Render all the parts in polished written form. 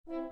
Alrighty.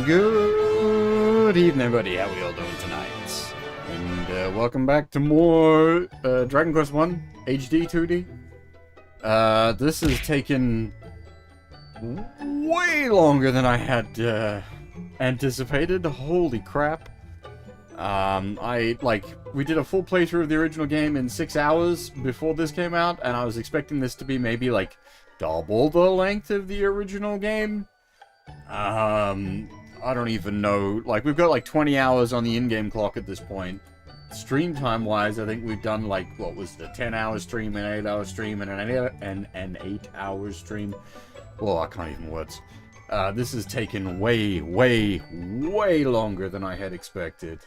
Good evening, everybody. How are we all doing tonight? And welcome back to more Dragon Quest I HD-2D. This has taken way longer than I had anticipated. Holy crap. We did a full playthrough of the original game in 6 hours before this came out, and I was expecting this to be maybe, like, double the length of the original game. I don't even know. Like, we've got, like, 20 hours on the in-game clock at this point. Stream time-wise, I think we've done, like, what was the 10-hour stream, an 8-hour stream, and an 8-hour stream. Well, I can't even words. This has taken way, way, way longer than I had expected.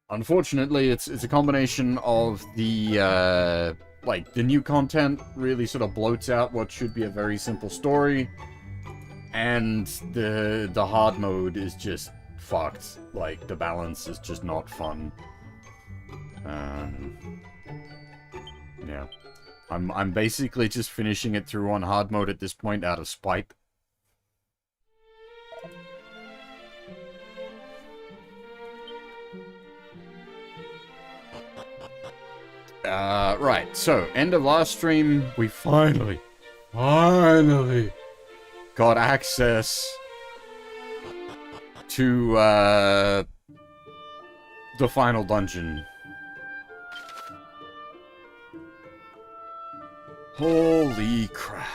Unfortunately, it's a combination of the, the new content really sort of bloats out what should be a very simple story, and the hard mode is just fucked. Like, the balance is just not fun. Yeah. I'm basically just finishing it through on hard mode at this point out of spite. Right, so, end of last stream, we finally got access to, the final dungeon. Holy crap.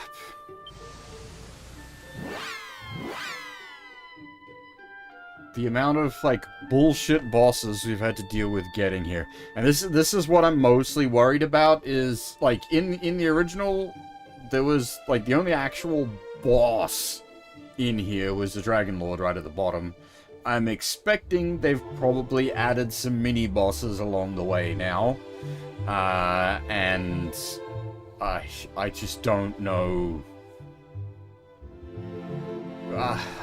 The amount of, like, bullshit bosses we've had to deal with getting here. And this is what I'm mostly worried about, is, like, in the original, there was, like, the only actual boss in here was the Dragon Lord right at the bottom. I'm expecting they've probably added some mini-bosses along the way now. And I just don't know.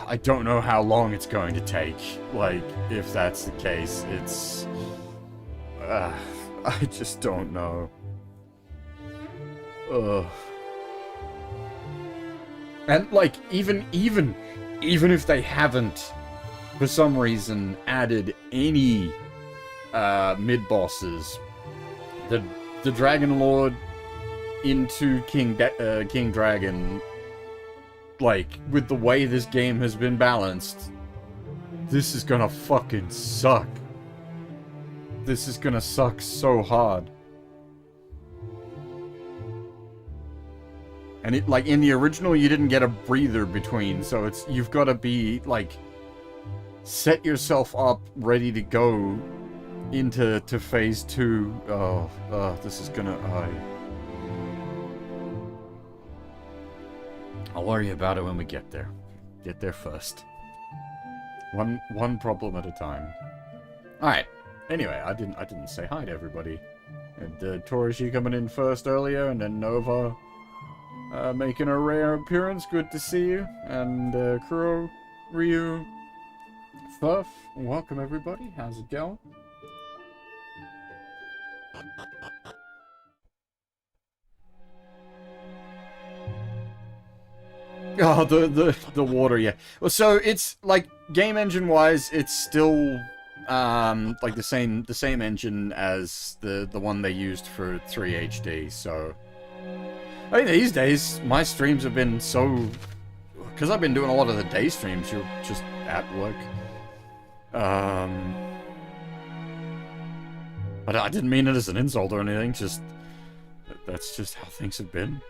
I don't know how long it's going to take. Like, if that's the case, it's... I just don't know. Ugh. And, like, even if they haven't, for some reason, added any mid-bosses, the Dragon Lord into King Dragon, like, with the way this game has been balanced, this is gonna fucking suck. This is gonna suck so hard. And it, like, in the original, you didn't get a breather between, so it's, you've gotta be, like, set yourself up ready to go into phase 2. Oh, this is gonna, I'll worry about it when we get there. Get there first. One problem at a time. Alright. Anyway, I didn't say hi to everybody. And Torishi coming in first earlier, and then Nova making a rare appearance. Good to see you. And Kuro, Ryu, Fuff, welcome everybody. How's it going? Oh, the water, yeah. Well, so it's like game engine wise, it's still like the same engine as the one they used for 3 HD. So I think these days my streams have been so, because I've been doing a lot of the day streams. You're just at work. But I didn't mean it as an insult or anything. Just that's just how things have been.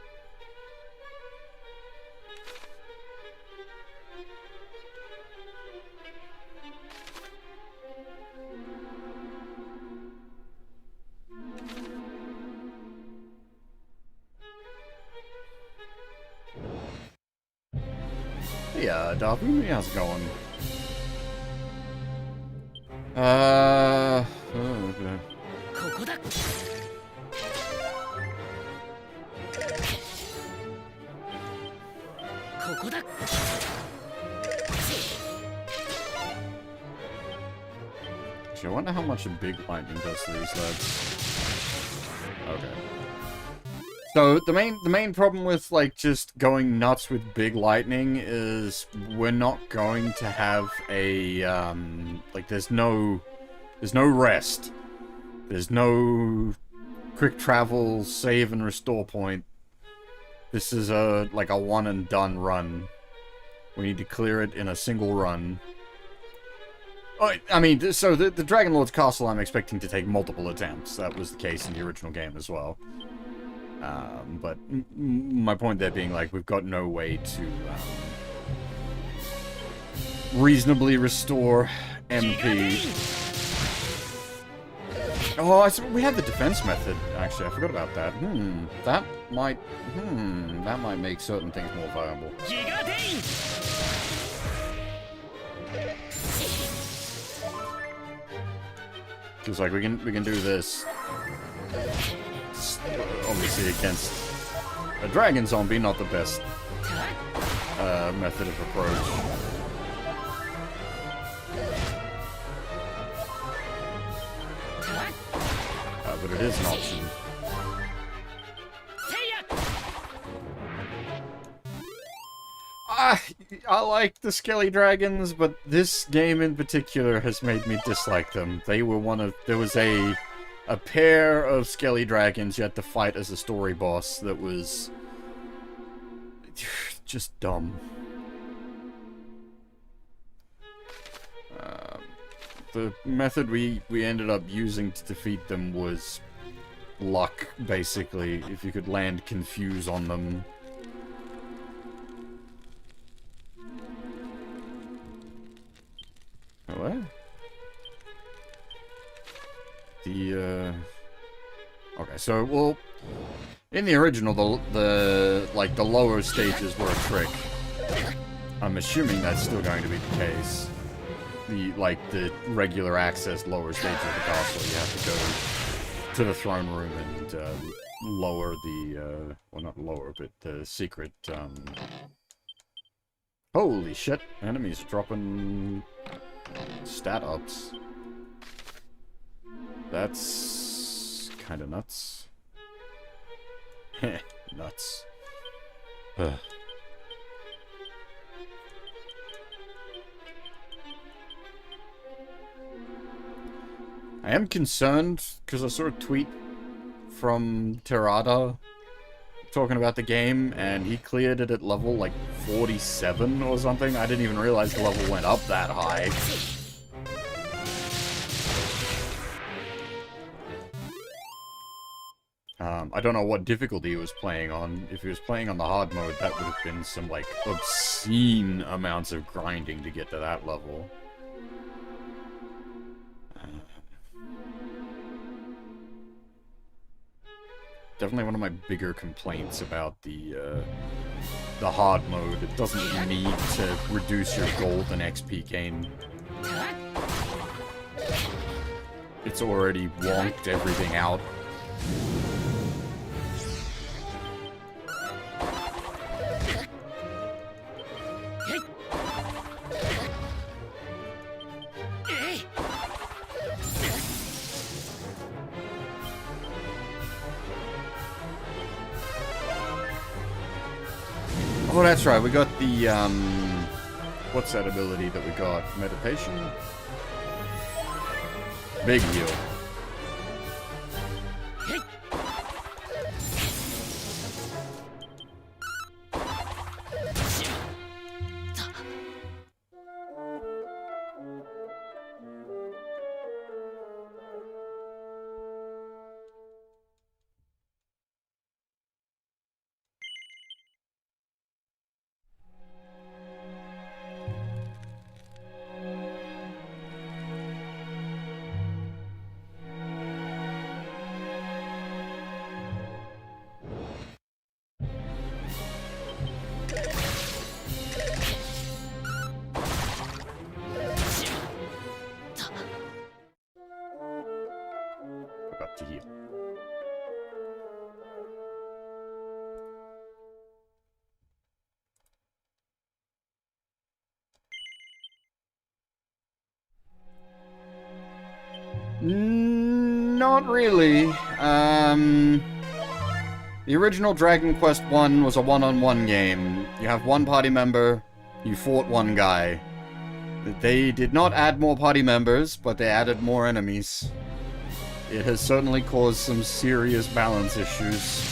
Yeah, Darby, how's it going? Okay. Actually, I wonder how much a big lightning does to these lads. Okay. So the main problem with like just going nuts with big lightning is we're not going to have a like there's no rest. There's no quick travel, save and restore point. This is like a one and done run. We need to clear it in a single run. Oh, I mean, so the Dragon Lord's Castle I'm expecting to take multiple attempts. That was the case in the original game as well. But my point there being, like, we've got no way to reasonably restore MP. Oh, we have the defense method, actually. I forgot about that. That might make certain things more viable. Because, like, we can do this, obviously, against a dragon zombie, not the best method of approach. But it is an option. I like the skelly dragons, but this game in particular has made me dislike them. They were there was a pair of skelly dragons you had to fight as a story boss that was just dumb. The method we ended up using to defeat them was luck, basically. If you could land Confuse on them. What? Okay, so, well, in the original, the lower stages were a trick. I'm assuming that's still going to be the case. The regular access lower stages of the castle, you have to go to the throne room and, lower the, well, not lower, but the secret, Holy shit, enemies dropping stat ups. That's kinda nuts. Heh, nuts. Ugh. I am concerned, because I saw a tweet from Terada talking about the game, and he cleared it at level, like, 47 or something. I didn't even realize the level went up that high. I don't know what difficulty he was playing on. If he was playing on the hard mode, that would have been some, like, obscene amounts of grinding to get to that level. Definitely one of my bigger complaints about the hard mode. It doesn't need to reduce your gold and XP gain. It's already wonked everything out. Oh, that's right, we got the, what's that ability that we got? Meditation? Big heal. Not really. The original Dragon Quest I was a one-on-one game. You have one party member, you fought one guy. They did not add more party members, but they added more enemies. It has certainly caused some serious balance issues.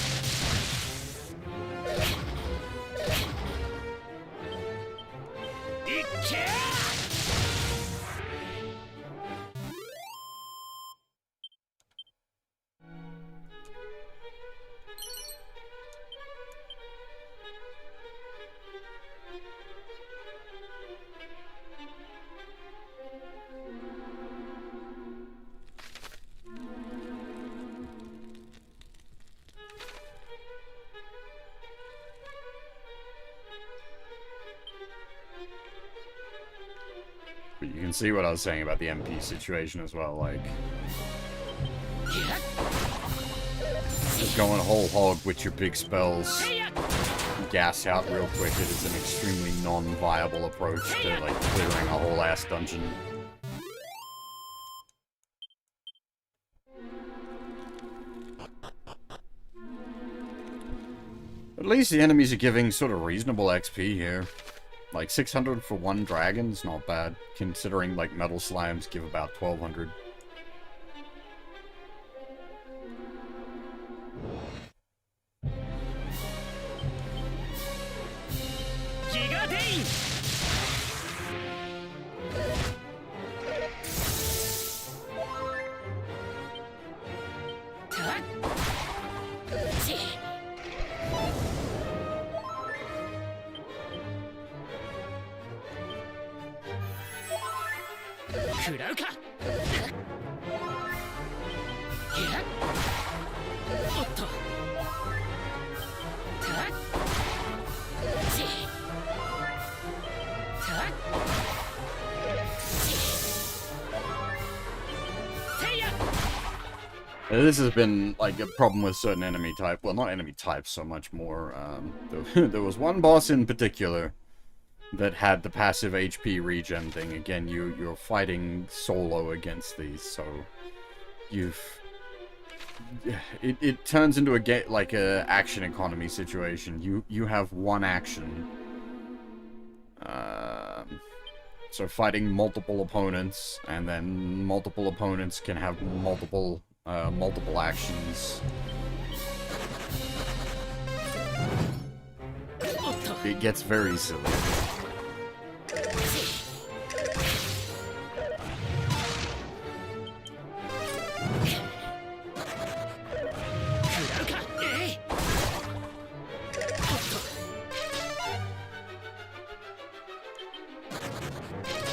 But you can see what I was saying about the MP situation as well, like... Just going whole hog with your big spells. Gas out real quick, it is an extremely non-viable approach to, like, clearing a whole ass dungeon. At least the enemies are giving sort of reasonable XP here. Like, 600 for one dragon's not bad, considering, like, metal slimes give about 1200. This has been, like, a problem with certain enemy type. Well, not enemy types so much more. There was one boss in particular that had the passive HP regen thing. Again, you're fighting solo against these, so it turns into like a action economy situation. You have one action. So fighting multiple opponents, and then multiple opponents can have multiple actions. It gets very silly.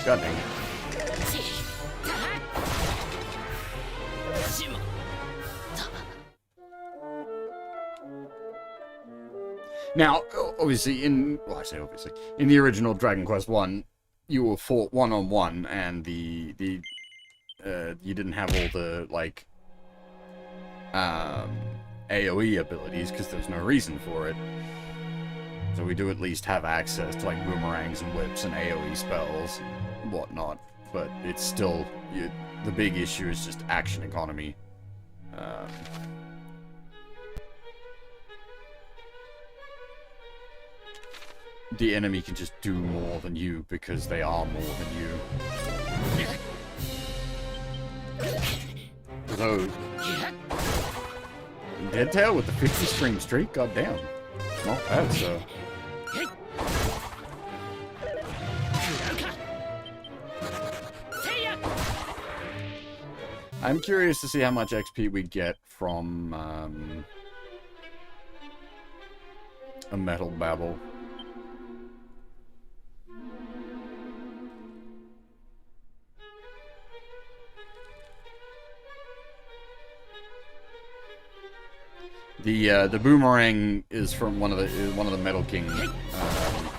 God dang it. Now, obviously, well, I say obviously, in the original Dragon Quest I, you were fought one-on-one, and you didn't have all the, like, AoE abilities, because there's no reason for it. So we do at least have access to, like, boomerangs and whips and AoE spells and whatnot, but it's still, the big issue is just action economy. The enemy can just do more than you because they are more than you. So, Deadtail with the 50-string streak, goddamn. Not bad, so. I'm curious to see how much XP we get from a Metal Babble. The boomerang is from one of the Metal King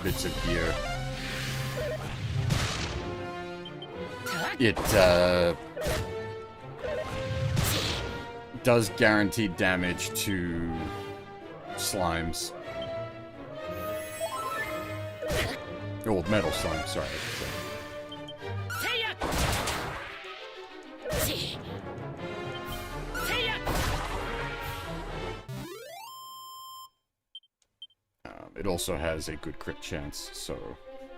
bits of gear. It does guaranteed damage to slimes. Oh, metal slime, sorry. it also has a good crit chance, so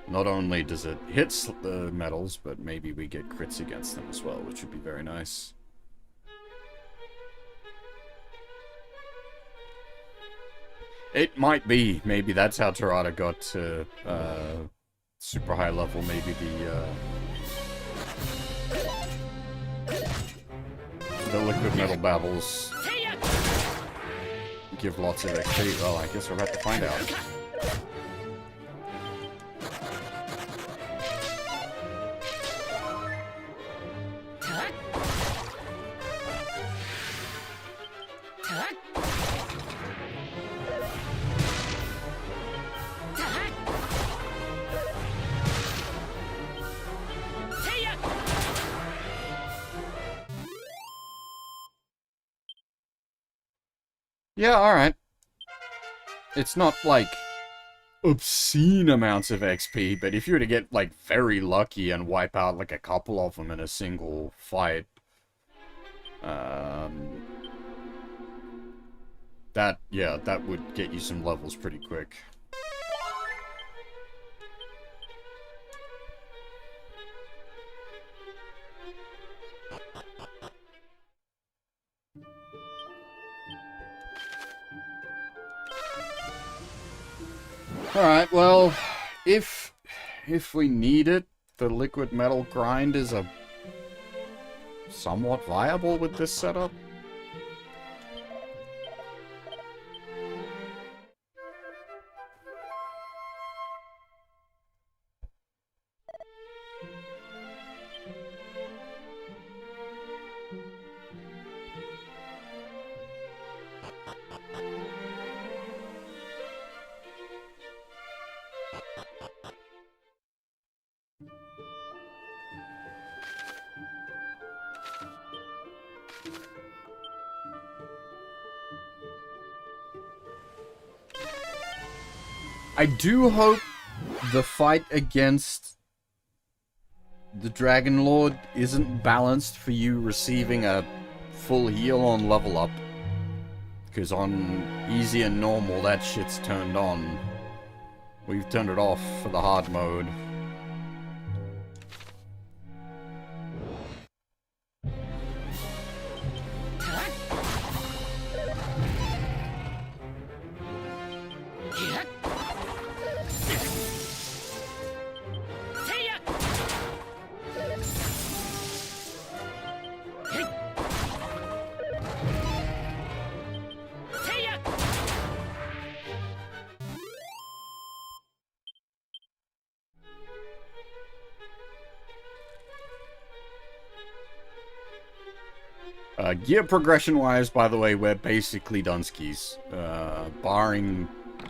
not only does it hit the metals, but maybe we get crits against them as well, which would be very nice. It might be. Maybe that's how Terada got to super high level. Maybe the liquid metal babbles give lots of XP. Well, I guess we're about to find out. Yeah, alright. It's not, like, obscene amounts of XP, but if you were to get, like, very lucky and wipe out, like, a couple of them in a single fight, that would get you some levels pretty quick. Alright, well, if we need it, the liquid metal grind is a somewhat viable with this setup. I do hope the fight against the Dragon Lord isn't balanced for you receiving a full heal on level up. Because on easy and normal, that shit's turned on. We've turned it off for the hard mode. Gear progression-wise, by the way, we're basically Dunskies. Barring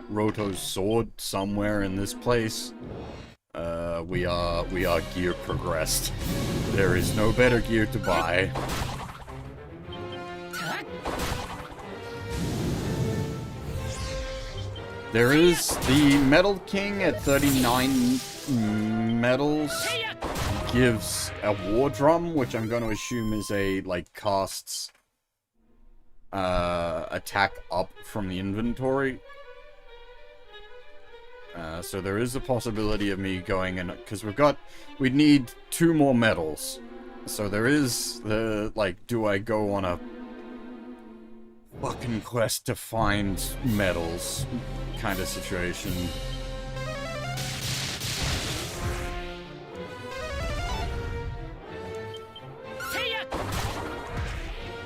Roto's sword somewhere in this place, we are gear progressed. There is no better gear to buy. There is the Metal King at 39 medals. Gives a war drum, which I'm going to assume is a, like, casts attack up from the inventory. So there is a possibility of me going in, because we'd need 2 more medals. So there is the, like, do I go on a fucking quest to find medals kind of situation.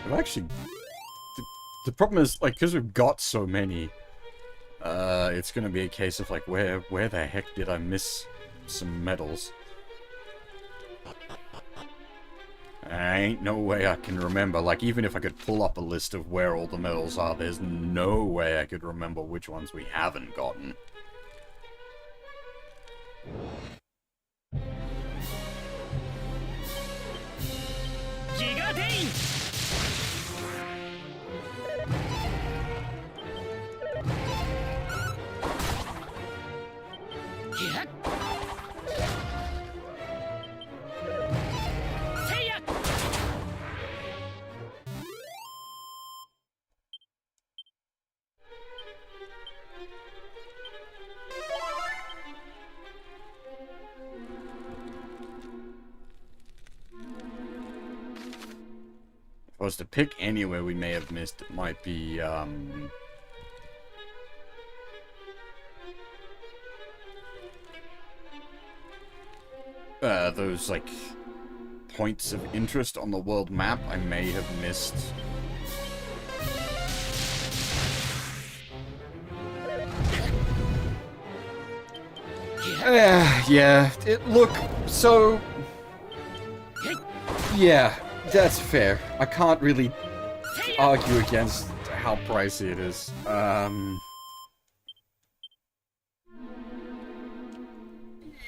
I've actually... The problem is, like, because we've got so many, it's gonna be a case of, like, where the heck did I miss some medals? Ain't no way I can remember. Like, even if I could pull up a list of where all the medals are, there's no way I could remember which ones we haven't gotten. was to pick anywhere we may have missed, it might be, those, like, points of interest on the world map I may have missed. Yeah, look, so... Yeah, that's fair. I can't really argue against how pricey it is.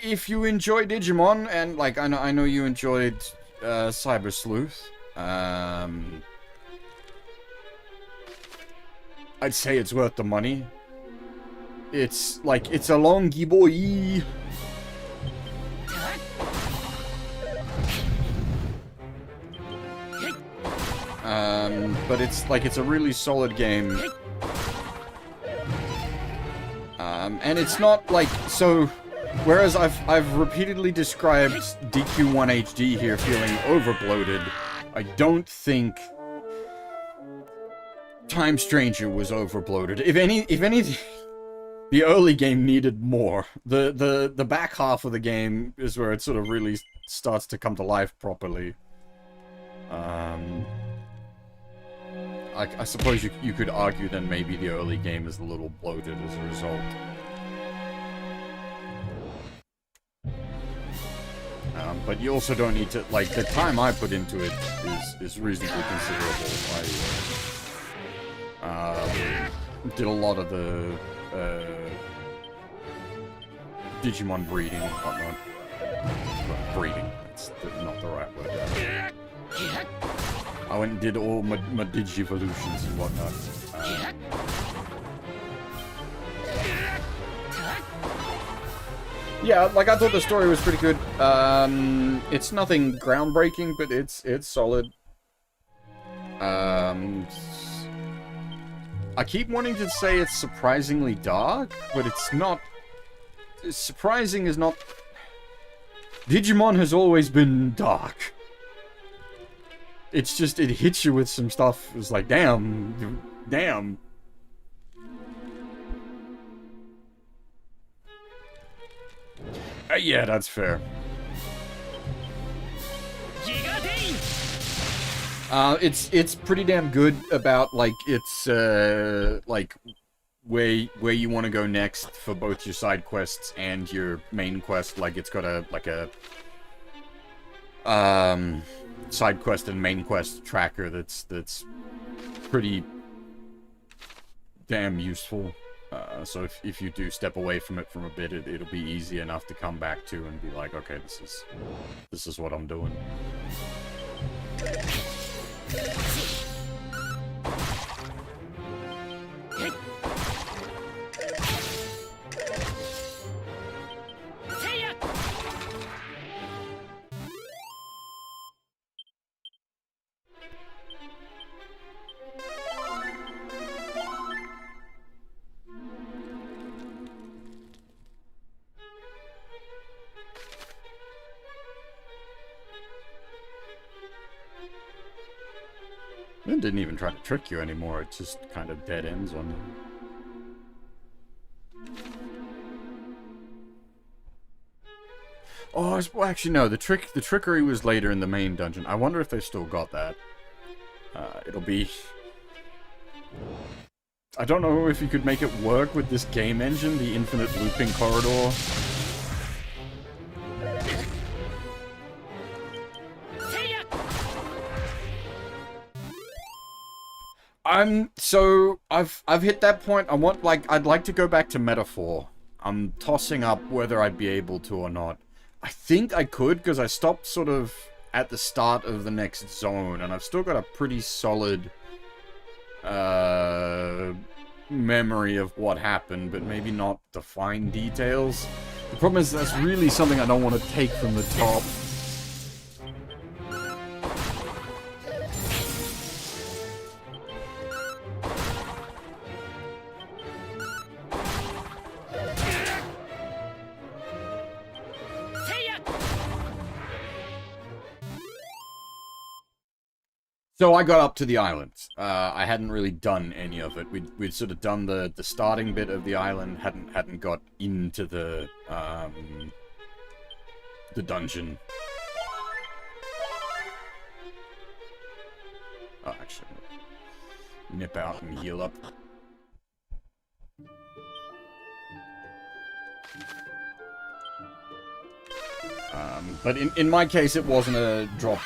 If you enjoy Digimon, and, like, I know you enjoyed, Cyber Sleuth, I'd say it's worth the money. It's, like, it's a longy boy. But it's, like, it's a really solid game. And it's not, like, so... Whereas I've repeatedly described DQ1 HD here feeling overbloated, I don't think Time Stranger was overbloated. If any, the early game needed more. The back half of the game is where it sort of really starts to come to life properly. I suppose you could argue then maybe the early game is a little bloated as a result. But you also don't need to, like, the time I put into it is reasonably considerable. I did a lot of the Digimon breeding and whatnot. Well, breeding, that's not the right word. I went and did all my Digivolutions and whatnot. Yeah, like, I thought the story was pretty good. It's nothing groundbreaking, but it's solid. I keep wanting to say it's surprisingly dark, but it's not... Surprising is not... Digimon has always been dark. It's just, it hits you with some stuff. It's like, damn. Damn. Yeah, that's fair. It's pretty damn good about, like, it's, like, where you want to go next for both your side quests and your main quest. Like, it's got a side quest and main quest tracker that's pretty damn useful. So if you do step away from it for a bit, it'll be easy enough to come back to and be like, okay, this is what I'm doing. It didn't even try to trick you anymore, it just kind of dead ends on you. Oh, well, actually no, the trickery was later in the main dungeon. I wonder if they still got that. It'll be... I don't know if you could make it work with this game engine, the infinite looping corridor. So I've hit that point. I'd like to go back to Metaphor. I'm tossing up whether I'd be able to or not. I think I could, because I stopped sort of at the start of the next zone, and I've still got a pretty solid memory of what happened, but maybe not the fine details. The problem is that's really something I don't want to take from the top. So I got up to the island. I hadn't really done any of it. We'd sort of done the starting bit of the island. Hadn't got into the dungeon. Oh, actually, nip out and heal up. But in my case, it wasn't a drop.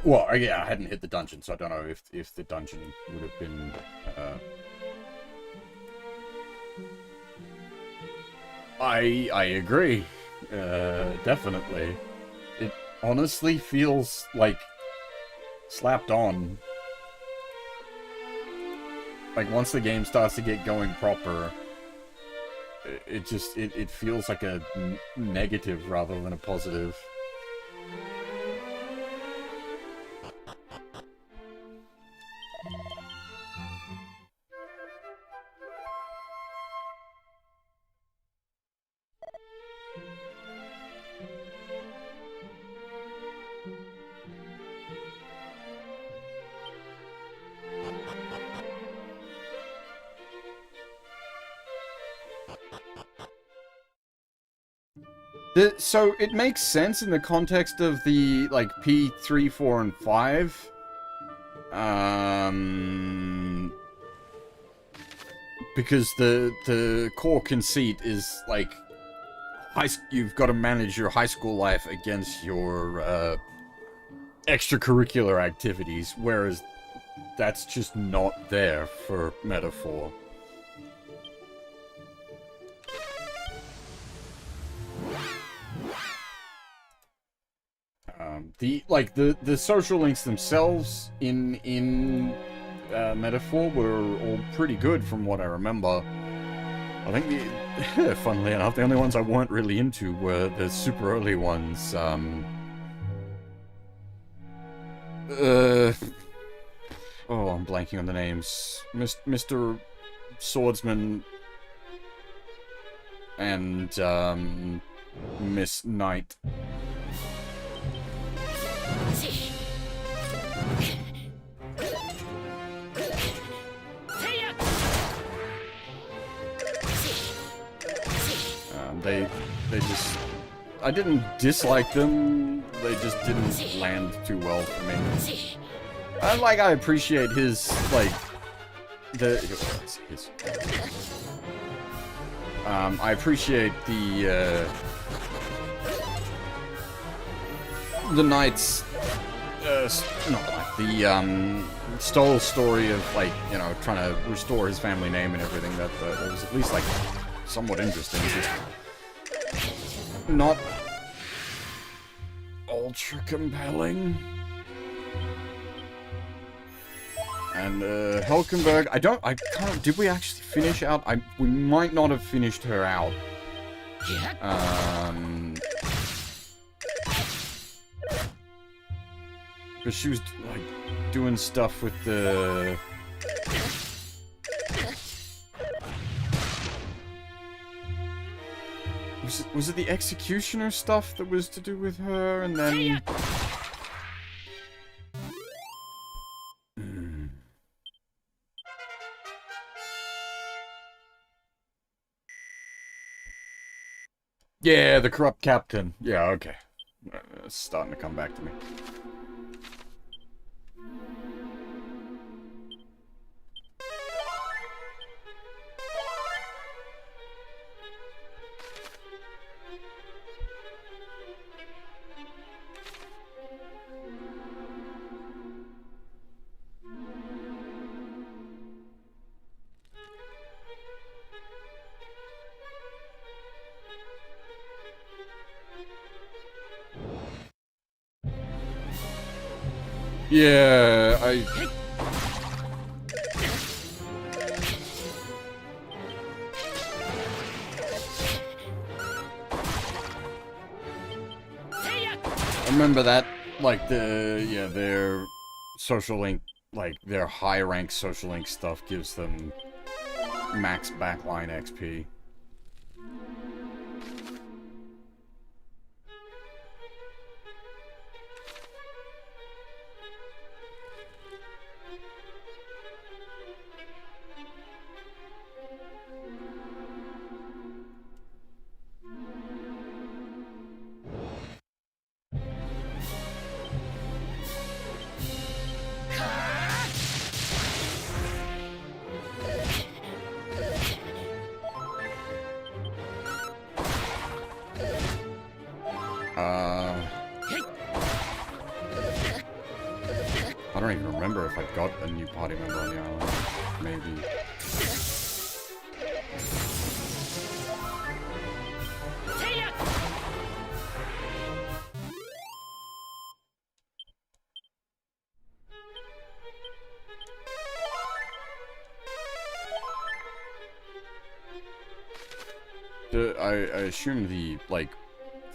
Well, yeah, I hadn't hit the dungeon, so I don't know if the dungeon would have been. I agree. Definitely. It honestly feels like slapped on. Like once the game starts to get going proper, it feels like a negative rather than a positive. So it makes sense in the context of the, like, P3, 4, and 5. Because the core conceit is, like, you've got to manage your high school life against your, extracurricular activities, whereas that's just not there for Metaphor. The social links themselves in Metaphor were all pretty good from what I remember. I think funnily enough, the only ones I weren't really into were the super early ones. Oh, I'm blanking on the names. Mr. Swordsman and Miss Knight. They just... I didn't dislike them, they just didn't land too well for me. I appreciate his, like... I appreciate the Knight's... not the Stoll story of, like, you know, trying to restore his family name and everything. That was at least, like, somewhat interesting. Just not ultra compelling. And Helkenberg, I can't. Did we actually finish out? We might not have finished her out. But she was like doing stuff with the. Was it the executioner stuff that was to do with her, and then... Yeah, the corrupt captain. Yeah, okay. It's starting to come back to me. Yeah, I remember that, like, their social link, like, their high rank social link stuff gives them max backline XP. I don't even remember if I got a new party member on the island. Maybe. I assume the, like,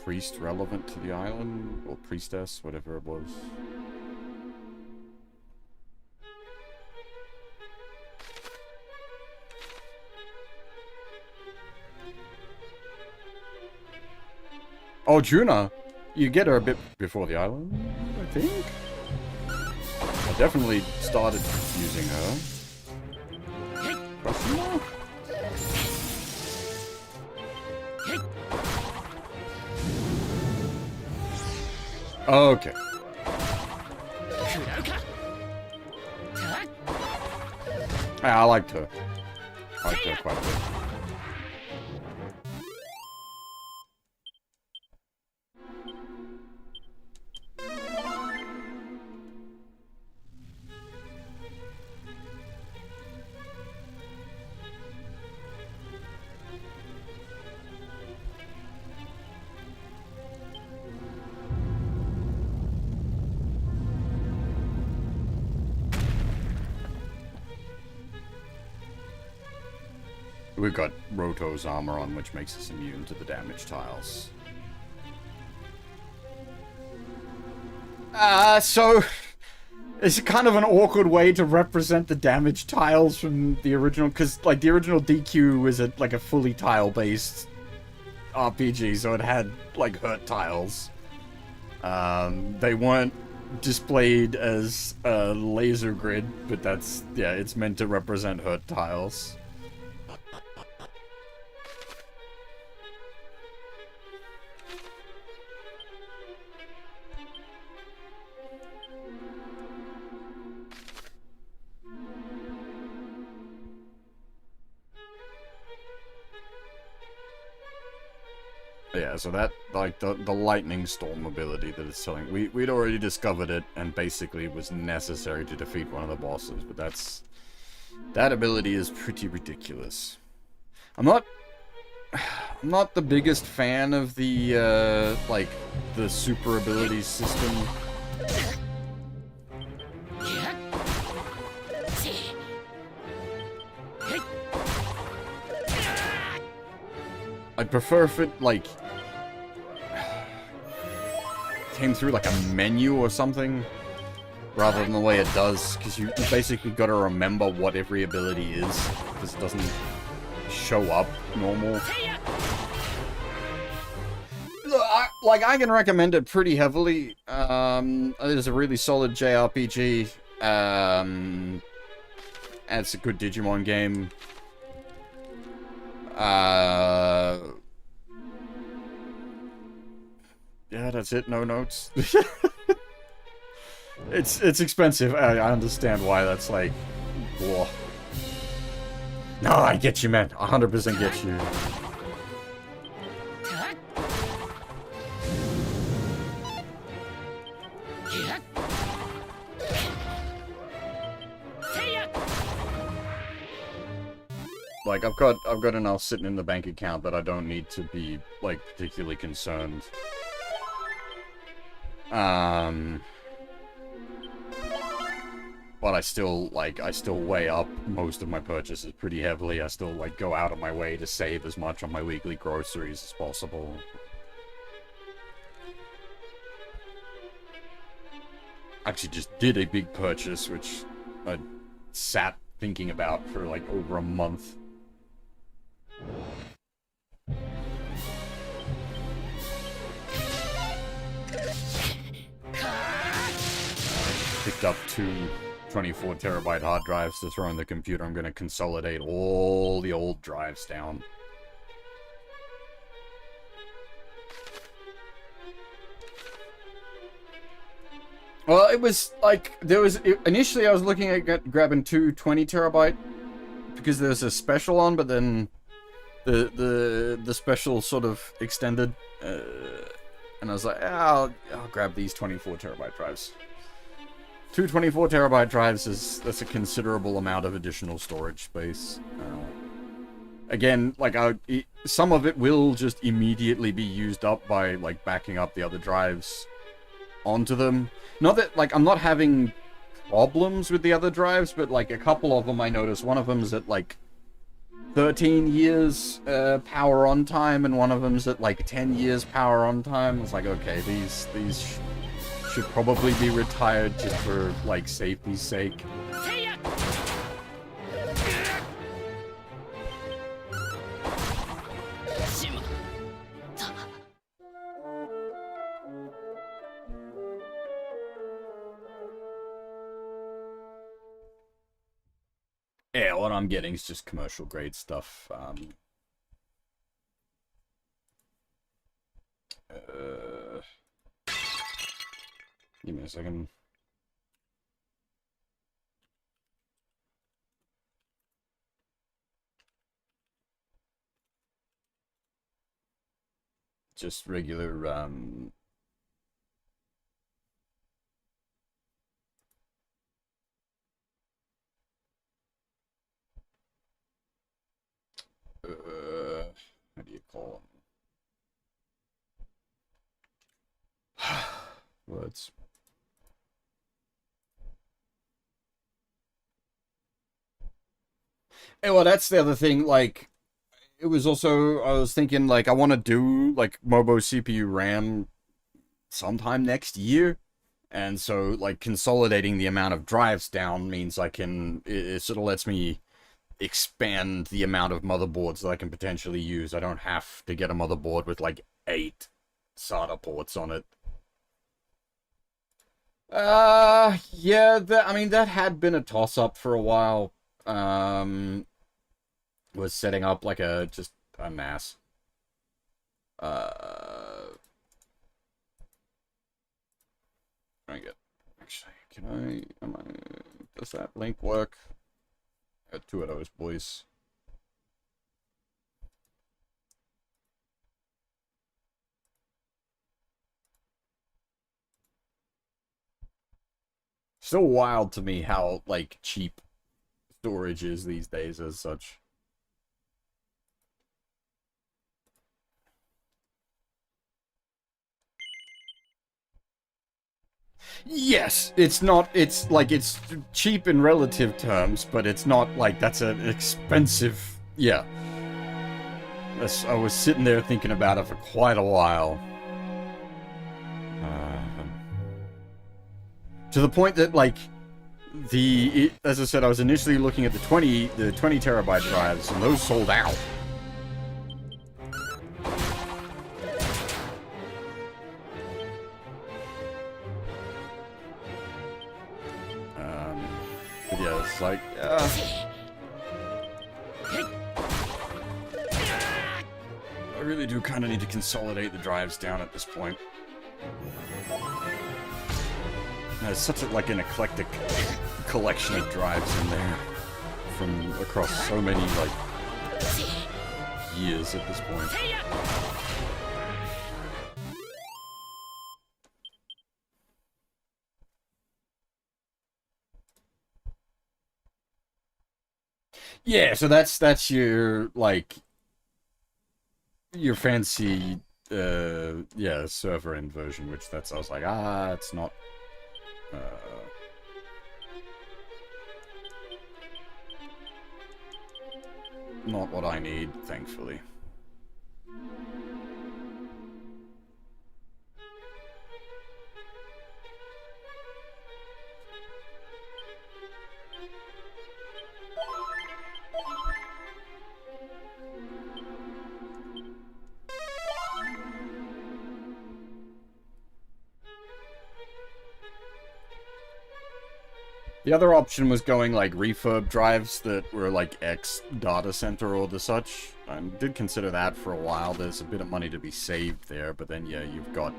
priest relevant to the island, or priestess, whatever it was. Oh, Juna! You get her a bit before the island, I think? I definitely started using her. Question mark? Okay. I liked her. I liked her quite a bit. We've got Roto's armor on, which makes us immune to the damage tiles. So... It's kind of an awkward way to represent the damage tiles from the original, because, like, the original DQ was like a fully tile-based RPG, so it had, like, hurt tiles. They weren't displayed as a laser grid, but that's, yeah, it's meant to represent hurt tiles. Yeah, so that, like, the lightning storm ability that it's selling, we'd already discovered it, and basically was necessary to defeat one of the bosses, but that ability is pretty ridiculous. I'm not the biggest fan of the, like, the super abilities system. I'd prefer if it, like, came through like a menu or something, rather than the way it does, because you basically got to remember what every ability is, because it doesn't show up normal. I can recommend it pretty heavily. It is a really solid JRPG. And it's a good Digimon game. Yeah, that's it. No notes. It's expensive. I understand why that's like, whoa. No, I get you, man. 100% get you. Like, I've got enough sitting in the bank account that I don't need to be, like, particularly concerned. But I still weigh up most of my purchases pretty heavily. I still, like, go out of my way to save as much on my weekly groceries as possible. Actually just did a big purchase, which I sat thinking about for, like, over a month. Picked up 2 24-terabyte hard drives to throw in the computer. I'm going to consolidate all the old drives down. Well, it was like, initially I was looking at grabbing 2 20-terabyte because there's a special on, but then the special sort of extended, and And I was like, I'll grab these 24 terabyte drives. Two 24 terabyte drives that's a considerable amount of additional storage space. Again, like, some of it will just immediately be used up by, like, backing up the other drives onto them. Not that, like, I'm not having problems with the other drives, but, like, a couple of them I noticed. One of them is at, like, 13 years power on time, and one of them's at, like, 10 years power on time. It's like, okay, these should probably be retired just for, like, safety's sake. Yeah, what I'm getting is just commercial grade stuff. Give me a second. Just regular, how do you call them? Words. Hey, well, that's the other thing, like, it was also, I was thinking, like, I want to do, like, Mobo CPU RAM sometime next year, and so, like, consolidating the amount of drives down means I can, it sort of lets me expand the amount of motherboards that I can potentially use. I don't have to get a motherboard with, like, 8 SATA ports on it. Yeah, I mean, that had been a toss-up for a while. Was setting up, like, just a NAS. Actually, does that link work? Got 2 of those boys. Still wild to me how, like, cheap storage is these days as such. Yes, it's not, it's like, it's cheap in relative terms, but it's not like that's an expensive, yeah. I was sitting there thinking about it for quite a while. To the point that, like, as I said, I was initially looking at the 20 terabyte drives, and those sold out. But yeah, it's like, I really do kind of need to consolidate the drives down at this point. There's such a, like, an eclectic collection of drives in there from across so many, like, years at this point. Yeah, so that's your, like, your fancy, yeah, server end version, which I was like, it's not, not what I need, thankfully. The other option was going, like, refurb drives that were, like, X data center or the such. I did consider that for a while. There's a bit of money to be saved there, but then, yeah, you've got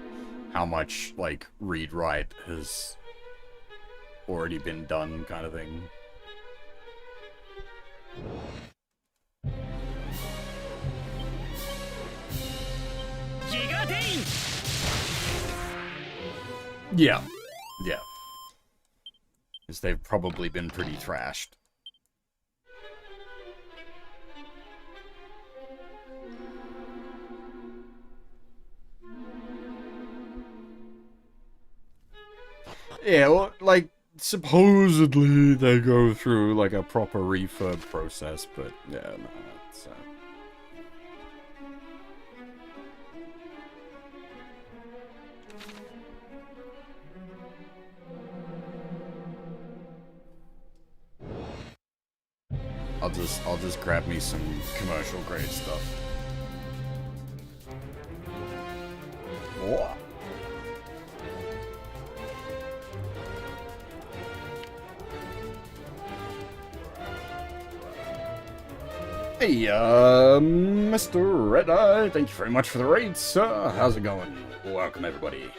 how much, like, read-write has already been done kind of thing. Yeah. Yeah. Because they've probably been pretty thrashed. Yeah, well, like, supposedly they go through, like, a proper refurb process, but, yeah, no, it's, I'll just grab me some commercial grade stuff. What? Hey, Mr. Red Eye, thank you very much for the raid, sir. How's it going? Welcome, everybody.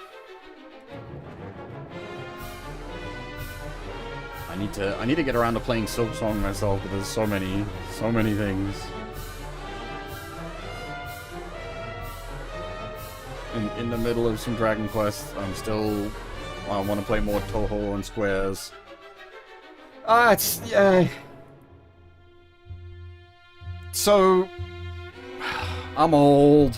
I need to get around to playing Silksong myself, but there's so many things. In the middle of some Dragon Quest, I want to play more Toho and Squares. Yeah. So, I'm old.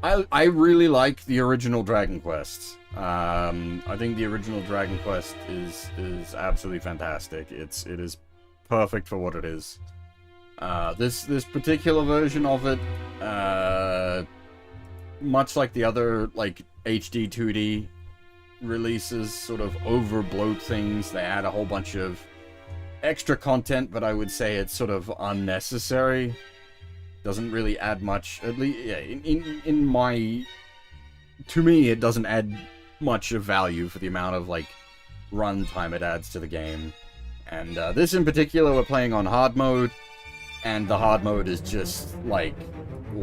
I really like the original Dragon Quest. I think the original Dragon Quest is absolutely fantastic. It is perfect for what it is. This particular version of it, much like the other like HD-2D releases, sort of overbloat things. They add a whole bunch of extra content, but I would say it's sort of unnecessary. Doesn't really add much. At least, yeah, to me, it doesn't add much of value for the amount of like runtime it adds to the game. And this in particular, we're playing on hard mode, and the hard mode is just like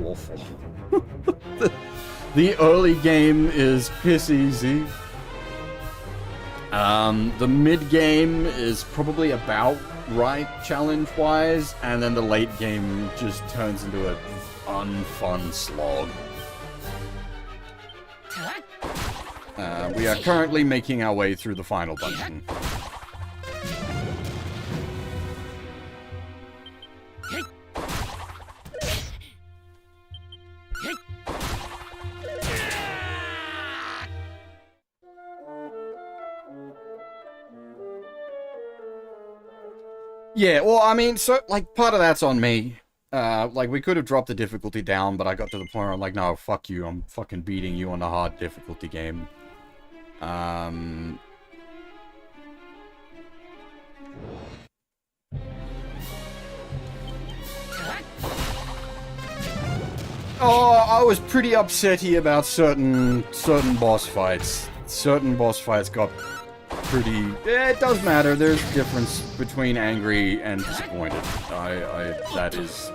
awful. The early game is piss easy. The mid-game is probably about right challenge-wise, and then the late game just turns into a unfun slog. We are currently making our way through the final dungeon. Yeah, well, I mean, so, like, part of that's on me. Like, we could have dropped the difficulty down, but I got to the point where I'm like, no, fuck you, I'm fucking beating you on the hard difficulty game. Oh, I was pretty upsetty about certain boss fights. Certain boss fights got pretty... it does matter. There's a difference between angry and disappointed. That is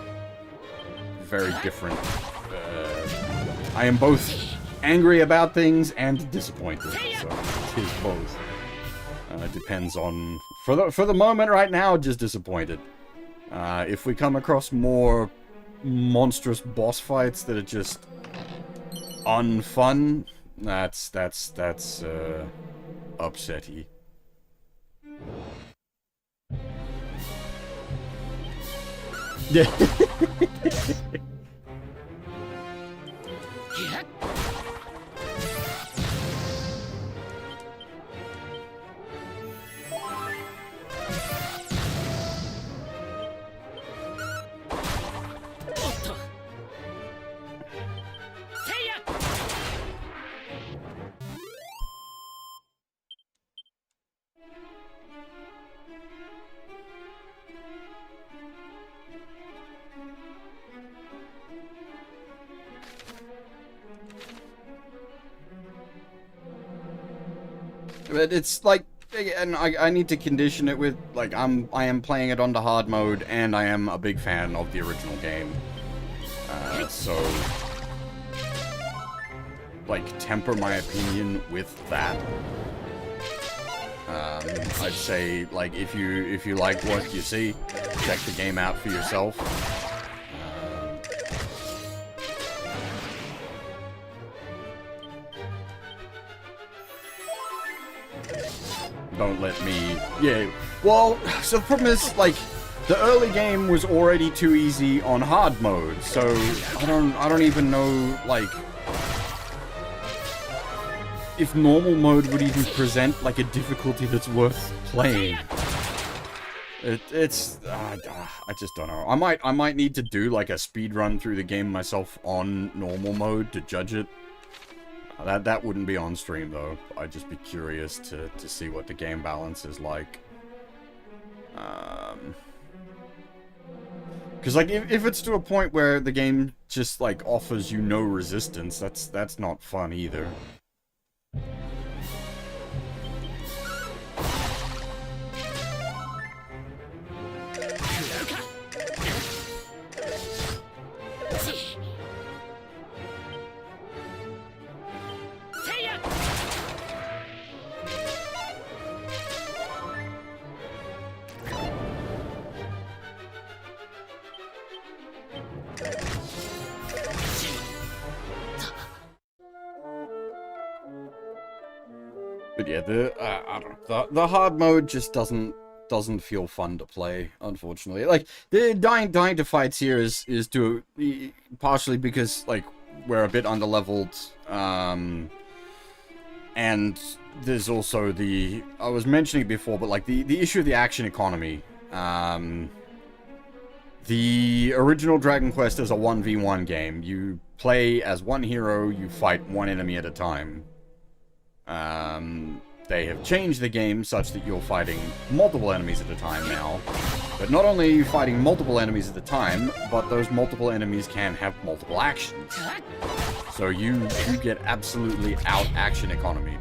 very different. I am both angry about things and disappointed, so it is both. It depends on... For the moment right now, just disappointed. If we come across more monstrous boss fights that are just unfun, that's upsetty. Yeah. But it's like, and I need to condition it with, like, I am playing it on the hard mode, and I am a big fan of the original game. So, like, temper my opinion with that. I'd say, like, if you like what you see, check the game out for yourself. don't let me... Yeah, well, so the problem is, like, the early game was already too easy on hard mode, so I don't even know, like, if normal mode would even present, like, a difficulty that's worth playing. I just don't know. I might need to do, like, a speed run through the game myself on normal mode to judge it. That wouldn't be on stream, though. I'd just be curious to see what the game balance is like. Because, like, if it's to a point where the game just, like, offers you no resistance, that's not fun either. But yeah, I don't know, the hard mode just doesn't feel fun to play, unfortunately. Like, the dying to fights here is to partially because, like, we're a bit underleveled, and there's also the, I was mentioning it before, but like the issue of the action economy. The original Dragon Quest is a 1v1 game. You play as one hero, you fight one enemy at a time. They have changed the game such that you're fighting multiple enemies at a time now. But not only are you fighting multiple enemies at a time, but those multiple enemies can have multiple actions. So you get absolutely out-action economied.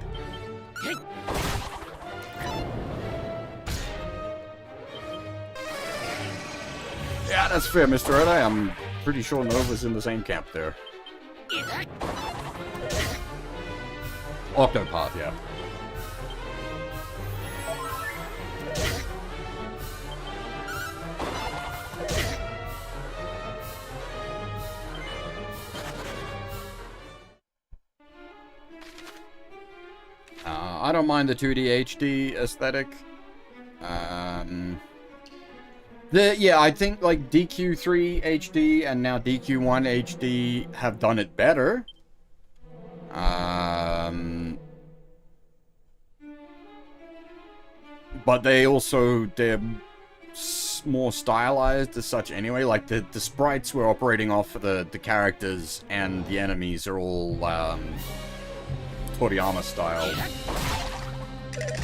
Yeah, that's fair, Mr. Red. I'm pretty sure Nova's in the same camp there. Octopath, yeah. I don't mind the 2D HD aesthetic. Yeah, I think like DQ3 HD and now DQ1 HD have done it better. But they're more stylized as such anyway. Like the sprites we're operating off for the characters and the enemies are all Toriyama style.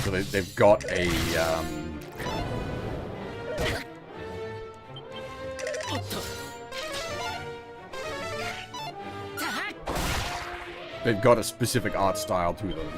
So they've got a they've got a specific art style to them.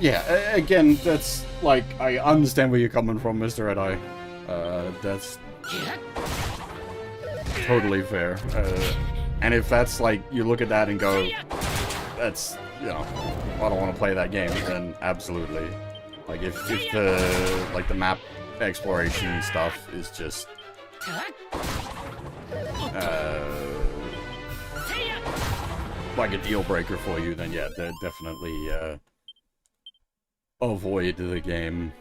Yeah, again, that's, like, I understand where you're coming from, Mr. Red-Eye. That's totally fair. And if that's, like, you look at that and go, that's, you know, I don't want to play that game, then absolutely. Like, if the, like, the map exploration stuff is just, like a deal breaker for you, then yeah, they're definitely, avoid the game.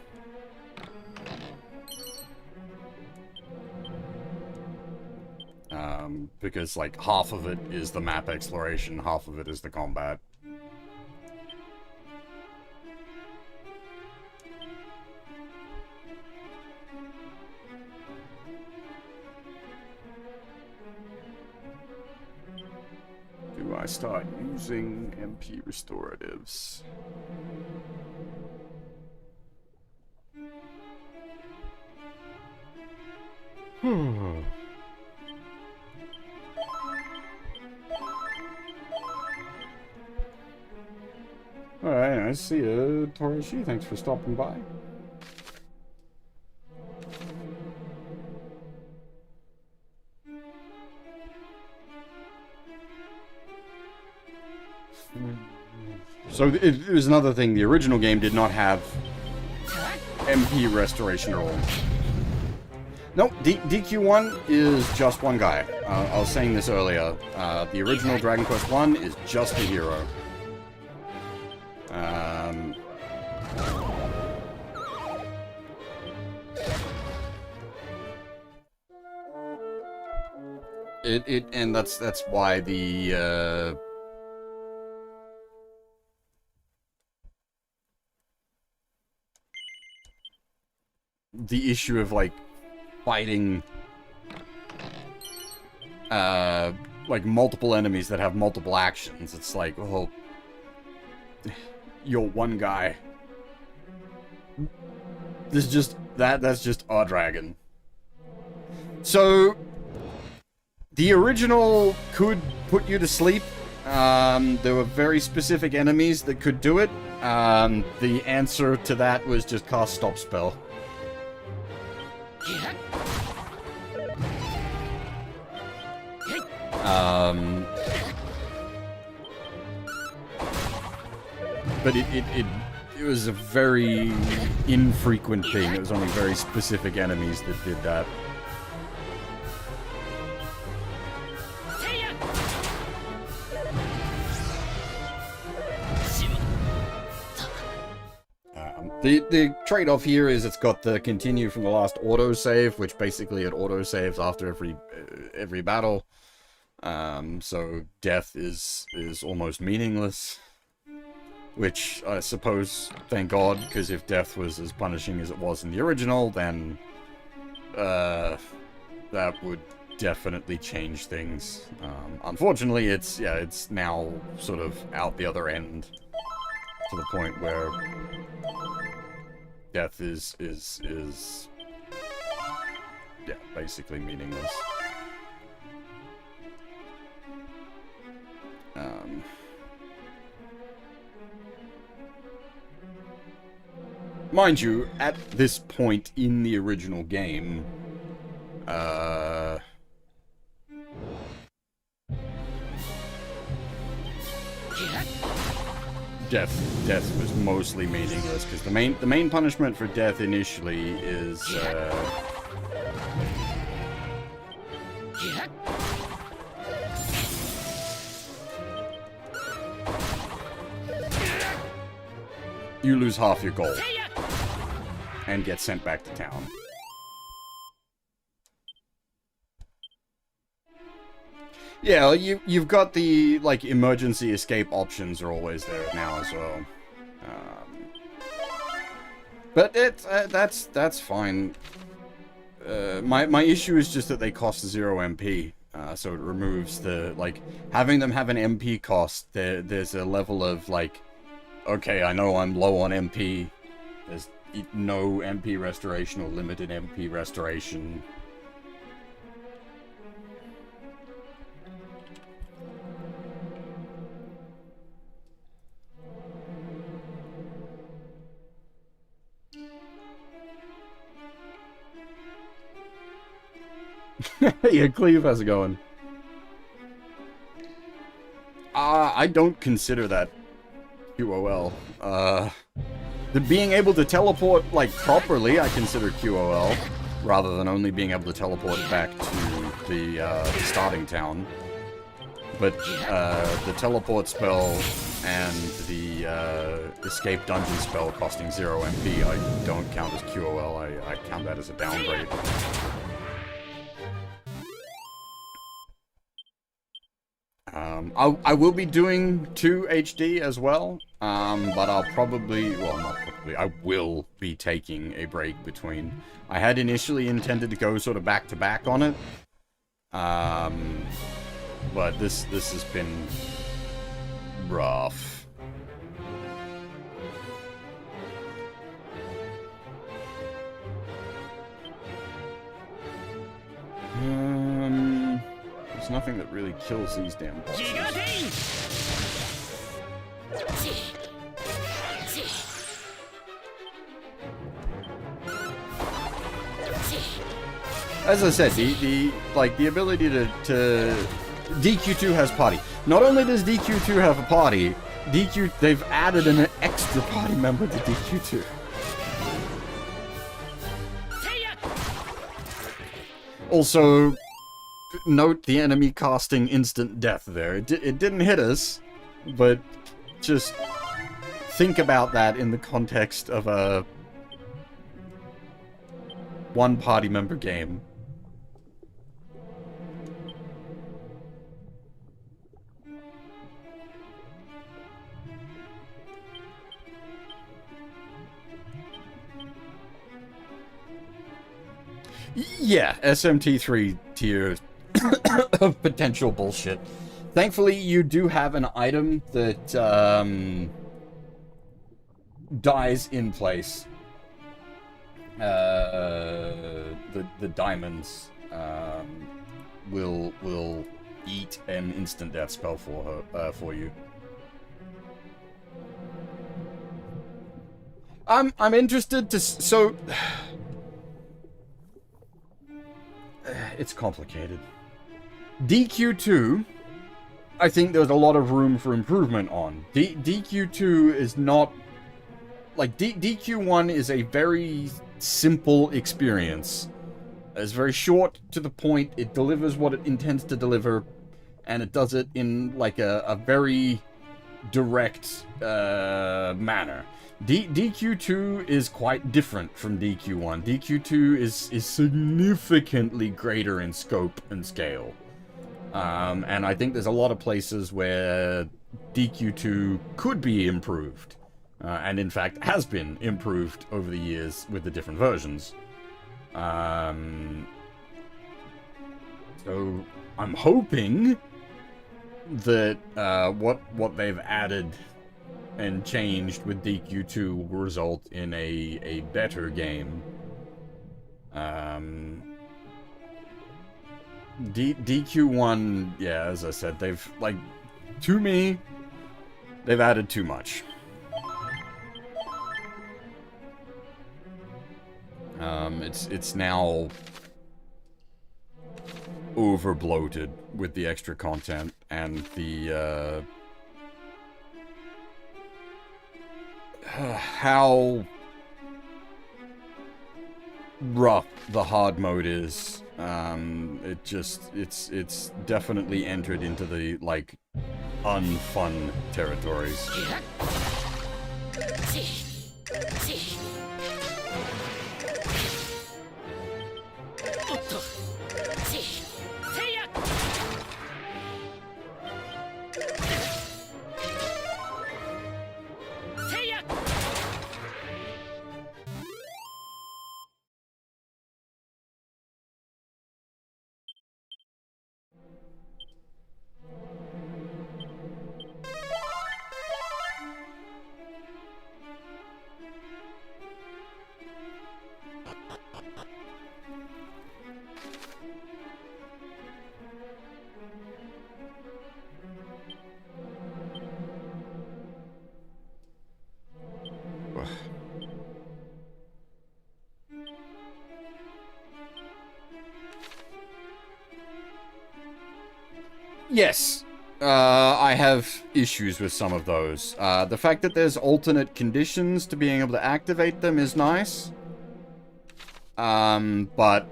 Because, like, half of it is the map exploration, half of it is the combat. Do I start using MP restoratives? Alright, I see you, Torishi. Thanks for stopping by. So it was another thing. The original game did not have MP restoration at all. No, DQ1 is just one guy. I was saying this earlier. The original Dragon Quest I is just a hero. And that's why the issue of like fighting like multiple enemies that have multiple actions. It's like, well, you're one guy. This is just that's just our dragon. So the original could put you to sleep. There were very specific enemies that could do it. The answer to that was just cast stop spell. But it was a very infrequent thing. It was only very specific enemies that did that. The trade-off here is it's got the continue from the last autosave, which basically it autosaves after every battle. So death is almost meaningless. Which, I suppose, thank God, because if death was as punishing as it was in the original, then that would definitely change things. Unfortunately, it's now sort of out the other end, to the point where death is yeah, basically meaningless. Mind you, at this point in the original game, death was mostly meaningless, because the main punishment for death initially is you lose half your gold and get sent back to town. Yeah, you've got the, like, emergency escape options are always there now as well. But that's fine. My issue is just that they cost 0 MP. So it removes the, like, having them have an MP cost, there's a level of, like, okay, I know I'm low on MP. There's no MP restoration or limited MP restoration. Yeah, Cleve, how's it going? I don't consider that QOL. The being able to teleport, like, properly, I consider QOL, rather than only being able to teleport back to the starting town. But, the teleport spell and the, escape dungeon spell costing 0 MP, I don't count as QOL, I count that as a downgrade. I will be doing 2 HD as well, but I'll probably, well, not probably, I will be taking a break between. I had initially intended to go sort of back-to-back on it, but this has been rough. There's nothing that really kills these damn bosses. as I said, the ability to DQ2 has party. Not only does DQ2 have a party, they've added an extra party member to DQ2. Also, note the enemy casting instant death there. It didn't hit us, but just think about that in the context of a one party member game. Yeah, SMT3 tier of potential bullshit. Thankfully, you do have an item that dies in place. The diamonds will eat an instant death spell for you. I'm interested to so. It's complicated. DQ2, I think there's a lot of room for improvement on. DQ2 is not... Like, DQ1 is a very simple experience. It's very short, to the point, it delivers what it intends to deliver, and it does it in, like, a very direct manner. DQ2 is quite different from DQ1. DQ2 is significantly greater in scope and scale. And I think there's a lot of places where DQ2 could be improved. And in fact has been improved over the years with the different versions. So I'm hoping that what they've added and changed with DQ2 will result in a better game. DQ1, yeah, as I said, they've, like, to me, they've added too much. It's now over bloated with the extra content and the how rough the hard mode is. It's definitely entered into the, like, unfun territories. Yes, I have issues with some of those. The fact that there's alternate conditions to being able to activate them is nice. But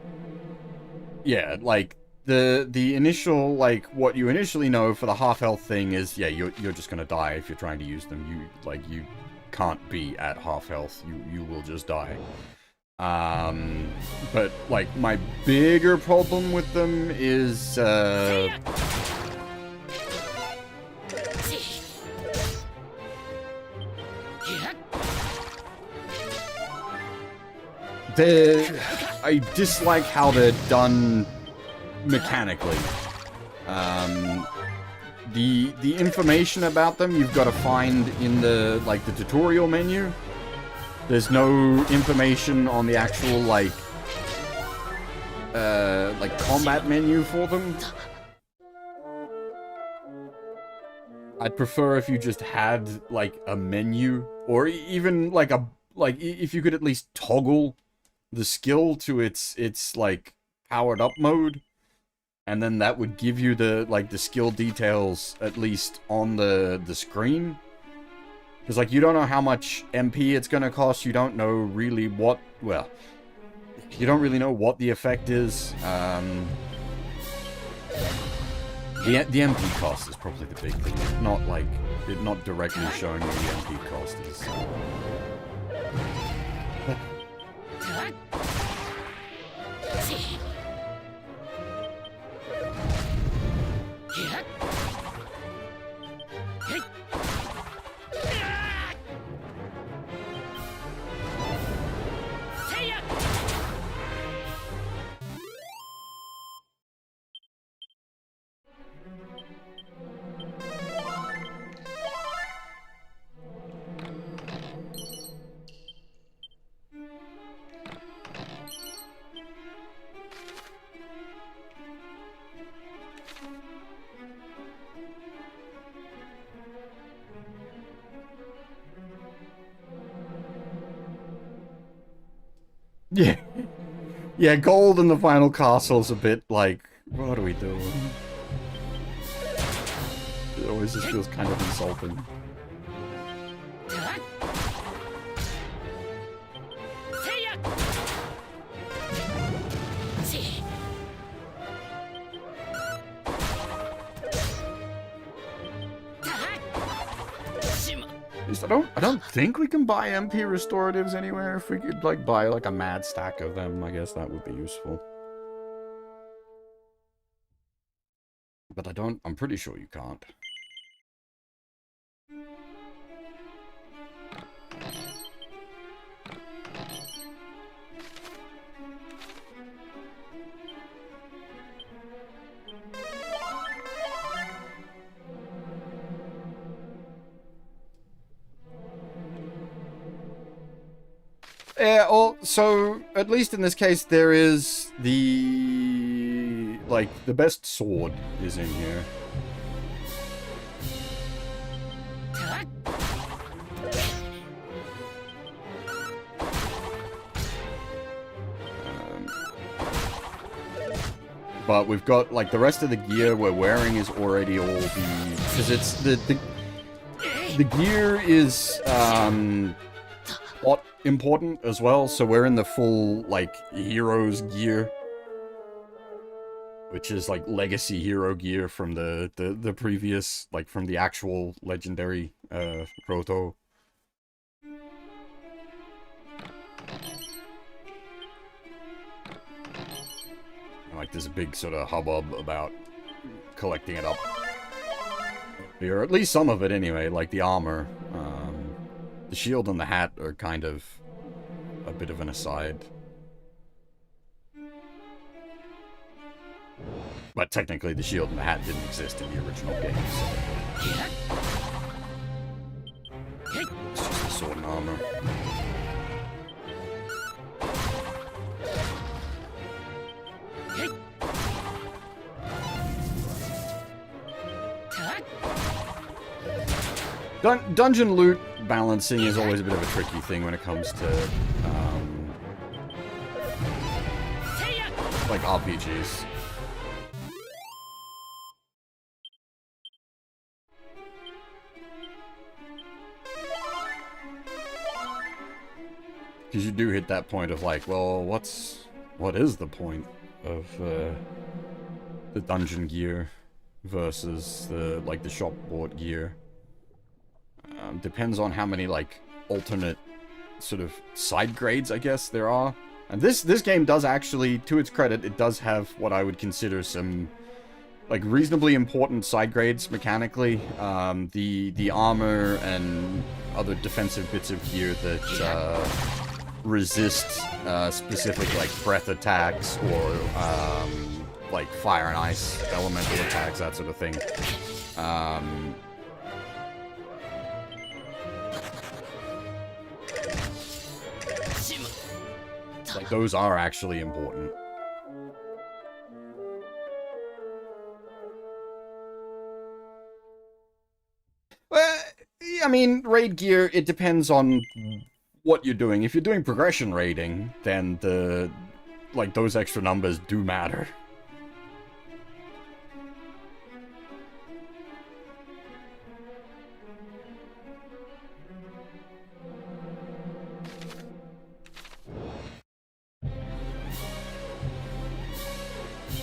yeah, like the initial, like, what you initially know for the half health thing is, yeah, you're just gonna die if you're trying to use them. You can't be at half health. You will just die. But like my bigger problem with them is I dislike how they're done mechanically. The information about them you've got to find in the tutorial menu. There's no information on the actual like combat menu for them. I'd prefer if you just had like a menu, or even if you could at least toggle the skill to its like powered up mode, and then that would give you the, like, the skill details, at least on the screen. Because, like, you don't know how much MP it's gonna cost, you don't know really what, well, you don't really know what the effect is. The MP cost is probably the big thing. It's not, like, it not directly showing you the MP cost is. Yeah. Yeah, gold in the final castle's a bit like, what are we doing? It always just feels kind of insulting. I don't think we can buy MP restoratives anywhere. If we could, like, buy, like, a mad stack of them, I guess that would be useful. But I'm pretty sure you can't. Yeah, well, so, at least in this case, there is the, like, the best sword is in here. But we've got, like, the rest of the gear we're wearing is already all the, because it's, the gear is, important as well, so we're in the full, like, heroes gear, which is like legacy hero gear from the previous, like, from the actual legendary proto. Like, there's a big sort of hubbub about collecting it up here, at least some of it anyway, like the armor. The shield and the hat are kind of a bit of an aside. But technically the shield and the hat didn't exist in the original game, so... It's just the sword and armor. Dungeon loot balancing is always a bit of a tricky thing when it comes to, like, RPGs. Because you do hit that point of, like, well, what is the point of, the dungeon gear versus the, like, the shop bought gear? Depends on how many, like, alternate sort of side grades, I guess, there are. And this game does actually, to its credit, it does have what I would consider some, like, reasonably important side grades mechanically. The armor and other defensive bits of gear that resist specific, like, breath attacks or like fire and ice elemental attacks, that sort of thing. Like, those are actually important. Well, I mean, raid gear, it depends on what you're doing. If you're doing progression raiding, then like, those extra numbers do matter.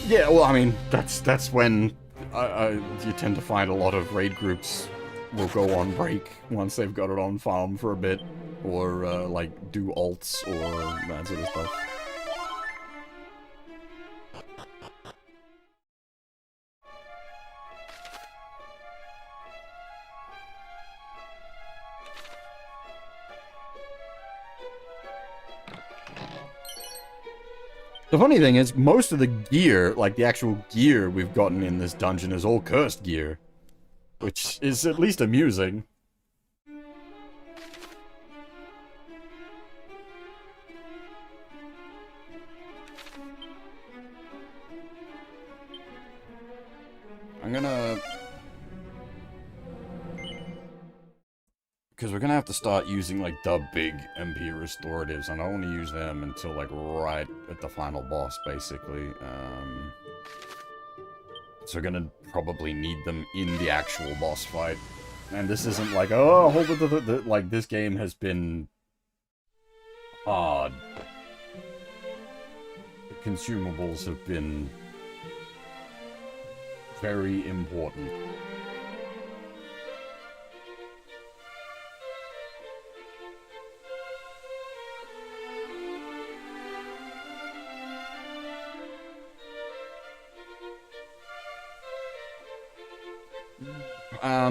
Yeah, well, I mean, that's when you tend to find a lot of raid groups will go on break once they've got it on farm for a bit, or like do alts or that sort of stuff. The funny thing is, most of the gear, like the actual gear we've gotten in this dungeon, is all cursed gear. Which is at least amusing. I'm gonna... Because we're gonna have to start using, like, the big MP restoratives, and I don't want to use them until, like, right at the final boss, basically. So we're gonna probably need them in the actual boss fight. And this isn't like, oh, hold it, like, this game has been hard. The consumables have been very important.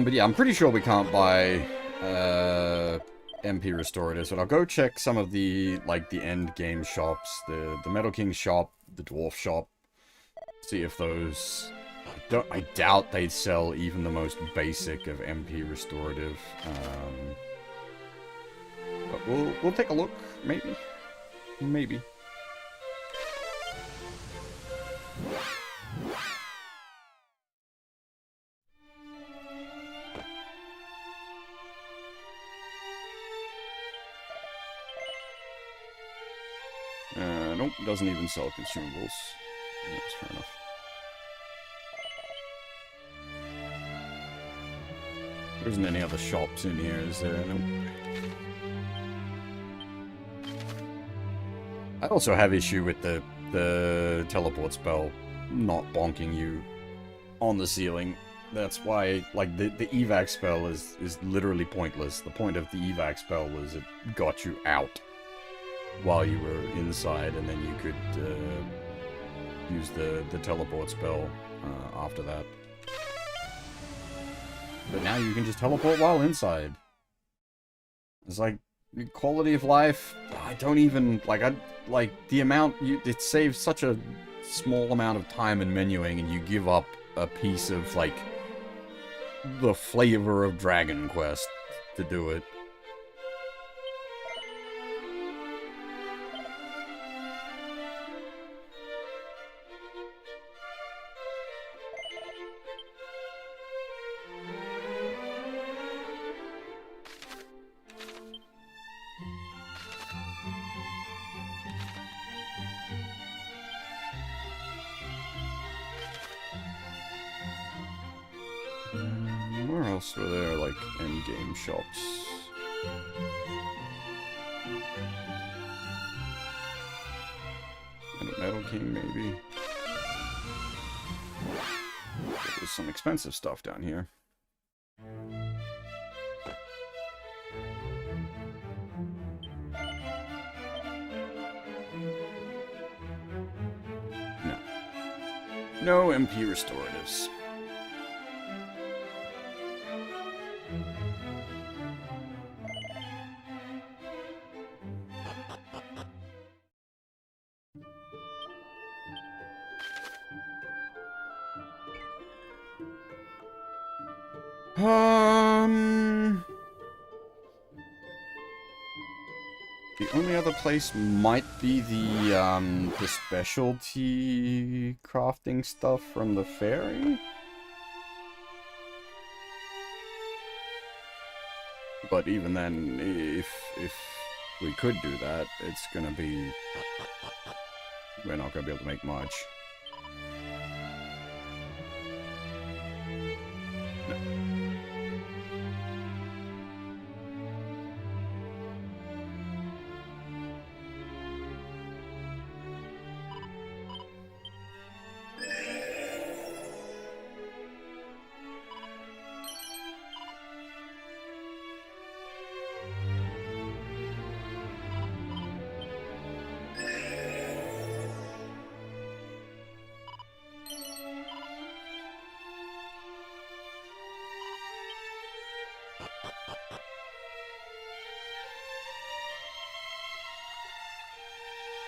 But yeah, I'm pretty sure we can't buy MP restoratives, but I'll go check some of the, like, the end game shops, the Metal King shop, the Dwarf shop, see if those... I doubt they'd sell even the most basic of MP restorative. But we'll take a look, maybe. Maybe. Nope, doesn't even sell consumables. That's fair enough. There isn't any other shops in here, is there? No. I also have issue with the teleport spell not bonking you on the ceiling. That's why, like, the evac spell is literally pointless. The point of the evac spell was it got you out while you were inside, and then you could use the teleport spell after that. But now you can just teleport while inside. It's like, quality of life, I don't even, like, the amount, it saves such a small amount of time in menuing, and you give up a piece of, like, the flavor of Dragon Quest to do it. Where else were there, like, end-game shops? And a Metal King, maybe? There's some expensive stuff down here. No. No MP restoratives. The only other place might be the specialty crafting stuff from the ferry. But even then, if we could do that, it's gonna be we're not going to be able to make much.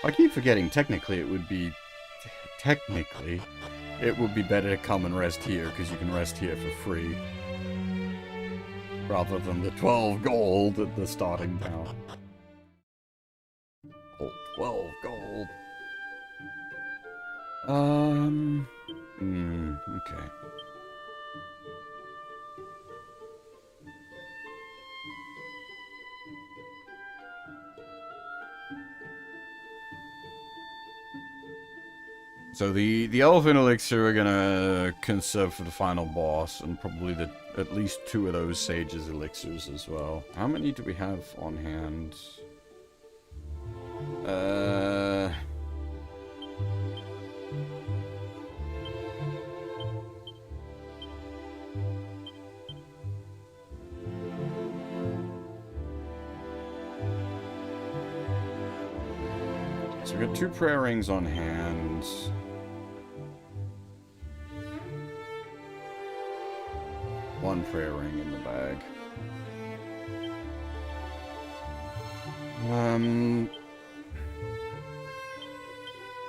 I keep forgetting, technically it would be better to come and rest here, because you can rest here for free. Rather than the 12 gold at the starting town. Oh, 12 gold. Okay. So the elephant elixir we're gonna conserve for the final boss, and probably at least 2 of those sage's elixirs as well. How many do we have on hand? So we got 2 prayer rings on hand. One prayer ring in the bag.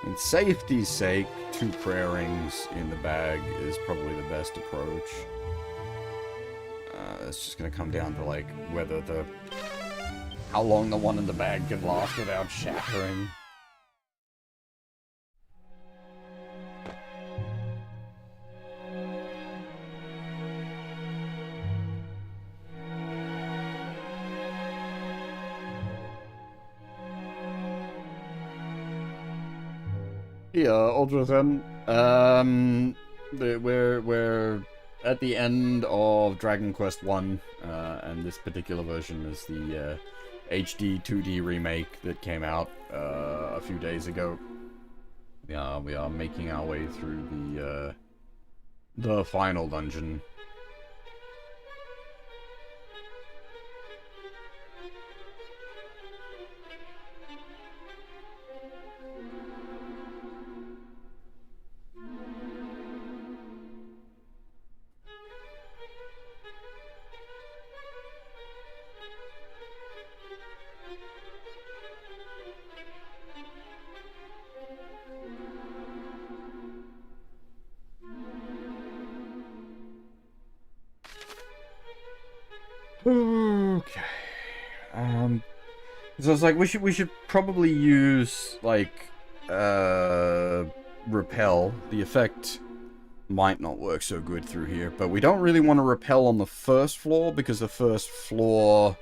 In safety's sake, 2 prayer rings in the bag is probably the best approach. It's just gonna come down to, like, whether how long the one in the bag can last without shattering. Yeah, Ultrathan. We're at the end of Dragon Quest I, and this particular version is the HD-2D remake that came out a few days ago. Yeah, we are making our way through the final dungeon. Okay. So it's like we should probably use like repel. The effect might not work so good through here, but we don't really want to repel on the first floor because the first floor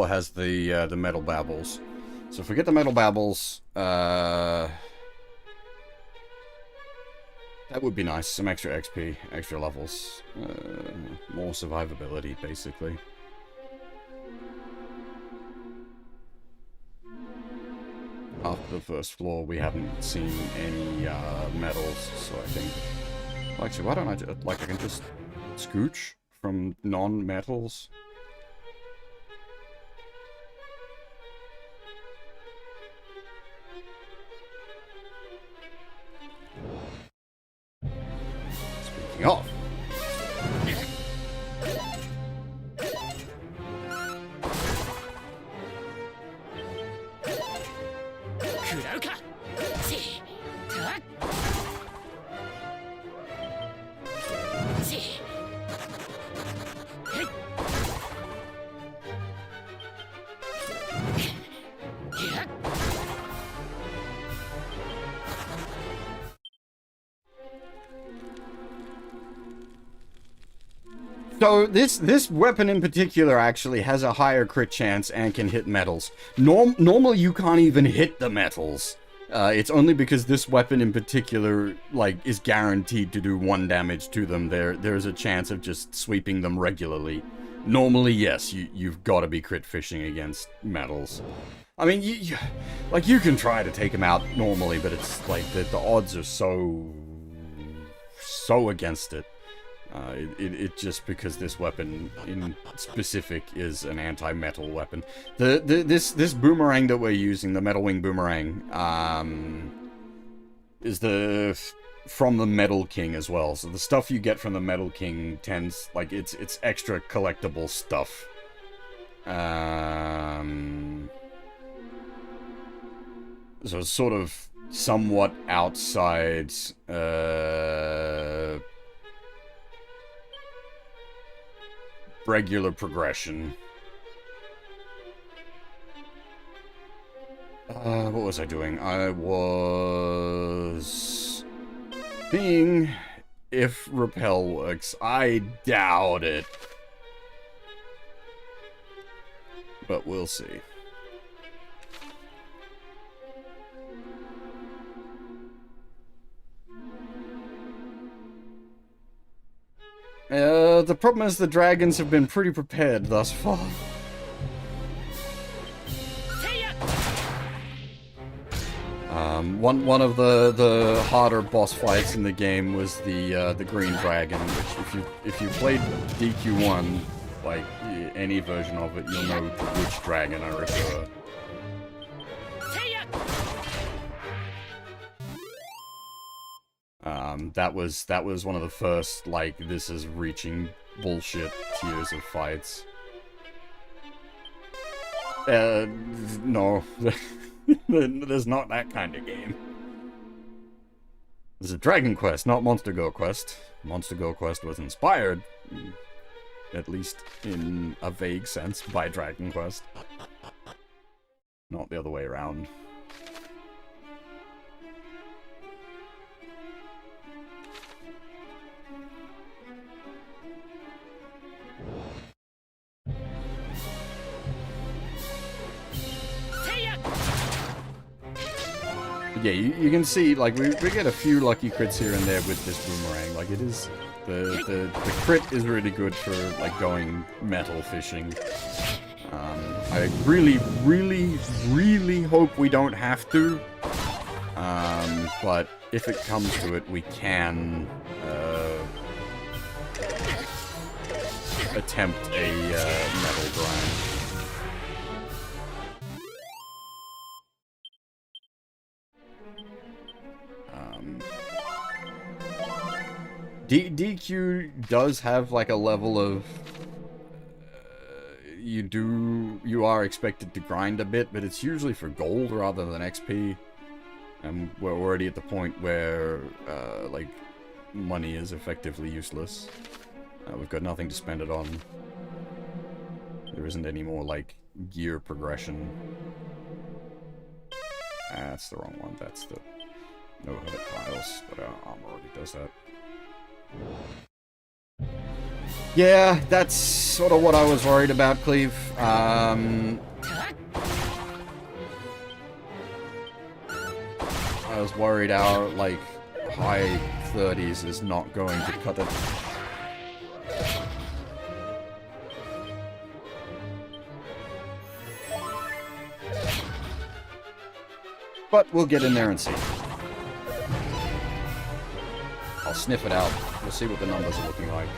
has the metal babbles. So if we get the metal babbles, that would be nice. Some extra XP, extra levels, more survivability, basically. After the first floor, we haven't seen any metals, so I think... Actually, why don't I I can just scooch from non-metals? Speaking of... So this weapon in particular actually has a higher crit chance and can hit metals. Normally you can't even hit the metals. It's only because this weapon in particular, like, is guaranteed to do 1 damage to them. There's a chance of just sweeping them regularly. Normally, yes, you've got to be crit fishing against metals. I mean, you can try to take them out normally, but it's like the odds are so against it. It just because this weapon in specific is an anti-metal weapon. This boomerang that we're using, the Metal Wing Boomerang, is from the Metal King as well. So the stuff you get from the Metal King tends, like, it's extra collectible stuff. So it's sort of somewhat outside regular progression. What was I doing? I was seeing if repel works. I doubt it. But we'll see. The problem is the dragons have been pretty prepared thus far. One of the harder boss fights in the game was the green dragon, which if you played DQ1, like any version of it, you'll know to which dragon I refer. That was one of the first, like, this is reaching bullshit tiers of fights. No. There's not that kind of game. This is Dragon Quest, not Monster Girl Quest. Monster Girl Quest was inspired, at least in a vague sense, by Dragon Quest. Not the other way around. Yeah, you can see, like, we get a few lucky crits here and there with this boomerang. Like, it is, the crit is really good for, like, going metal fishing. I really, really, really hope we don't have to. But if it comes to it, we can, attempt a, metal grind. DQ does have, like, a level of, you are expected to grind a bit, but it's usually for gold rather than XP. And we're already at the point where, like, money is effectively useless. We've got nothing to spend it on. There isn't any more, like, gear progression. That's the wrong one. That's the no hurt tiles, but our armor already does that. Yeah, that's sort of what I was worried about, Cleve. I was worried our, like, high 30s is not going to cut it. But we'll get in there and see. I'll sniff it out. We'll see what the numbers are looking like.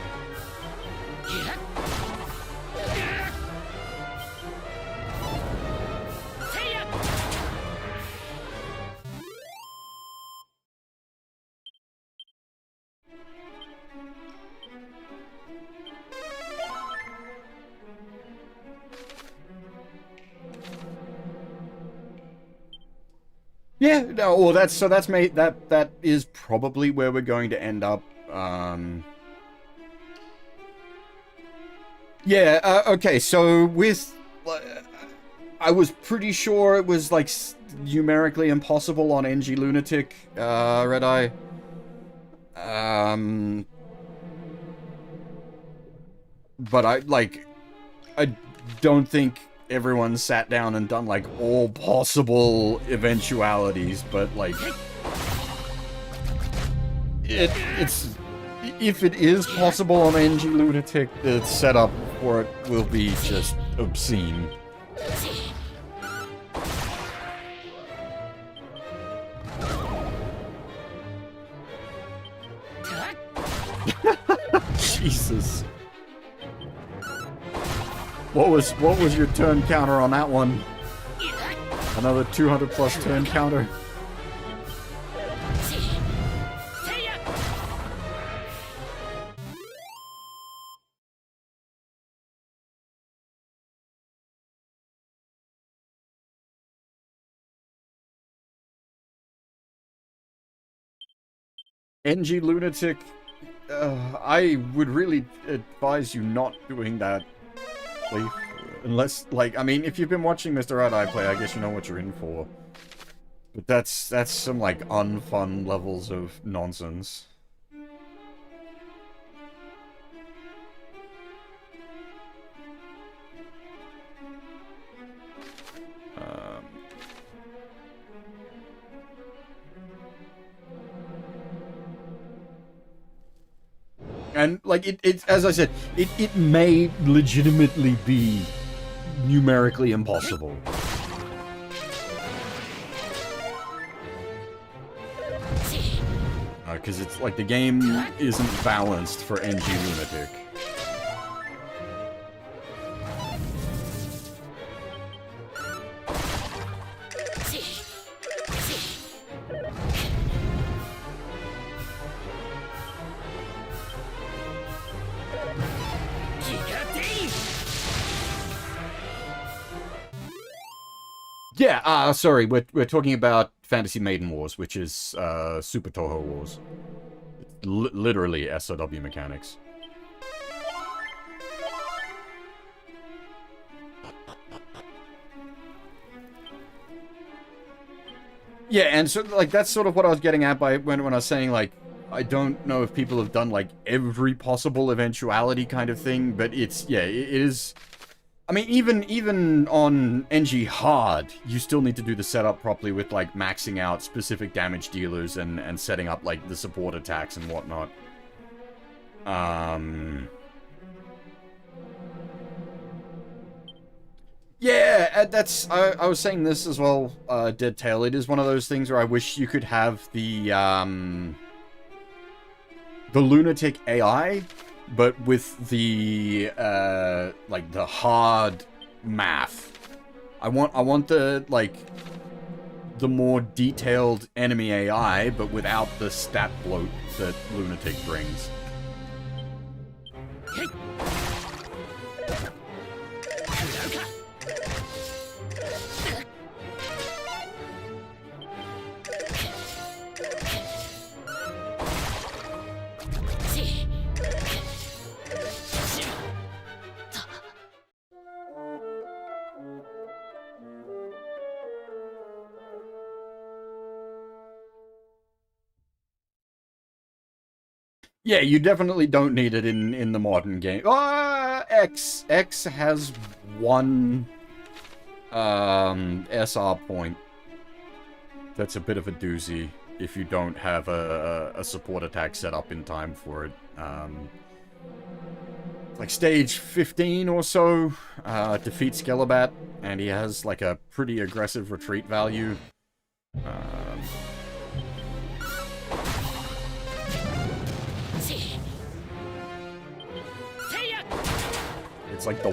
Yeah, no, well, that is probably where we're going to end up. Yeah, okay, so with, I was pretty sure it was, like, numerically impossible on NG Lunatic, Red Eye. But I don't think everyone sat down and done, like, all possible eventualities, but, like, it's... If it is possible on NG Lunatic, the setup for it will be just obscene. Jesus. What was your turn counter on that one? Another 200 plus turn counter? NG Lunatic, I would really advise you not doing that, Leaf. Unless, like, I mean, if you've been watching Mr. Red-Eye play, I guess you know what you're in for. But that's some, like, unfun levels of nonsense. And, like, it as I said, it may legitimately be numerically impossible. Because it's, like, the game isn't balanced for NG Lunatic. Yeah, sorry, we're talking about Fantasy Maiden Wars, which is Super Toho Wars. It's literally SOW mechanics. Yeah, and so, like, that's sort of what I was getting at by when I was saying, like, I don't know if people have done, like, every possible eventuality kind of thing, but it's, yeah, it is... I mean, even on NG Hard, you still need to do the setup properly with, like, maxing out specific damage dealers and setting up, like, the support attacks and whatnot. Yeah, that's... I was saying this as well, Dead Tail. It is one of those things where I wish you could have the Lunatic AI, but with the, like, the hard math. I want the, like, the more detailed enemy AI, but without the stat bloat that Lunatic brings. Yeah, you definitely don't need it in the modern game. X has one SR point. That's a bit of a doozy if you don't have a support attack set up in time for it. Like stage 15 or so, defeat Skelebat, and he has like a pretty aggressive retreat value. It's like the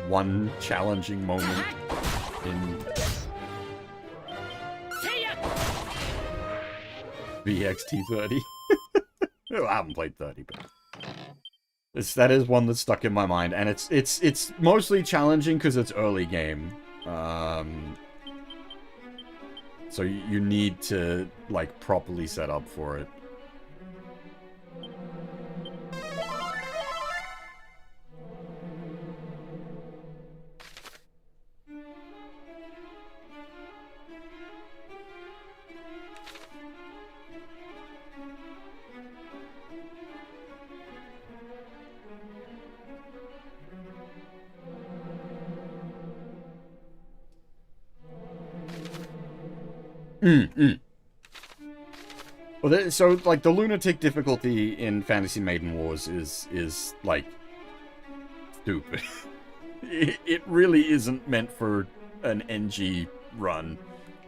one challenging moment in VXT30. I haven't played 30, but that is one that's stuck in my mind, and it's mostly challenging because it's early game. So you need to like properly set up for it. Well, so, like, the lunatic difficulty in Fantasy Maiden Wars is like, stupid. It really isn't meant for an NG run.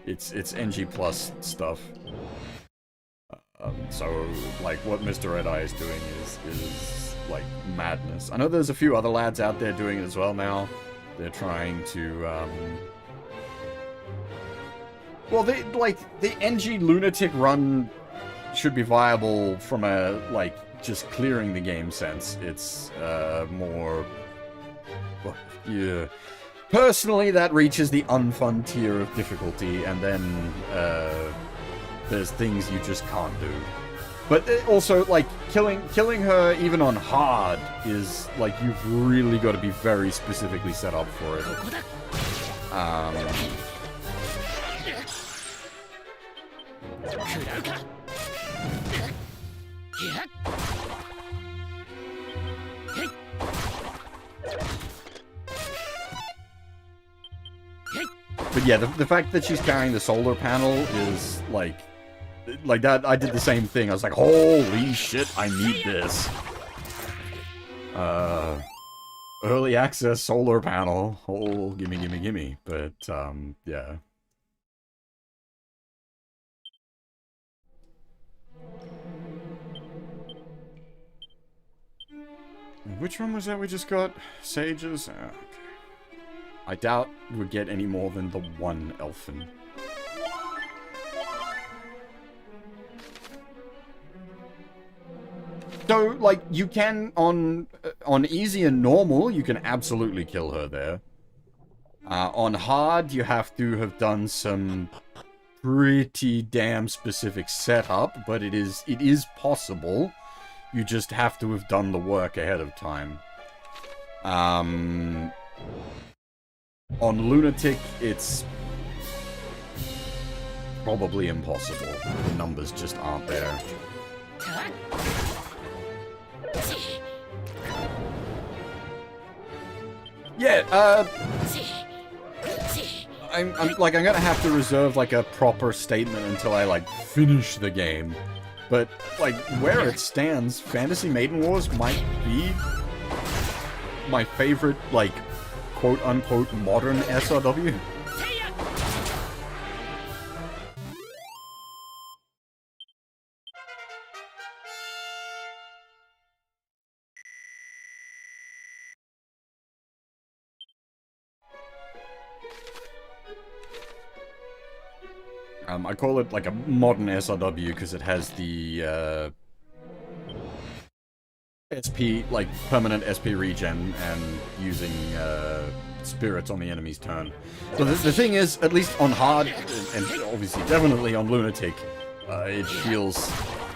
It's NG plus stuff. So, like, what Mr. Red Eye is doing is like, madness. I know there's a few other lads out there doing it as well now. They're trying to, well, the NG lunatic run should be viable from a, like, just clearing the game sense. It's, more... Well, yeah. Personally, that reaches the unfun tier of difficulty, and then, there's things you just can't do. But also, like, killing her even on hard is, like, you've really got to be very specifically set up for it. But yeah, the fact that she's carrying the solar panel is, like that, I did the same thing. I was like, holy shit, I need this. Early access solar panel. Oh, gimme, gimme, gimme. But, yeah. Which one was that we just got? Sages? Okay. I doubt we'd get any more than the one elfin. So, like, you can, on easy and normal, you can absolutely kill her there. On hard, you have to have done some pretty damn specific setup, but it is possible. You just have to have done the work ahead of time. On Lunatic, it's probably impossible. The numbers just aren't there. Yeah, I'm gonna have to reserve, like, a proper statement until I, like, finish the game. But, like, where it stands, Fantasy Maiden Wars might be my favorite, like, quote-unquote modern SRW. I call it, like, a modern SRW because it has the, SP, like, permanent SP regen and using, spirits on the enemy's turn. So the thing is, at least on hard, and obviously definitely on Lunatic, it feels,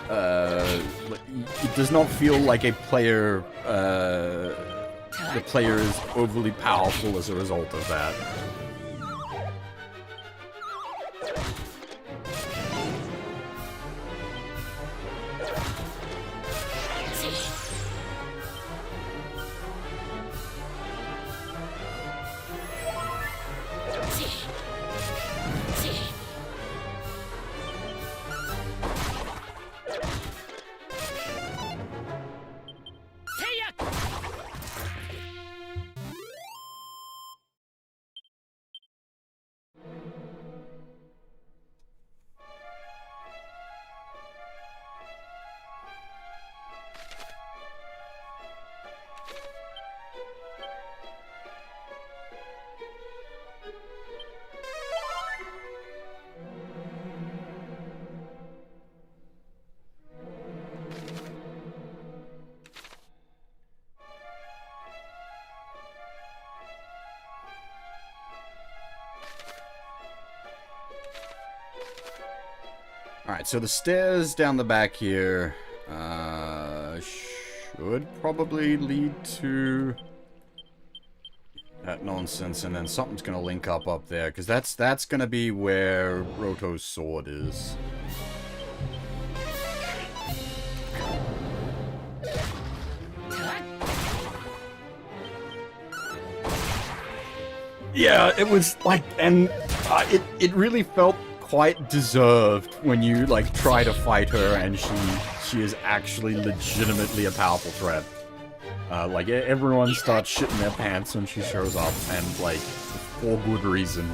it does not feel like a player, the player is overly powerful as a result of that. Alright, so the stairs down the back here should probably lead to that nonsense, and then something's gonna link up there, because that's gonna be where Roto's sword is. Yeah, it was like, and it really felt quite deserved when you, like, try to fight her and she is actually legitimately a powerful threat. Like, everyone starts shitting their pants when she shows up, and, like, for good reason.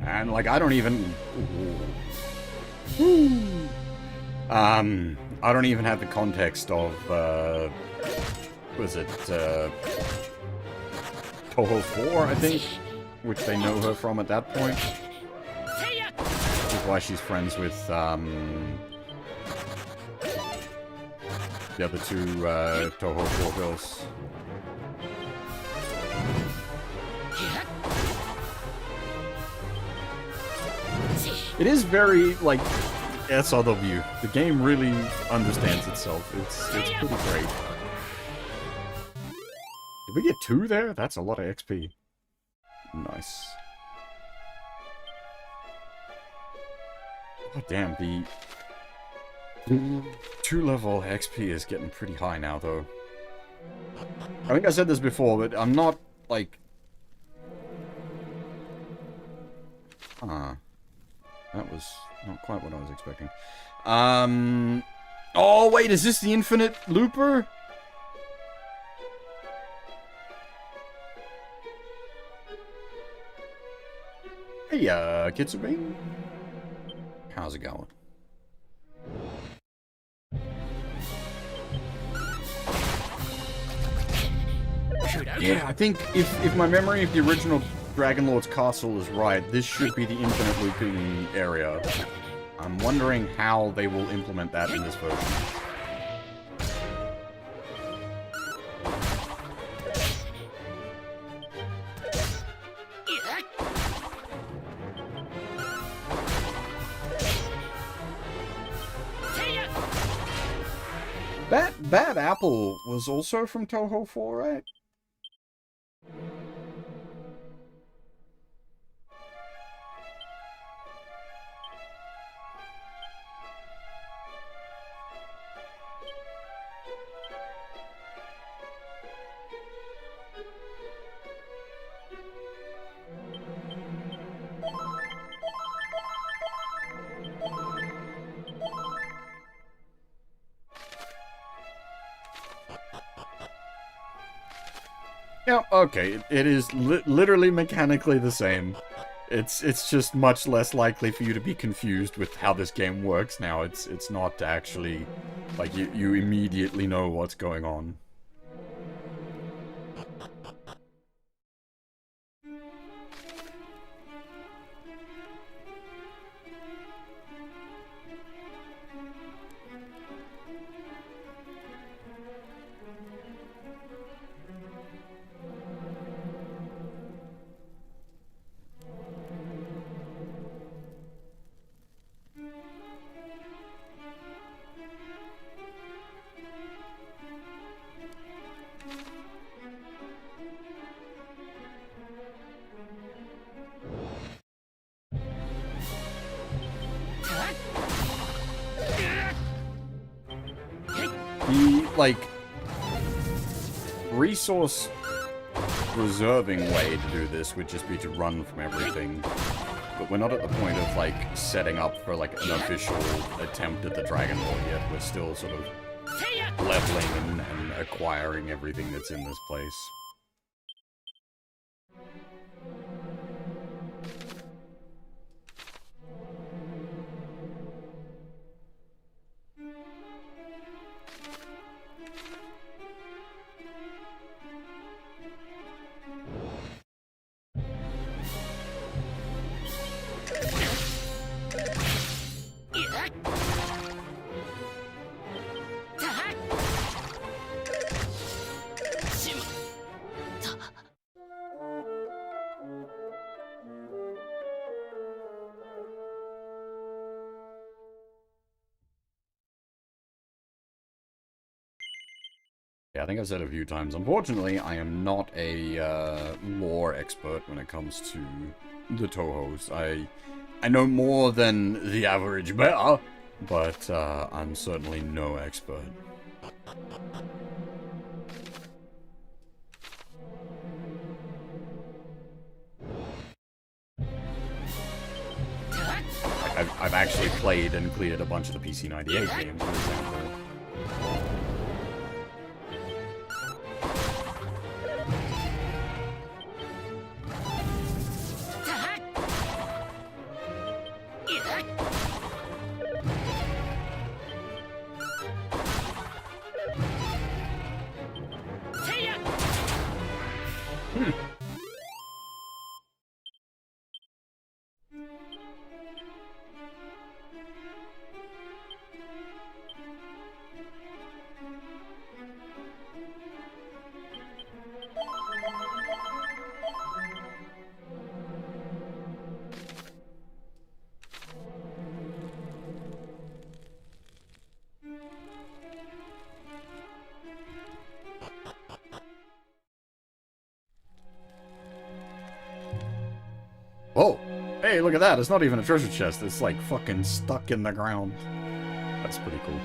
And, like, I don't even... I don't even have the context of, was it, Toho 4, I think? Which they know her from at that point. Which is why she's friends with, the other two, Toho 4 girls. It is very, like, SRW. The game really understands itself. It's pretty great. Did we get 2 there? That's a lot of XP. Nice. Oh, damn, the 2-level XP is getting pretty high now, though. I think I said this before, but I'm not, like... That was not quite what I was expecting. Oh, wait, is this the infinite looper? Hey, Kitsubane. How's it going? Yeah, I think if my memory of the original Dragon Lord's Castle is right, this should be the infinite looping area. I'm wondering how they will implement that in this version. Bad Apple was also from Toho 4, right? Yeah, okay, it is literally mechanically the same. It's just much less likely for you to be confused with how this game works now. It's not actually, like, you immediately know what's going on. The, like, resource reserving way to do this would just be to run from everything. But we're not at the point of, like, setting up for, like, an official attempt at the Dragon Lord yet. We're still sort of leveling and acquiring everything that's in this place. Yeah, I think I've said it a few times. Unfortunately, I am not a lore expert when it comes to the Tohos. I know more than the average bear, but I'm certainly no expert. Like, I've actually played and cleared a bunch of the PC98 games, for example. Whoa! Hey, look at that! It's not even a treasure chest. It's like fucking stuck in the ground. That's pretty cool.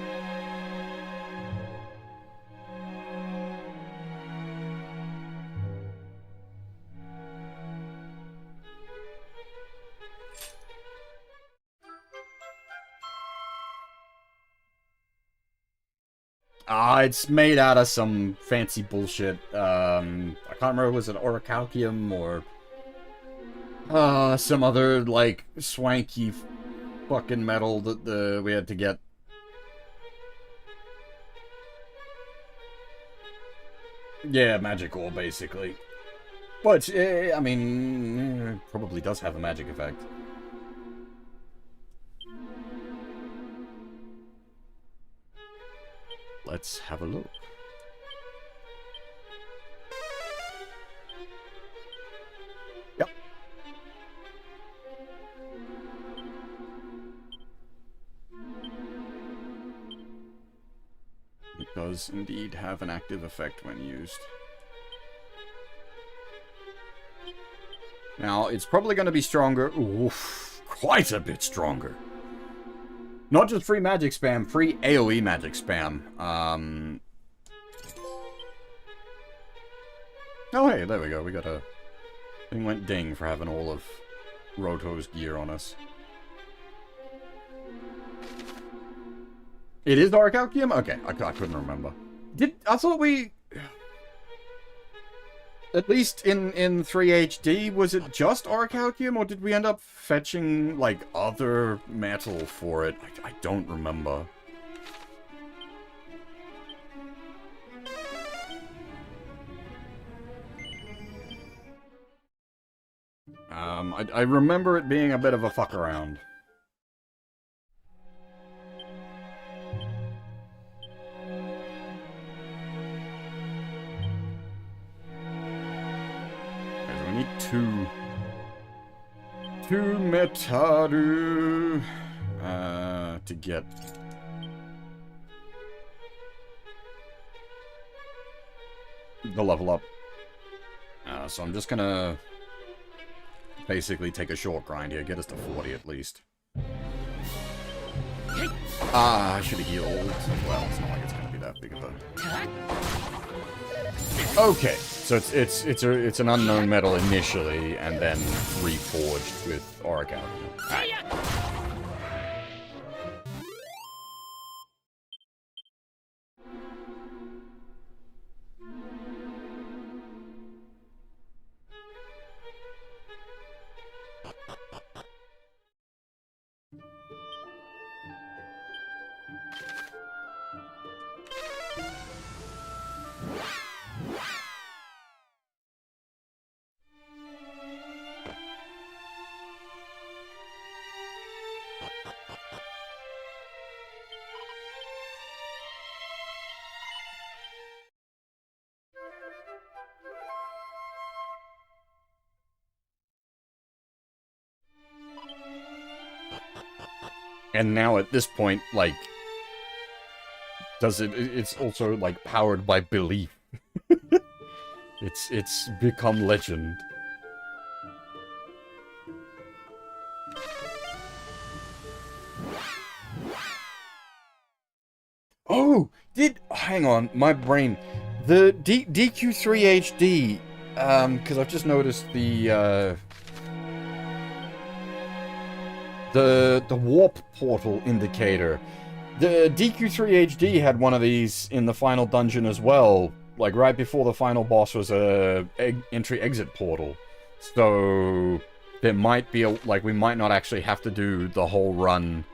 It's made out of some fancy bullshit. I can't remember, was it orichalcum or some other, like, swanky fucking metal that we had to get. Yeah, magic ore, basically. But, I mean, it probably does have a magic effect. Let's have a look. Yep. It does indeed have an active effect when used. Now, it's probably going to be stronger. Oof, quite a bit stronger. Not just free magic spam, free AoE magic spam. Oh, hey, there we go. We got a thing went ding for having all of Roto's gear on us. It is orichalcum? Okay, I couldn't remember. I thought we... At least in 3HD, was it just orichalcum, or did we end up fetching, like, other metal for it? I don't remember. I remember it being a bit of a fuck around. Need two metaru to get the level up. So I'm just gonna basically take a short grind here, get us to 40 at least. I should have healed. Well, it's not like it's gonna be that big of a... Okay, so it's an unknown metal initially, and then reforged with orichalcum. Alright. And now at this point, like, it's also, like, powered by belief. It's become legend. Oh! Hang on, my brain. The DQ3 HD, because I've just noticed the warp portal indicator. The DQ3 HD had one of these in the final dungeon as well, like right before the final boss was a entry-exit portal. So there might be we might not actually have to do the whole run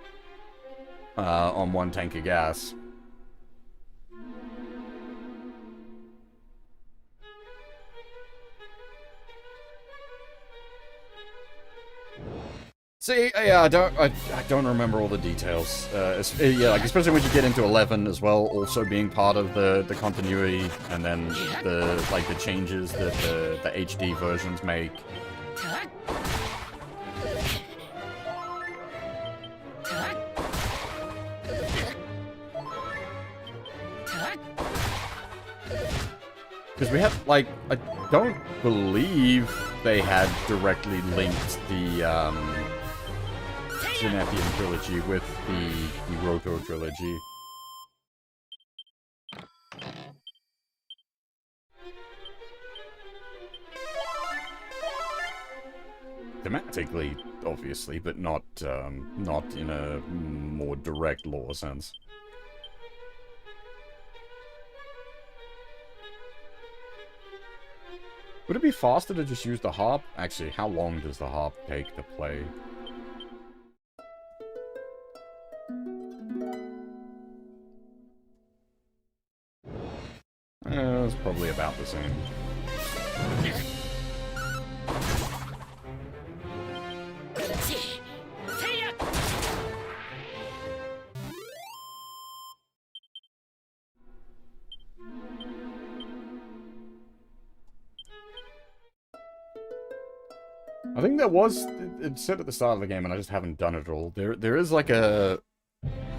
on one tank of gas. See, yeah, I don't remember all the details. Yeah, like especially when you get into 11 as well, also being part of the continuity, and then the changes that the HD versions make. Because we have, like, I don't believe they had directly linked the Genethian trilogy with the Roto trilogy. Thematically, obviously, but not in a more direct lore sense. Would it be faster to just use the harp? Actually, how long does the harp take to play? It's probably about the same. I think there was, it said at the start of the game, and I just haven't done it all. There is like a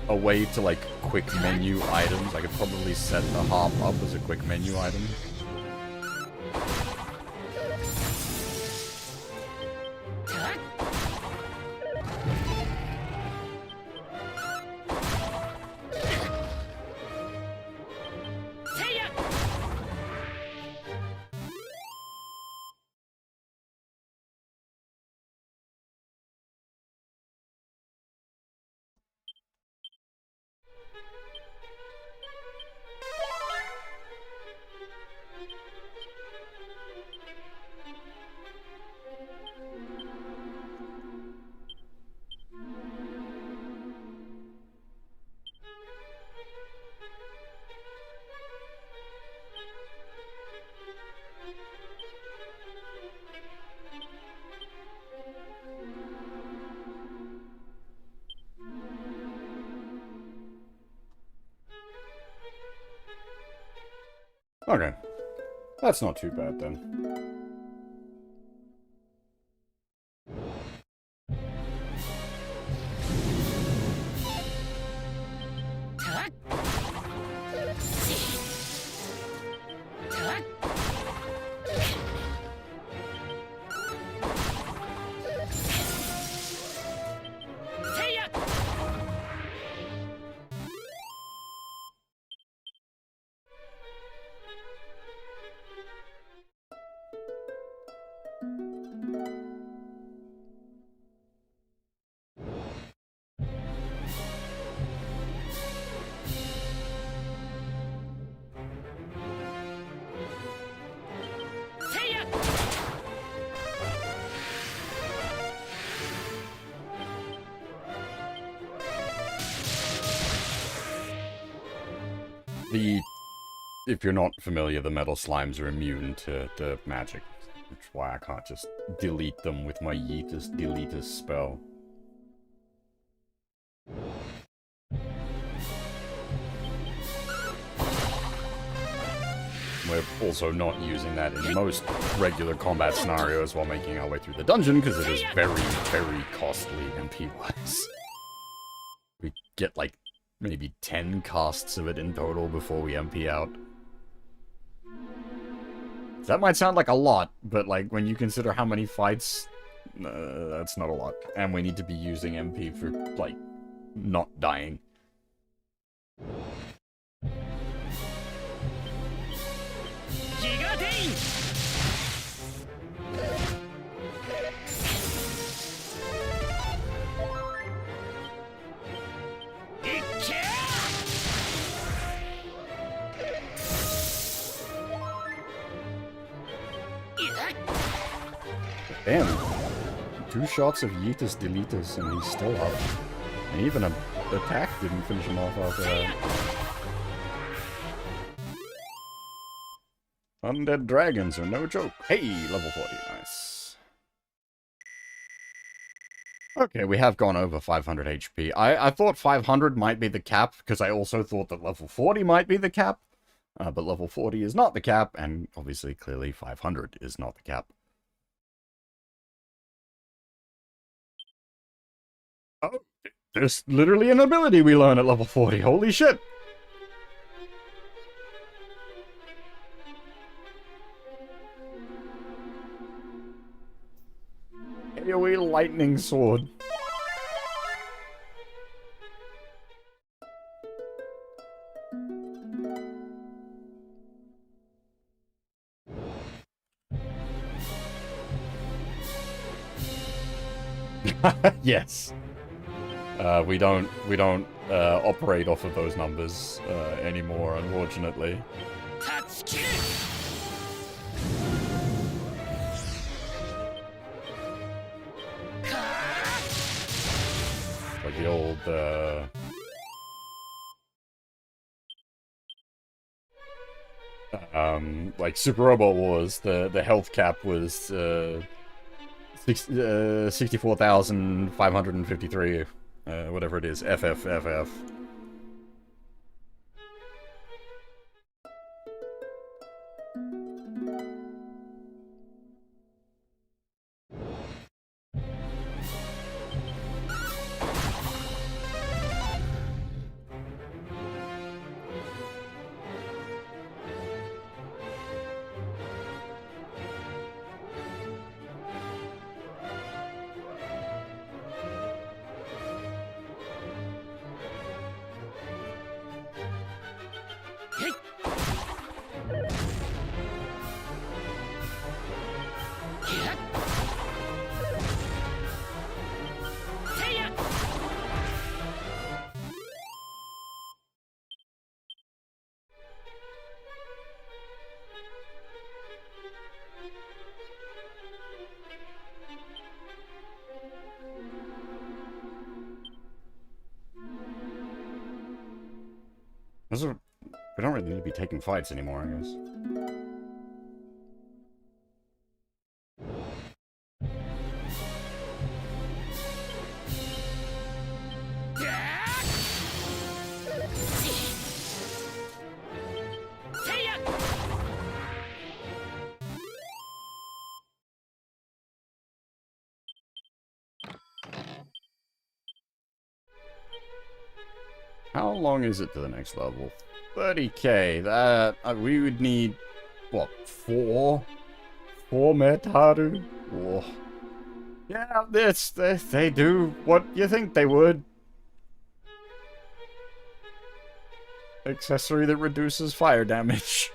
way to like quick menu items. I could probably set the harp up as a quick menu item. Okay. That's not too bad then. If you're not familiar, the metal slimes are immune to magic, which is why I can't just delete them with my Yeetus Deletus spell. We're also not using that in most regular combat scenarios while making our way through the dungeon, because it is very, very costly MP-wise. We get, like, maybe 10 casts of it in total before we MP out. That might sound like a lot, but like when you consider how many fights, that's not a lot. And we need to be using MP for, like, not dying. Damn. 2 shots of Yeetus Deletus and he's still up. And even an attack didn't finish him off after that. Undead dragons are no joke. Hey, level 40, nice. Okay, we have gone over 500 HP. I thought 500 might be the cap, because I also thought that level 40 might be the cap. But level 40 is not the cap, and obviously, clearly, 500 is not the cap. Oh, there's literally an ability we learn at level 40. Holy shit! AoE lightning sword. Yes. We don't operate off of those numbers anymore, unfortunately. Like the old like Super Robot Wars, the health cap was 64,553. Whatever it is, FFFF. We don't really need to be taking fights anymore, I guess. How long is it to the next level? 30k. That we would need what, 4 Metaru? Oh. Yeah, they do what you think they would. Accessory that reduces fire damage.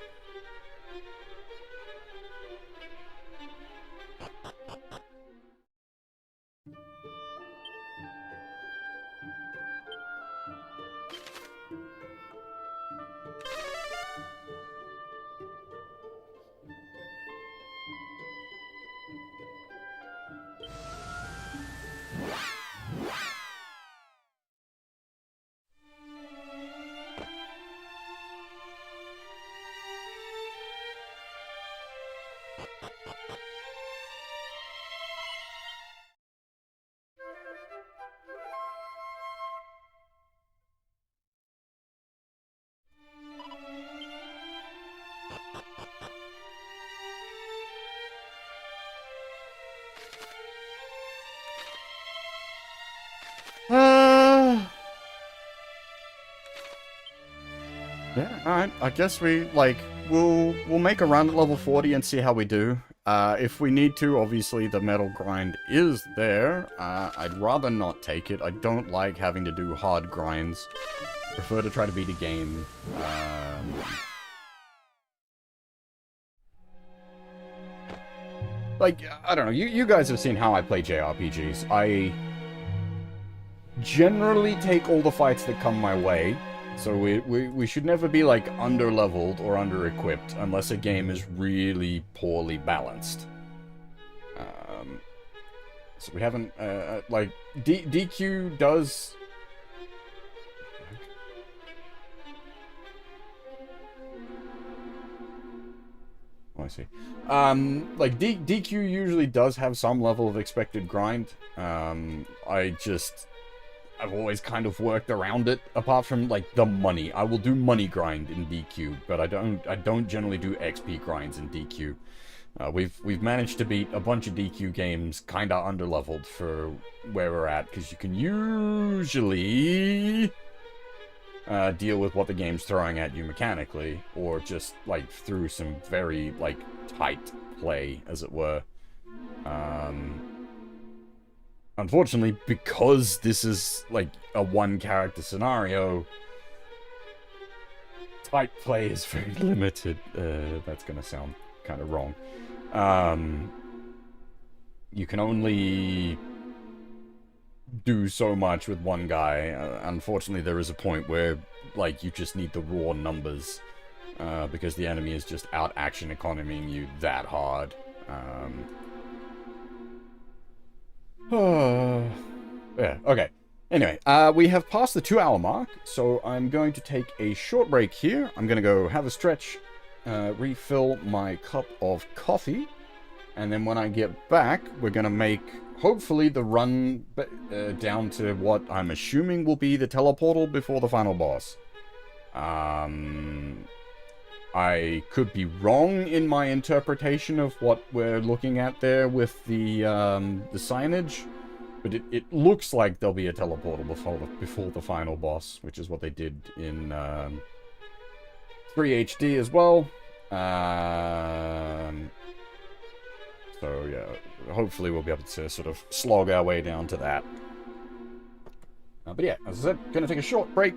Yeah, alright. I guess we'll make a run at level 40 and see how we do. If we need to, obviously the metal grind is there. I'd rather not take it. I don't like having to do hard grinds. Prefer to try to beat a game. Like, I don't know, you guys have seen how I play JRPGs. I generally take all the fights that come my way, so we should never be, like, under-leveled or under-equipped unless a game is really poorly balanced. So we haven't, like, DQ does... Oh, I see. Like, DQ usually does have some level of expected grind. I've always kind of worked around it, apart from, like, the money. I will do money grind in DQ, but I don't generally do XP grinds in DQ. We've managed to beat a bunch of DQ games kinda underleveled for where we're at, because you can usually deal with what the game's throwing at you mechanically, or just, like, through some very, like, tight play, as it were. Unfortunately, because this is, like, a one-character scenario, tight play is very limited. That's gonna sound kind of wrong. You can only do so much with one guy. Unfortunately, there is a point where, like, you just need the raw numbers, because the enemy is just out-action economying you that hard. Yeah, okay. Anyway, we have passed the 2-hour mark, so I'm going to take a short break here. I'm gonna go have a stretch, refill my cup of coffee, and then when I get back, we're gonna make, hopefully, the run down to what I'm assuming will be the teleportal before the final boss. I could be wrong in my interpretation of what we're looking at there with the signage, but it looks like there'll be a teleportal before the final boss, which is what they did in 3 HD as well. So yeah, hopefully we'll be able to sort of slog our way down to that. But yeah, as I said, gonna take a short break.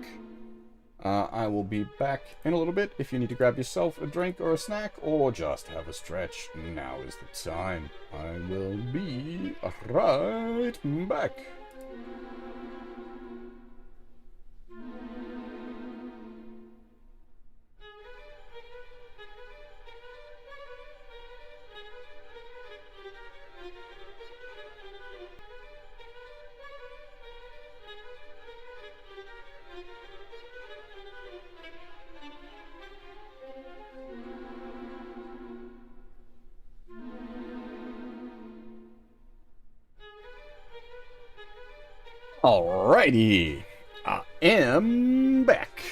I will be back in a little bit. If you need to grab yourself a drink or a snack, or just have a stretch, now is the time. I will be right back. Alrighty, I am back.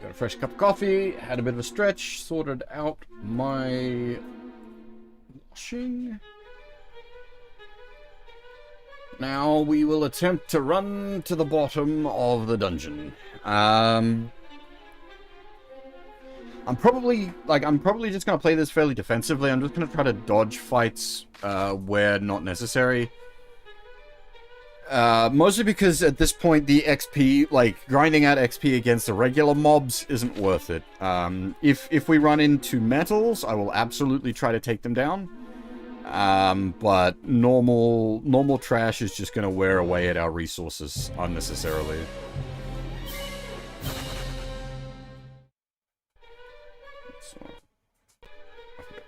Got a fresh cup of coffee, had a bit of a stretch, sorted out my washing. Now we will attempt to run to the bottom of the dungeon. I'm probably just gonna play this fairly defensively. I'm just gonna try to dodge fights where not necessary. Mostly because at this point the XP, like, grinding out XP against the regular mobs isn't worth it. If we run into metals, I will absolutely try to take them down. But normal trash is just gonna wear away at our resources unnecessarily.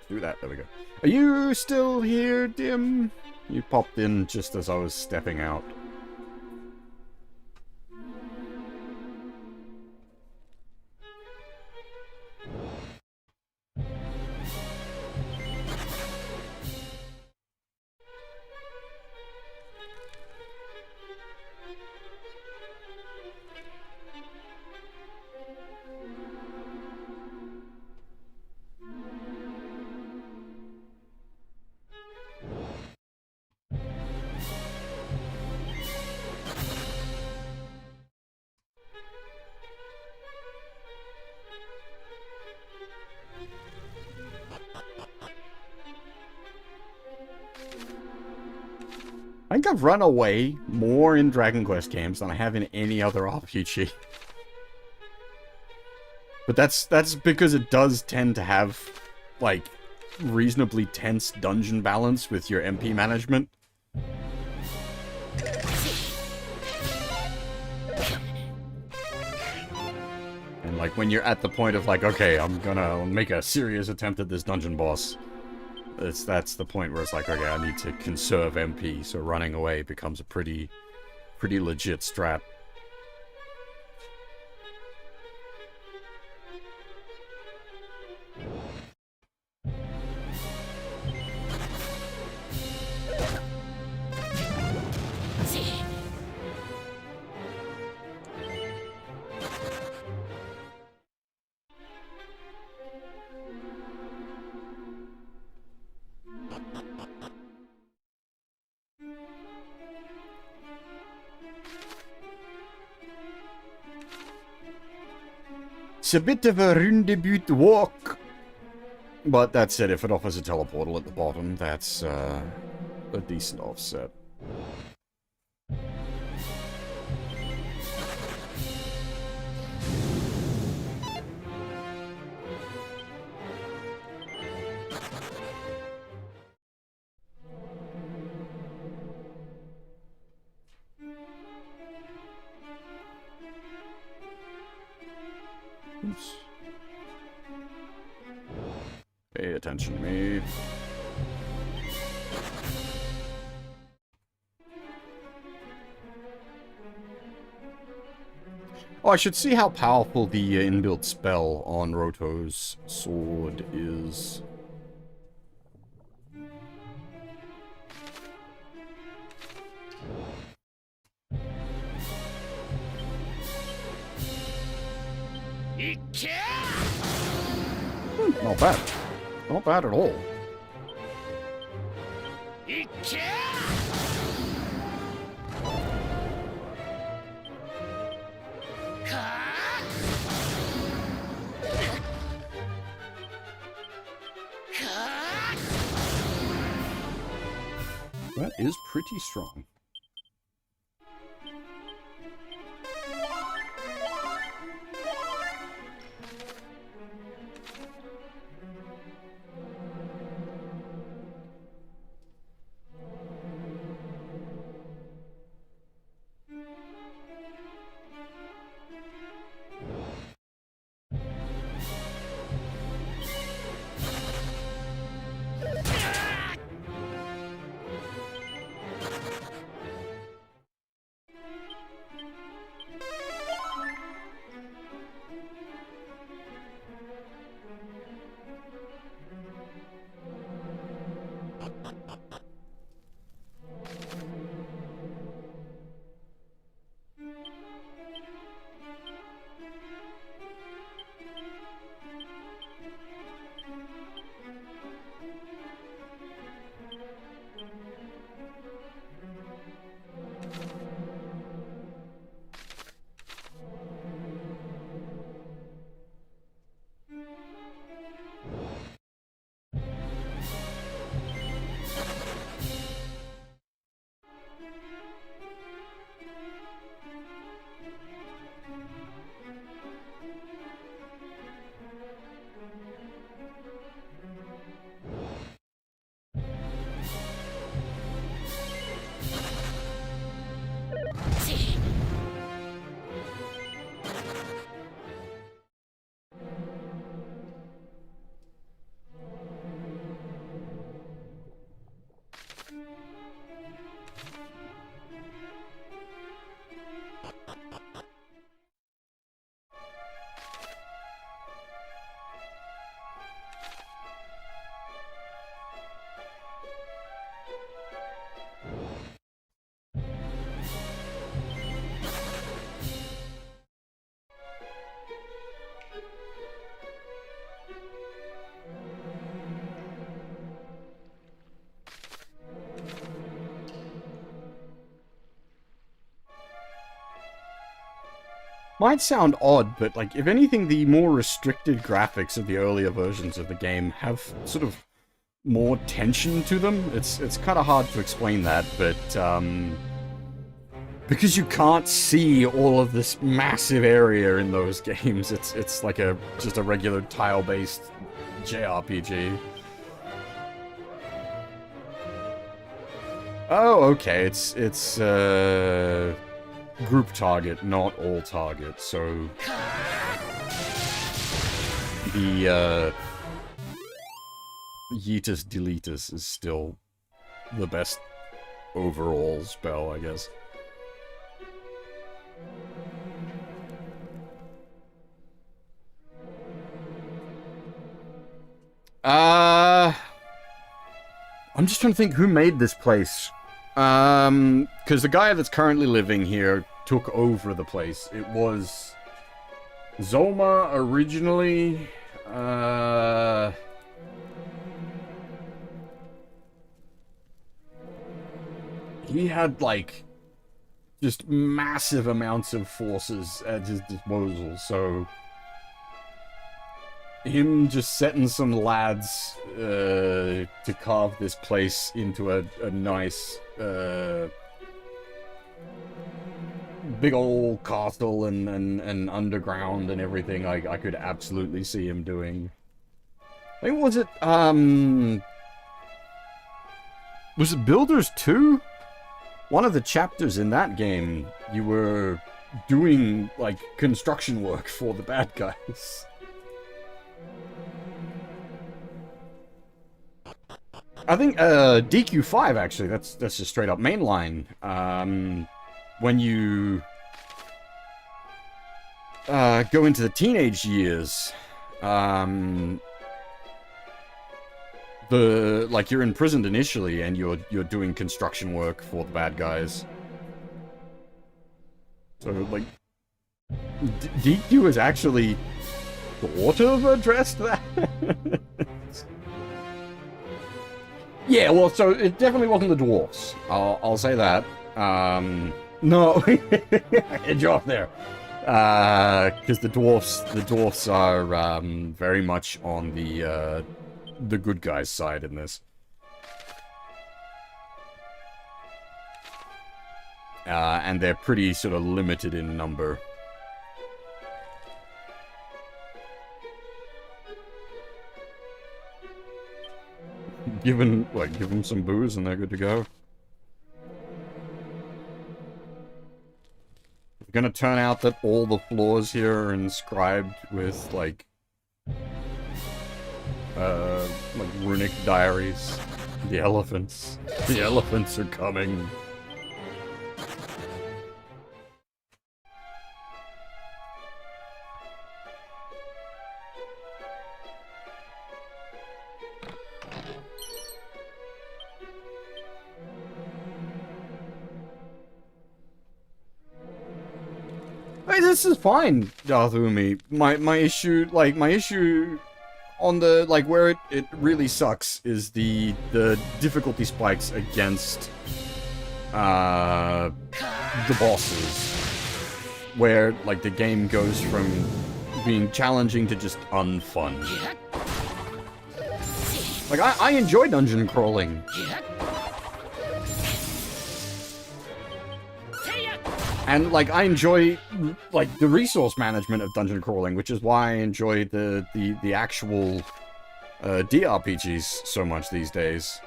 Do that. There we go. Are you still here, Dim? You popped in just as I was stepping out. think I've run away more in Dragon Quest games than I have in any other RPG. But that's because it does tend to have, like, reasonably tense dungeon balance with your MP management. And, like, when you're at the point of, like, okay, I'm gonna make a serious attempt at this dungeon boss, that's the point where it's like, okay, I need to conserve MP, so running away becomes a pretty legit strat. It's a bit of a roundabout walk. But that said, if it offers a teleportal at the bottom, that's a decent offset. Oops. Pay attention to me. Oh, I should see how powerful the inbuilt spell on Roto's sword is. Not bad. Not bad at all. That is pretty strong. Might sound odd, but, like, if anything, the more restricted graphics of the earlier versions of the game have sort of more tension to them. It's kind of hard to explain that, but because you can't see all of this massive area in those games, it's like just a regular tile-based JRPG. Oh, okay. It's group target, not all target. So the Yeetus Deletus is still the best overall spell, I guess. I'm just trying to think who made this place. Because the guy that's currently living here took over the place. It was Zoma originally. He had, like, just massive amounts of forces at his disposal, so him just setting some lads to carve this place into a nice big old castle and underground and everything, I could absolutely see him doing. I think, was it Builders 2? One of the chapters in that game, you were doing, like, construction work for the bad guys. I think DQ5 actually. That's just straight up mainline. When you go into the teenage years, you're imprisoned initially, and you're doing construction work for the bad guys. So like, DQ has actually sort of addressed that. Yeah, well, so it definitely wasn't the dwarfs. I'll say that. No, head you off there. Because the dwarfs are very much on the good guys' side in this. And they're pretty sort of limited in number. Give them some booze and they're good to go. It's gonna turn out that all the floors here are inscribed with, like runic diaries. The elephants. The elephants are coming. Hey, this is fine, Darthumi. My issue on the, like, where it really sucks is the difficulty spikes against the bosses, where, like, the game goes from being challenging to just unfun. Like, I enjoy dungeon crawling. And, like, I enjoy, like, the resource management of dungeon crawling, which is why I enjoy the actual DRPGs so much these days.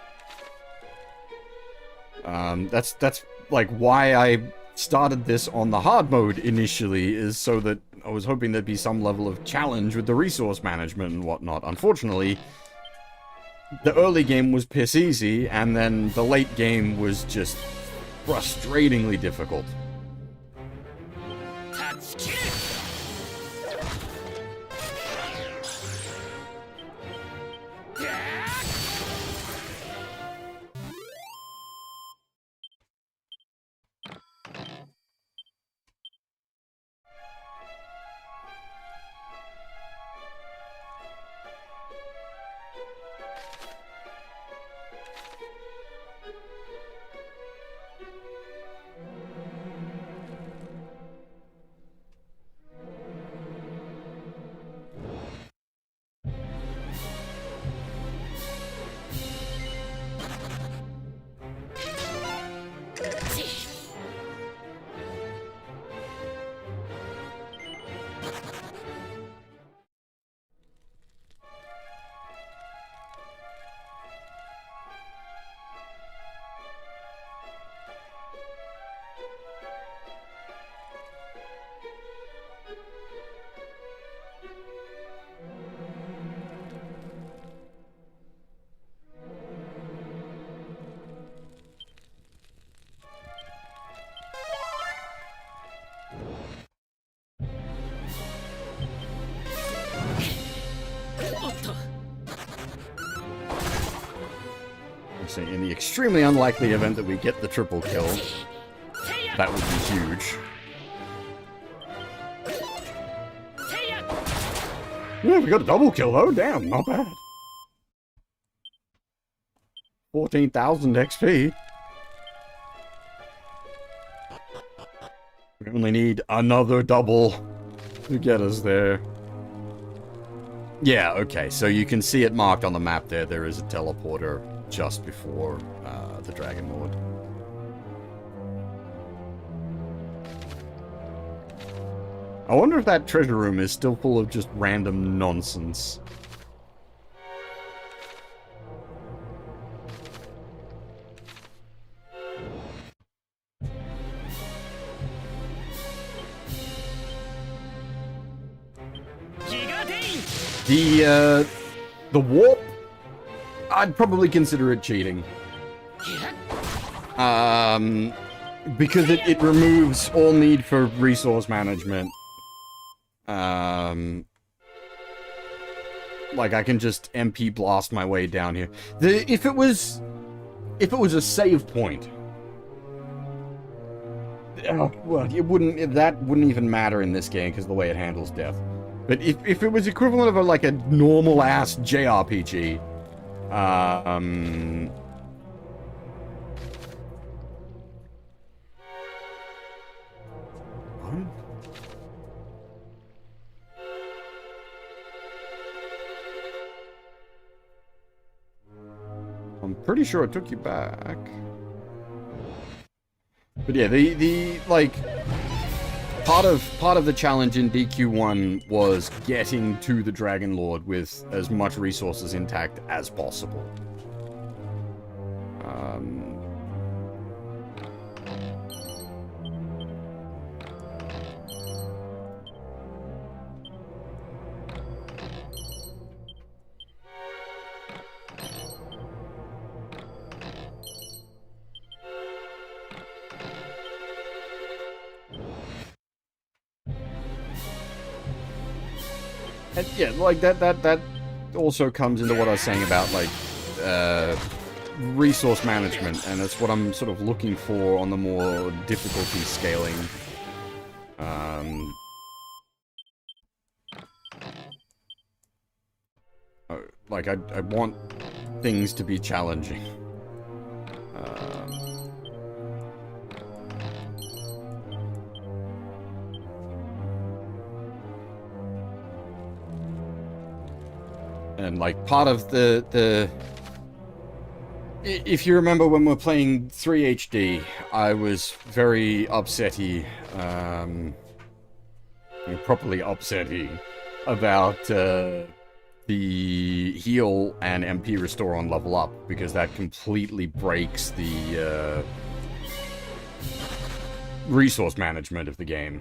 That's, like, why I started this on the hard mode initially, is so that I was hoping there'd be some level of challenge with the resource management and whatnot. Unfortunately, the early game was piss easy, and then the late game was just frustratingly difficult. So in the extremely unlikely event that we get the triple kill, that would be huge. Yeah, we got a double kill though. Damn, not bad. 14,000 XP. We only need another double to get us there. Yeah, okay, so you can see it marked on the map there. There is a teleporter just before the Dragon Lord. I wonder if that treasure room is still full of just random nonsense. The warp, I'd probably consider it cheating. Because it removes all need for resource management. Like I can just MP blast my way down here. If it was a save point, well, that wouldn't even matter in this game because of the way it handles death. But if it was equivalent of like a normal ass JRPG, I'm pretty sure it took you back. But yeah, like part of the challenge in DQ1 was getting to the Dragon Lord with as much resources intact as possible. And yeah, like that also comes into what I was saying about like resource management, and that's what I'm sort of looking for on the more difficulty scaling. Like I want things to be challenging. And like part of if you remember when we're playing 3 HD, I was very upsetty, properly upsetty about the heal and MP restore on level up, because that completely breaks the resource management of the game.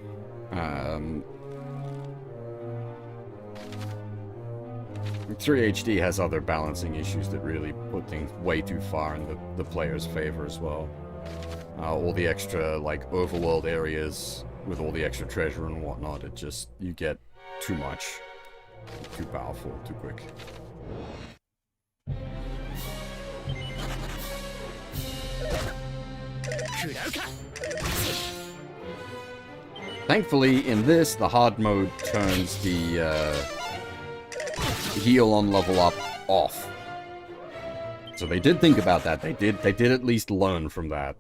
3 HD has other balancing issues that really put things way too far in the player's favor as well. All the extra, like, overworld areas with all the extra treasure and whatnot, it just, you get too much. Too powerful, too quick. Thankfully, in this, the hard mode turns the heal on level up off. So they did think about that. They did at least learn from that.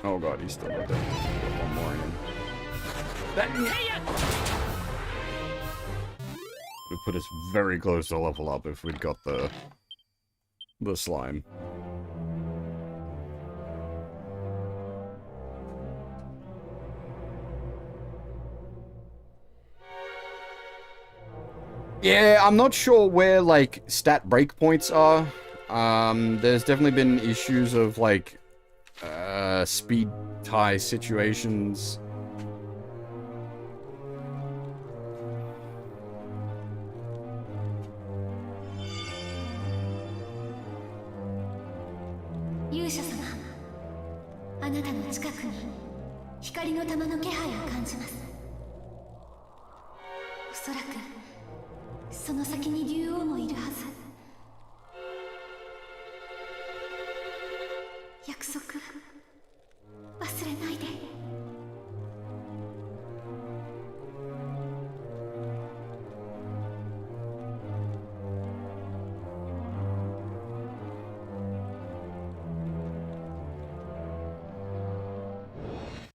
Oh god, he's still not dead. One more in. That would put us very close to level up if we'd got the slime. Yeah, I'm not sure where, like, stat breakpoints are. There's definitely been issues of, like, speed tie situations.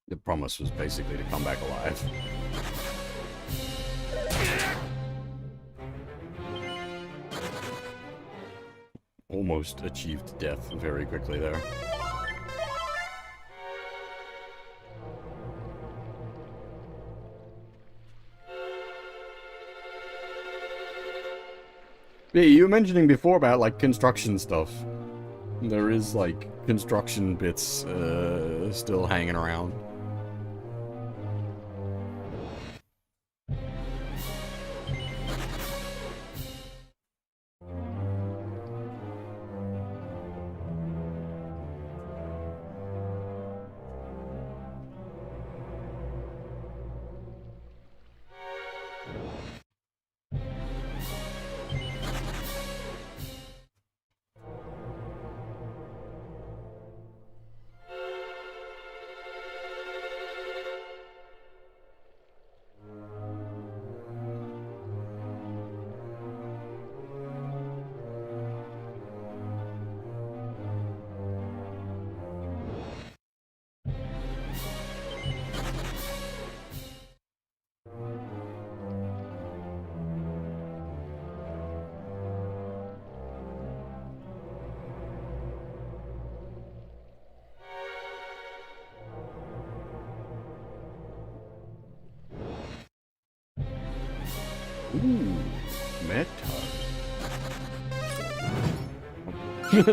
The promise was basically to come back alive. Almost achieved death very quickly there. Yeah, you were mentioning before about, like, construction stuff. There is, like, construction bits, still hanging around. Ooh, meta.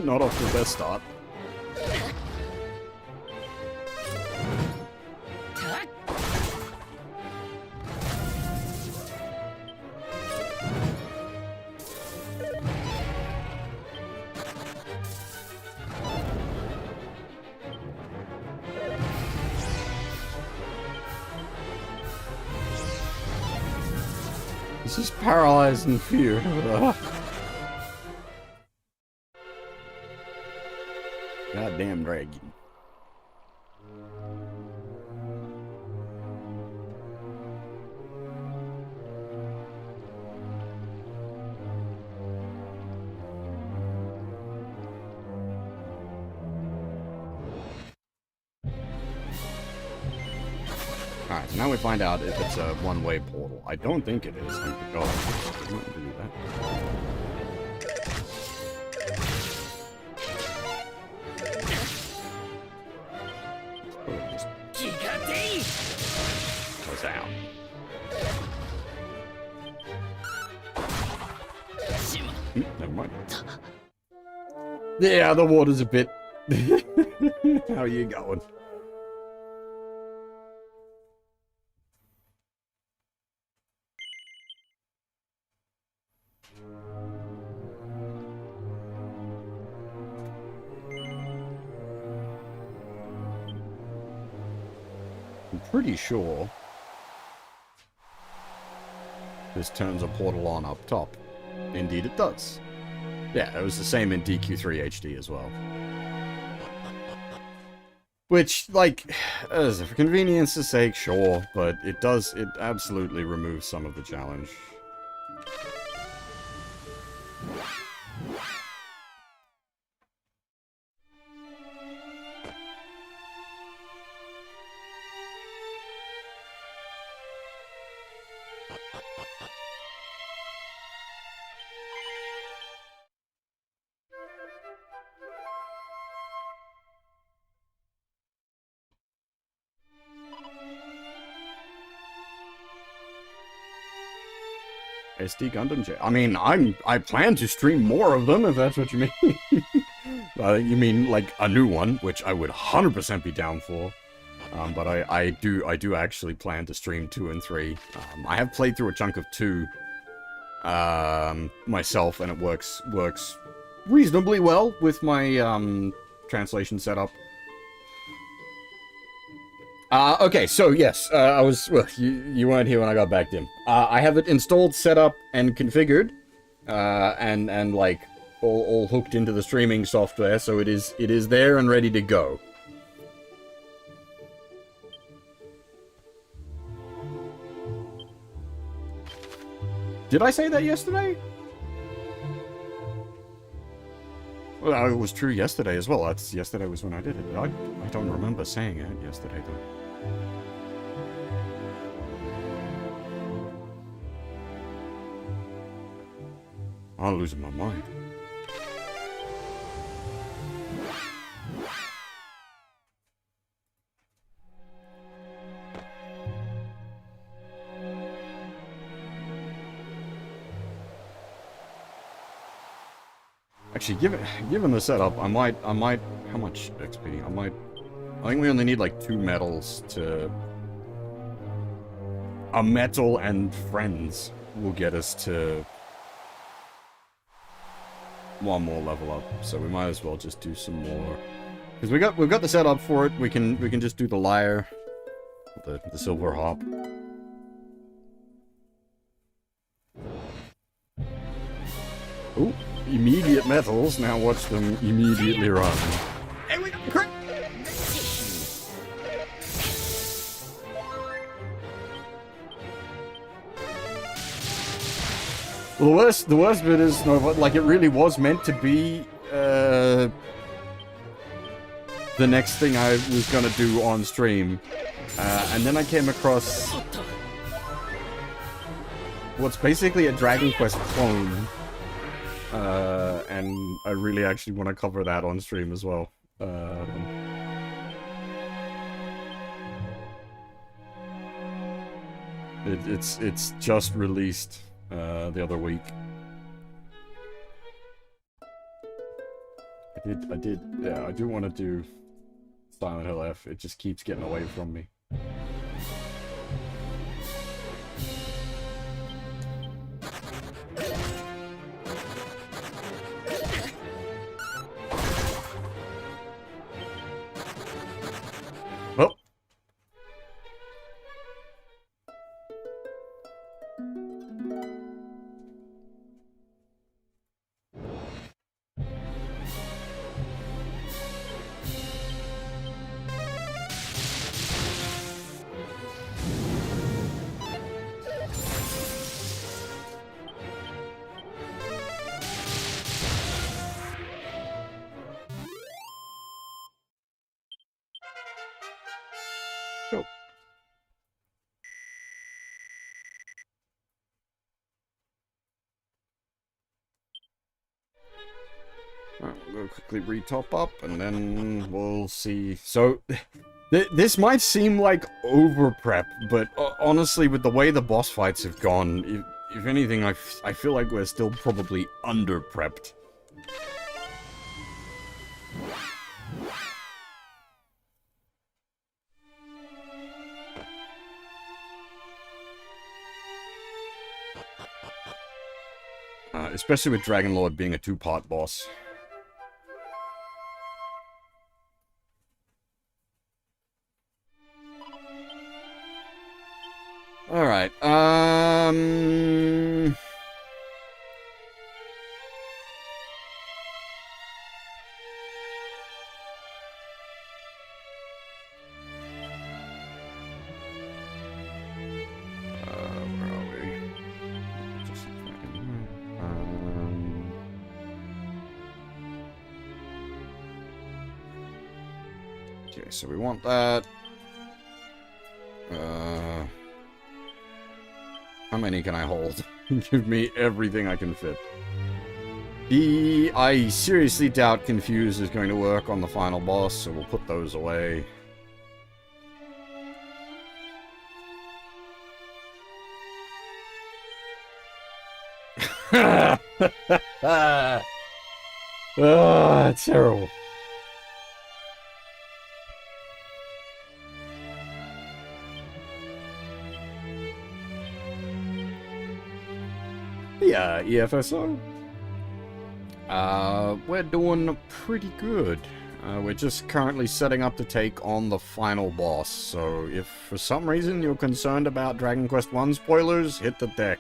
Not off the best start. This is paralyzed in fear. Goddamn dragon. Alright, so now we find out if it's a one-way portal. I don't think it is, thank God. I don't do that. Goes out. Never mind. Yeah, the water's a bit... How are you going? I'm pretty sure this turns a portal on up top. Indeed it does. Yeah, it was the same in DQ3 HD as well. Which, like, for convenience's sake, sure, but it absolutely removes some of the challenge. SD Gundam J. I mean, I plan to stream more of them, if that's what you mean. You mean, like, a new one, which I would 100% be down for. But I do actually plan to stream 2 and 3. I have played through a chunk of 2 myself, and it works reasonably well with my translation setup. Okay, so yes, well, you weren't here when I got back to him. I have it installed, set up, and configured, and like, all hooked into the streaming software, so it is there and ready to go. Did I say that yesterday? Well, it was true yesterday as well. Yesterday was when I did it. I don't remember saying it yesterday, though. I'm losing my mind. Actually, given the setup, I might, how much XP? I think we only need like 2 medals to... A medal and friends will get us to 1 more level up, so we might as well just do some more. Because we've got the setup for it, we can just do the lyre, the silver hop. Ooh. Immediate metals, now watch them immediately run. Hey, we got the crit! Well, the worst bit is, no, like, it really was meant to be, the next thing I was gonna do on stream. And then I came across what's basically a Dragon Quest clone. And I really actually want to cover that on stream as well. It's just released the other week. Yeah, I do want to do Silent Hill F. It just keeps getting away from me. Oh. Cool. Alright, we'll go quickly re-top up, and then we'll see. So, this might seem like over-prep, but honestly, with the way the boss fights have gone, if anything, I feel like we're still probably under-prepped. Especially with Dragon Lord being a 2-part boss. Alright, where are we? Just okay, so we want that. How many can I hold? Give me everything I can fit. I seriously doubt Confuse is going to work on the final boss, so we'll put those away. It's terrible. Yeah, EFSO. We're doing pretty good. We're just currently setting up to take on the final boss, so if for some reason you're concerned about Dragon Quest I spoilers, hit the deck.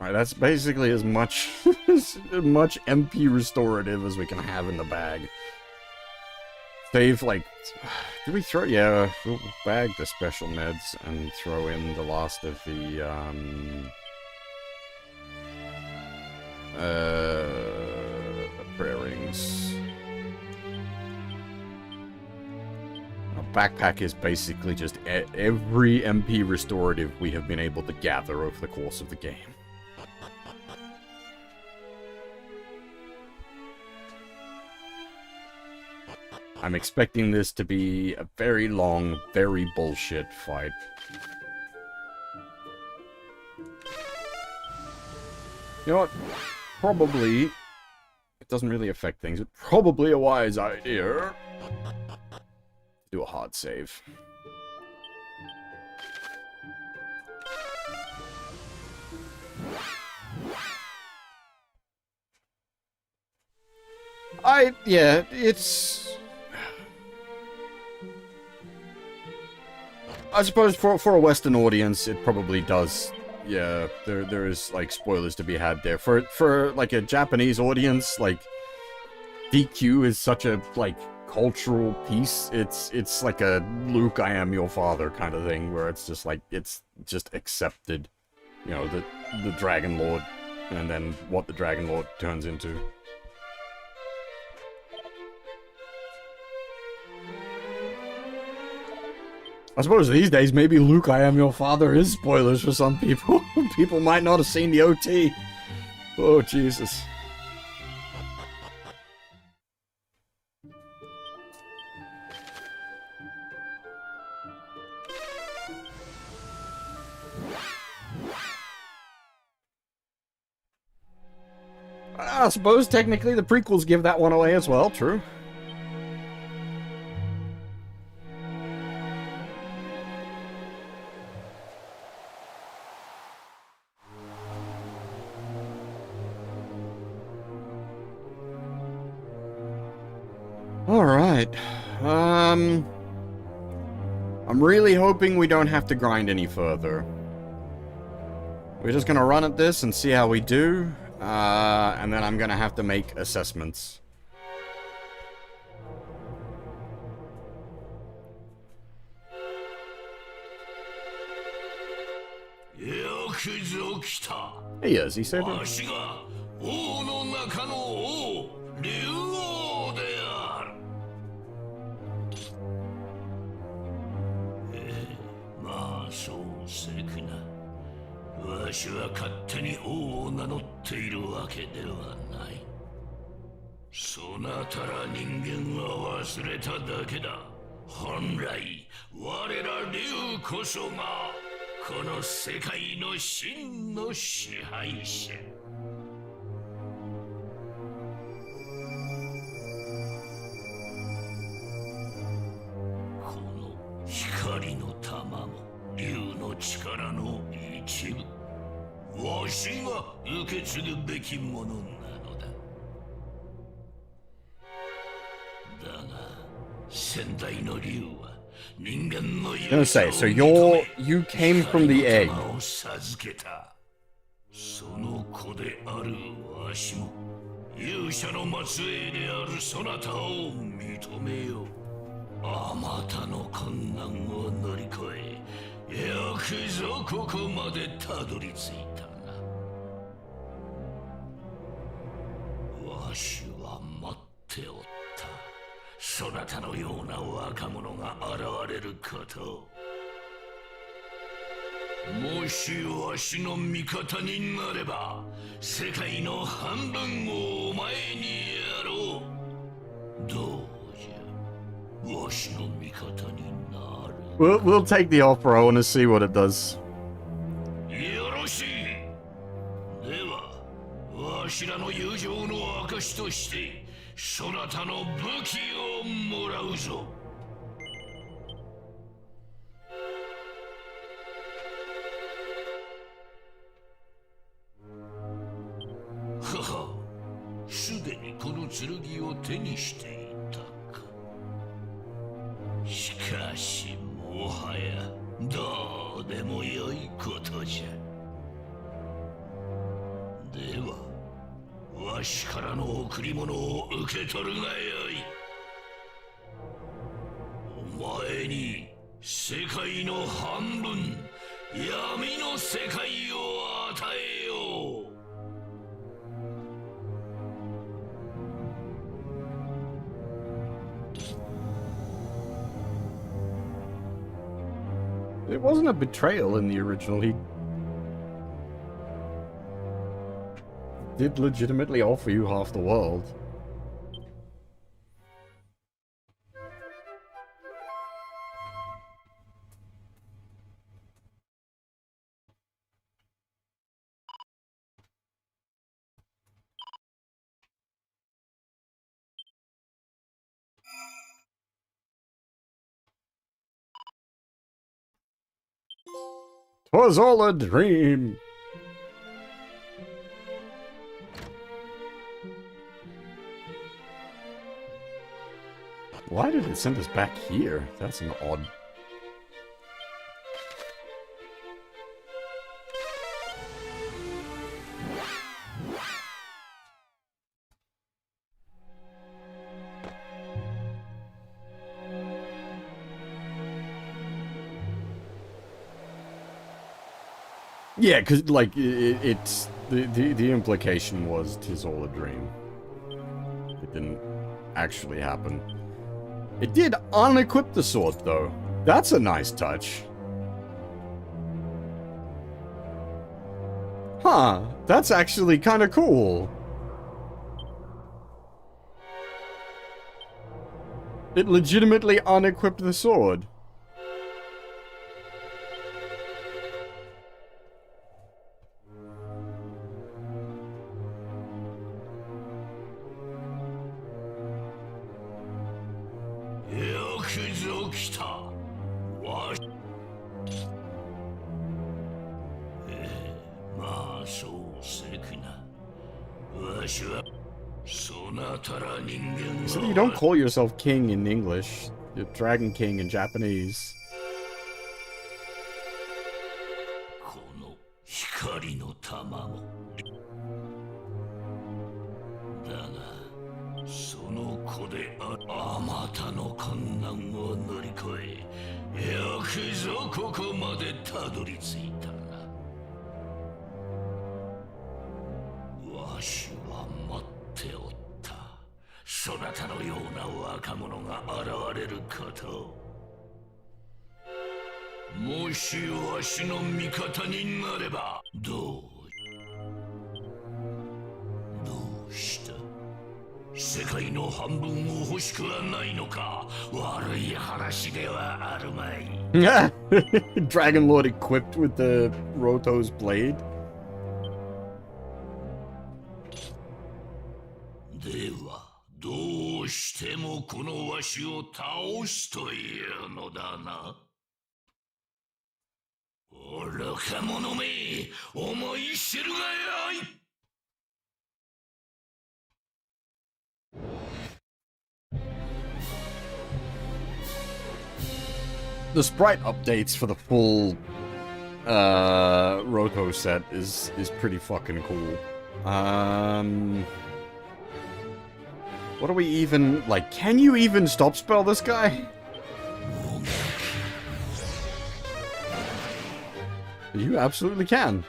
Right, that's basically as much as much MP restorative as we can have in the bag. Save, like, did we throw, yeah, we'll bag the special meds and throw in the last of the, prayer rings. Our backpack is basically just every MP restorative we have been able to gather over the course of the game. I'm expecting this to be a very long, very bullshit fight. You know what? Probably, it doesn't really affect things, but probably a wise idea. Do a hard save. Yeah, it's... I suppose for a Western audience, it probably does. Yeah, there is like spoilers to be had there. For like a Japanese audience, like DQ is such a like cultural piece. It's like a Luke, I am your father kind of thing, where it's just like it's just accepted. You know, the Dragon Lord, and then what the Dragon Lord turns into. I suppose these days, maybe Luke, I am your father is spoilers for some people. People might not have seen the OT. Oh, Jesus. I suppose technically the prequels give that one away as well, true. Alright, I'm really hoping we don't have to grind any further. We're just gonna run at this and see how we do, and then I'm gonna have to make assessments. He is, he said it. I was gonna say, so you came from the egg. We'll take the offer. I want to see what it does. よろしい。では、わしらの友情の証として、そなたの武器をもらうぞ。はは、すでにこの剣を手にしていたか。しかし、もはやどうでもよいことじゃ。では、わしからの贈り物を受け取るがよい。お前に世界の半分、闇の世界を与えよう。It wasn't a betrayal in the original. He did legitimately offer you half the world. Was all a dream. Why did it send us back here? That's an odd... Yeah, because, like, it's... The implication was 'tis all a dream. It didn't actually happen. It did unequip the sword, though. That's a nice touch. Huh, that's actually kind of cool. It legitimately unequipped the sword. So you don't call yourself king in English. You're Dragon King in Japanese. この光の卵だが、その子であまたの困難を乗り越え、よくぞここまでたどり着いたな。わしは待っておった。そなたのような若者が現れることを。もしわしの味方になればどうした世界の半分を欲しくはないのか悪い話ではあるまい。Dragon Lord equipped with the Roto's blade. ではどうしてもこのわしを倒すというのだな。愚か者め、思い知るがよい。The sprite updates for the full Roto set is pretty fucking cool. What do we even, like, can you even stop spell this guy? You absolutely can.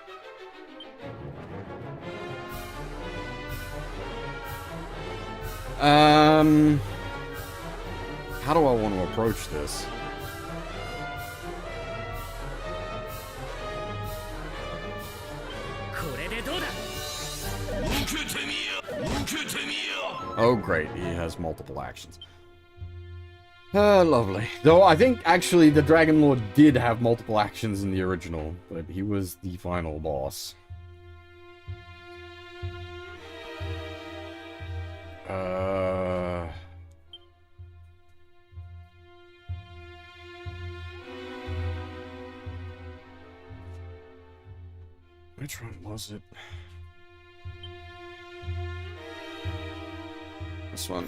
How do I want to approach this? Oh great, he has multiple actions. Lovely. Though I think actually the Dragon Lord did have multiple actions in the original, but he was the final boss. Which one was it? This one.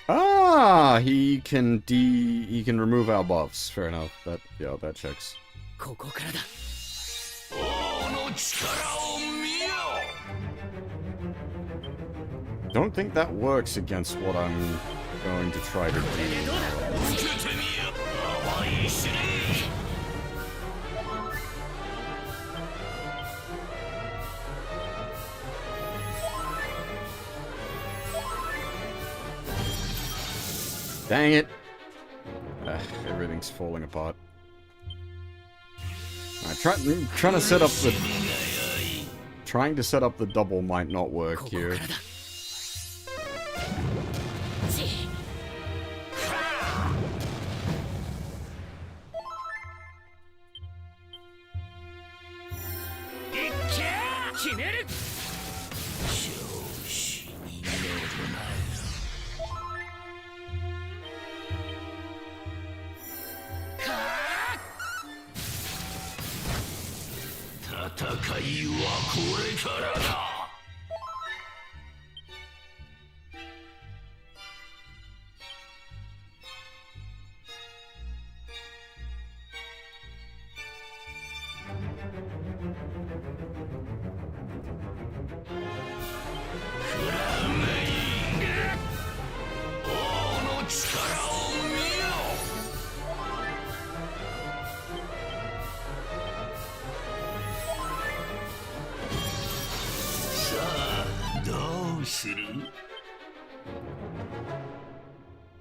Ah, he can remove our buffs. Fair enough. That checks. Don't think that works against what I'm going to try to do. Dang it! Everything's falling apart. Trying to set up the... Trying to set up the double might not work here.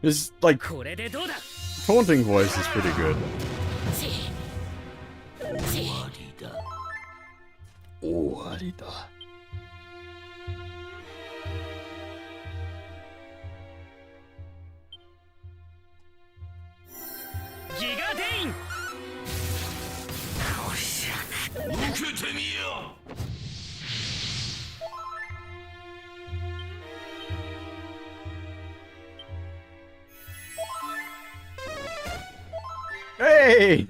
His, like, taunting voice is pretty good. Hey!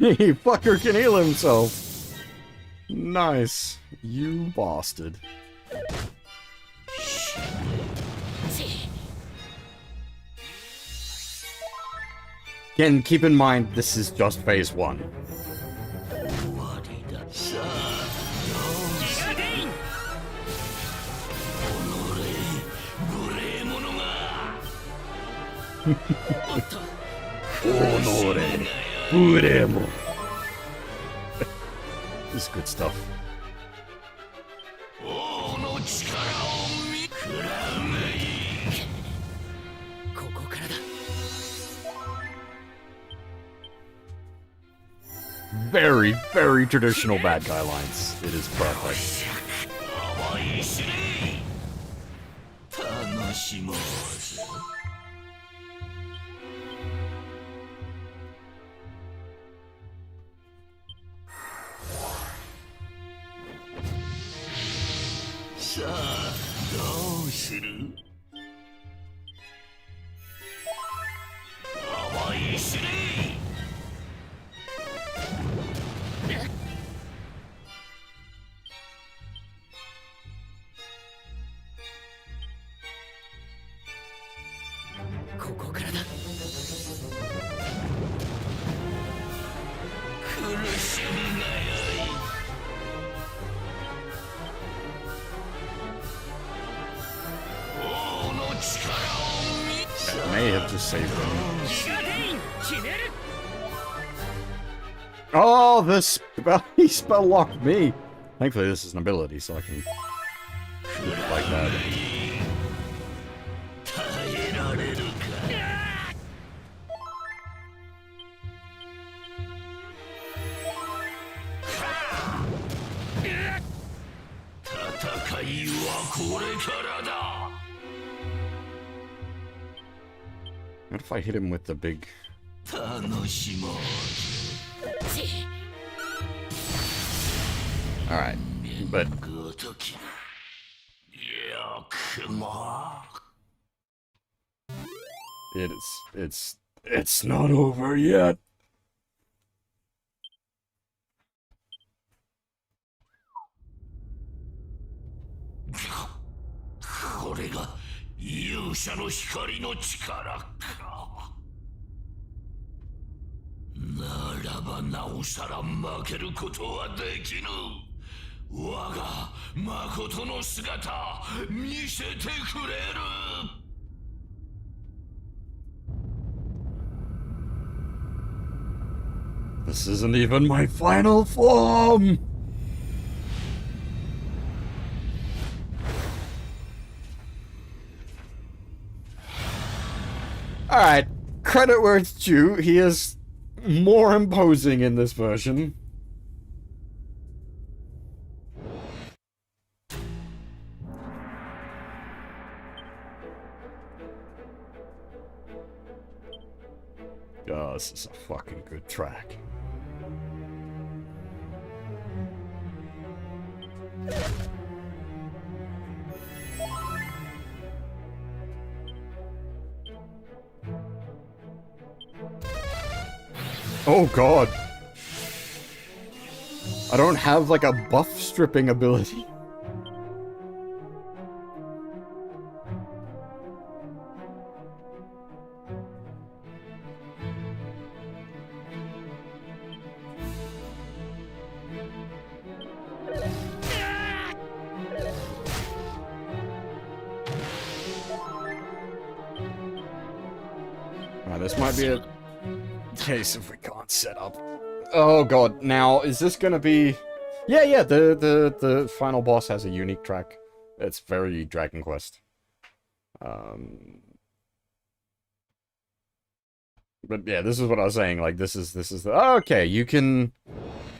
Fucker can heal himself! Nice. You bastard. Again, keep in mind, this is just phase 1. This is good stuff. Very, very traditional bad guy lines. It is perfect. I may have just saved him. Oh, the spell! He spell locked me! Thankfully this is an ability, so I can do it like that. はこれからだ。 What if I hit him with the big... 楽しもう。 Alright, but... ごときよくも。 It's not over yet. これが勇者の光の力か。ならばなおさら負けることはできぬ。我が誠の姿見せてくれる。 This isn't even my final form! Alright, credit where it's due, he is more imposing in this version. Oh, this is a fucking good track. Oh god. I don't have like a buff stripping ability. This might be a case if we can't set up. Oh god, now is this gonna be... Yeah, the final boss has a unique track. It's very Dragon Quest. But yeah, this is what I was saying, like, this is the... Okay, you can...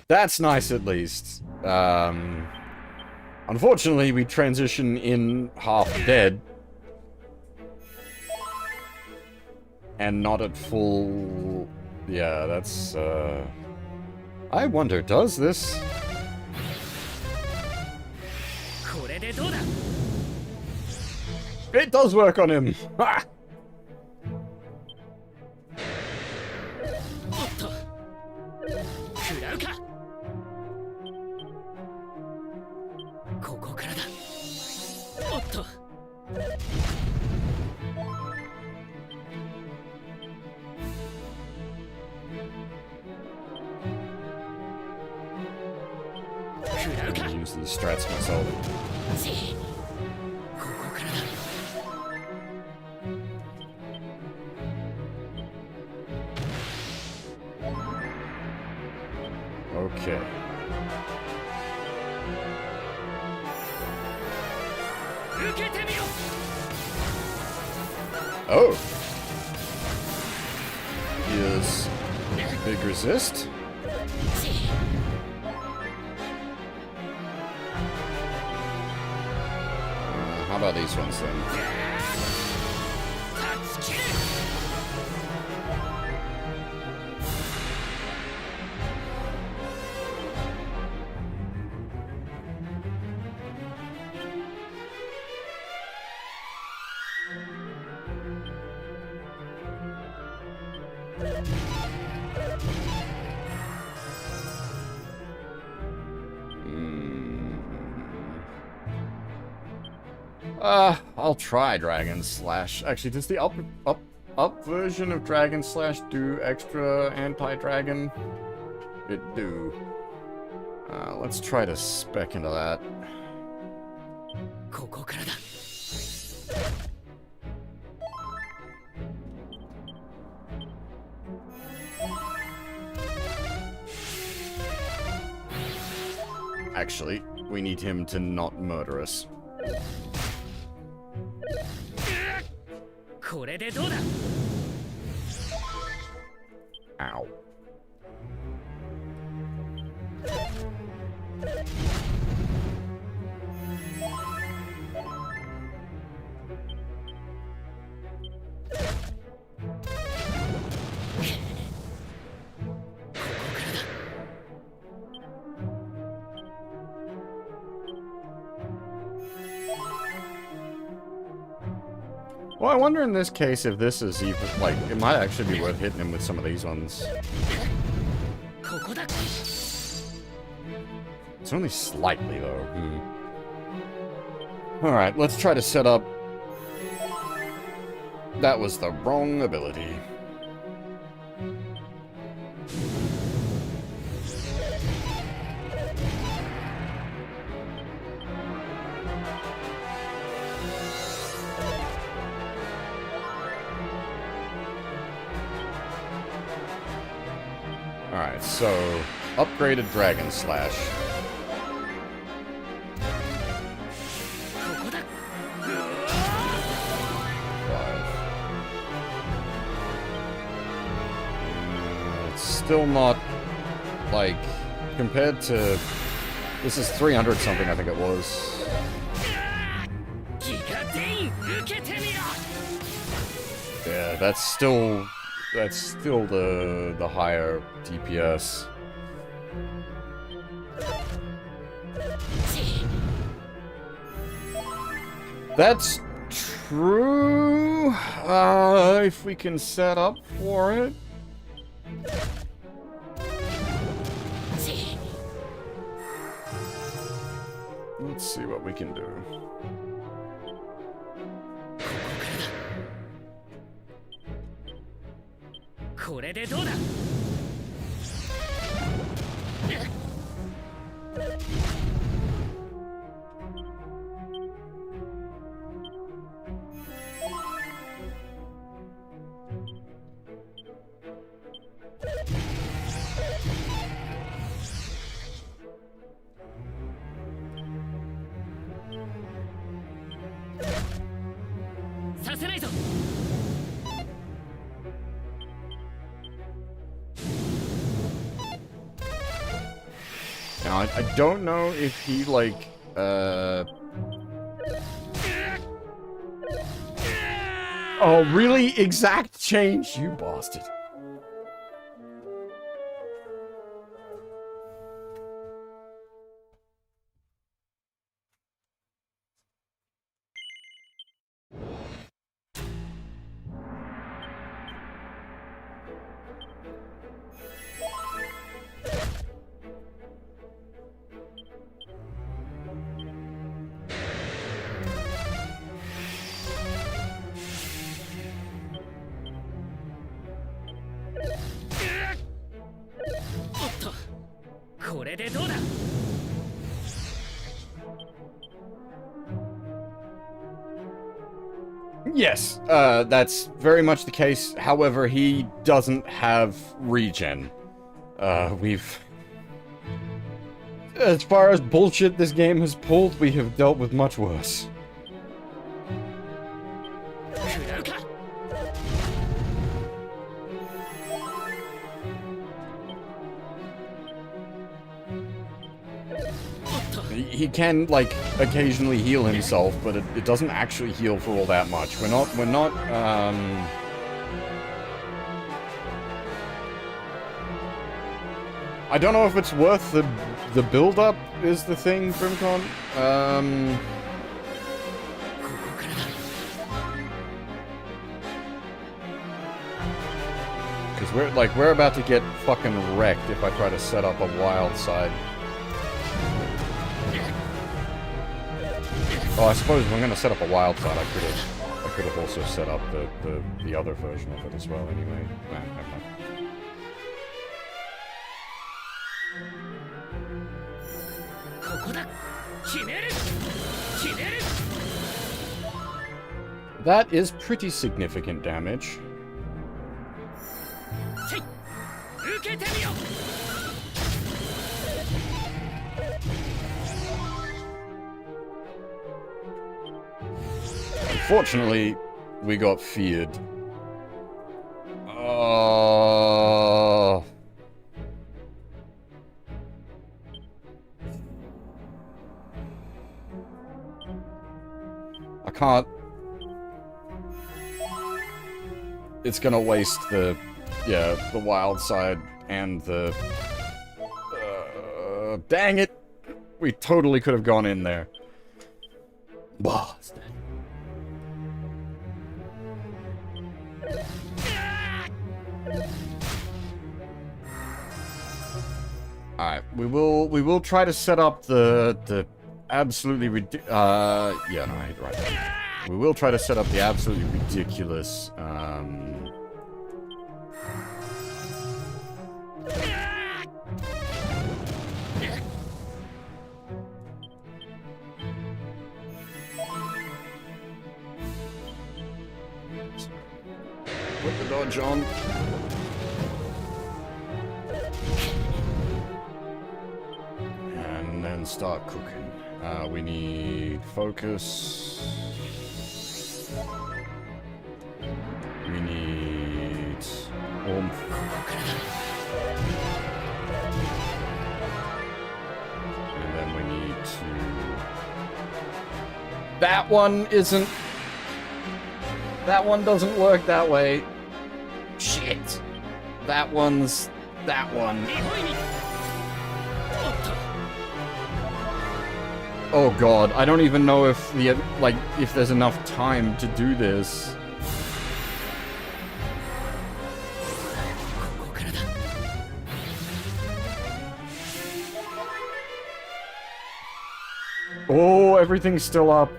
That's nice at least. Unfortunately, we transition in half dead. And not at full... Yeah, that's, I wonder, does this... It does work on him! Ha! Use these strats myself. Okay. Oh. Is big resist? How about these ones then? I'll try Dragon Slash. Actually, does the up version of Dragon Slash do extra anti-dragon? It do. Let's try to spec into that. Actually, we need him to not murder us. Ow. Well, I wonder in this case if this is even, like, it might actually be worth hitting him with some of these ones. It's only slightly, though. Alright, let's try to set up... That was the wrong ability. Alright, so... Upgraded Dragon Slash. Still not, like, compared to... This is 300 something, I think it was. Yeah, that's still the higher DPS. That's true. If we can set up for it. Let's see what we can do. Now, I don't know if he, like, Oh, really? Exact change, you bastard. Yes, that's very much the case. However, he doesn't have regen. As far as bullshit this game has pulled, we have dealt with much worse. He can, like, occasionally heal himself, but it doesn't actually heal for all that much. We're not, I don't know if it's worth the build-up, is the thing, Grimcon. Because we're about to get fucking wrecked if I try to set up a wild side. Oh, I suppose if I'm gonna set up a wild side, I could have also set up the other version of it as well. Anyway, nah, never mind. That is pretty significant damage. Unfortunately, we got feared. I can't... It's gonna waste the wild side and the... dang it! We totally could have gone in there. Bastard. Alright, we will try to set up the absolutely yeah, no, I hit right. We will try to set up the absolutely ridiculous, put the dodge on. And then start cooking. We need focus. We need oomph. And then we need to... That one isn't... That one doesn't work that way. Shit. That one's... that one. Oh god, I don't even know if the, like, if there's enough time to do this. Oh, everything's still up.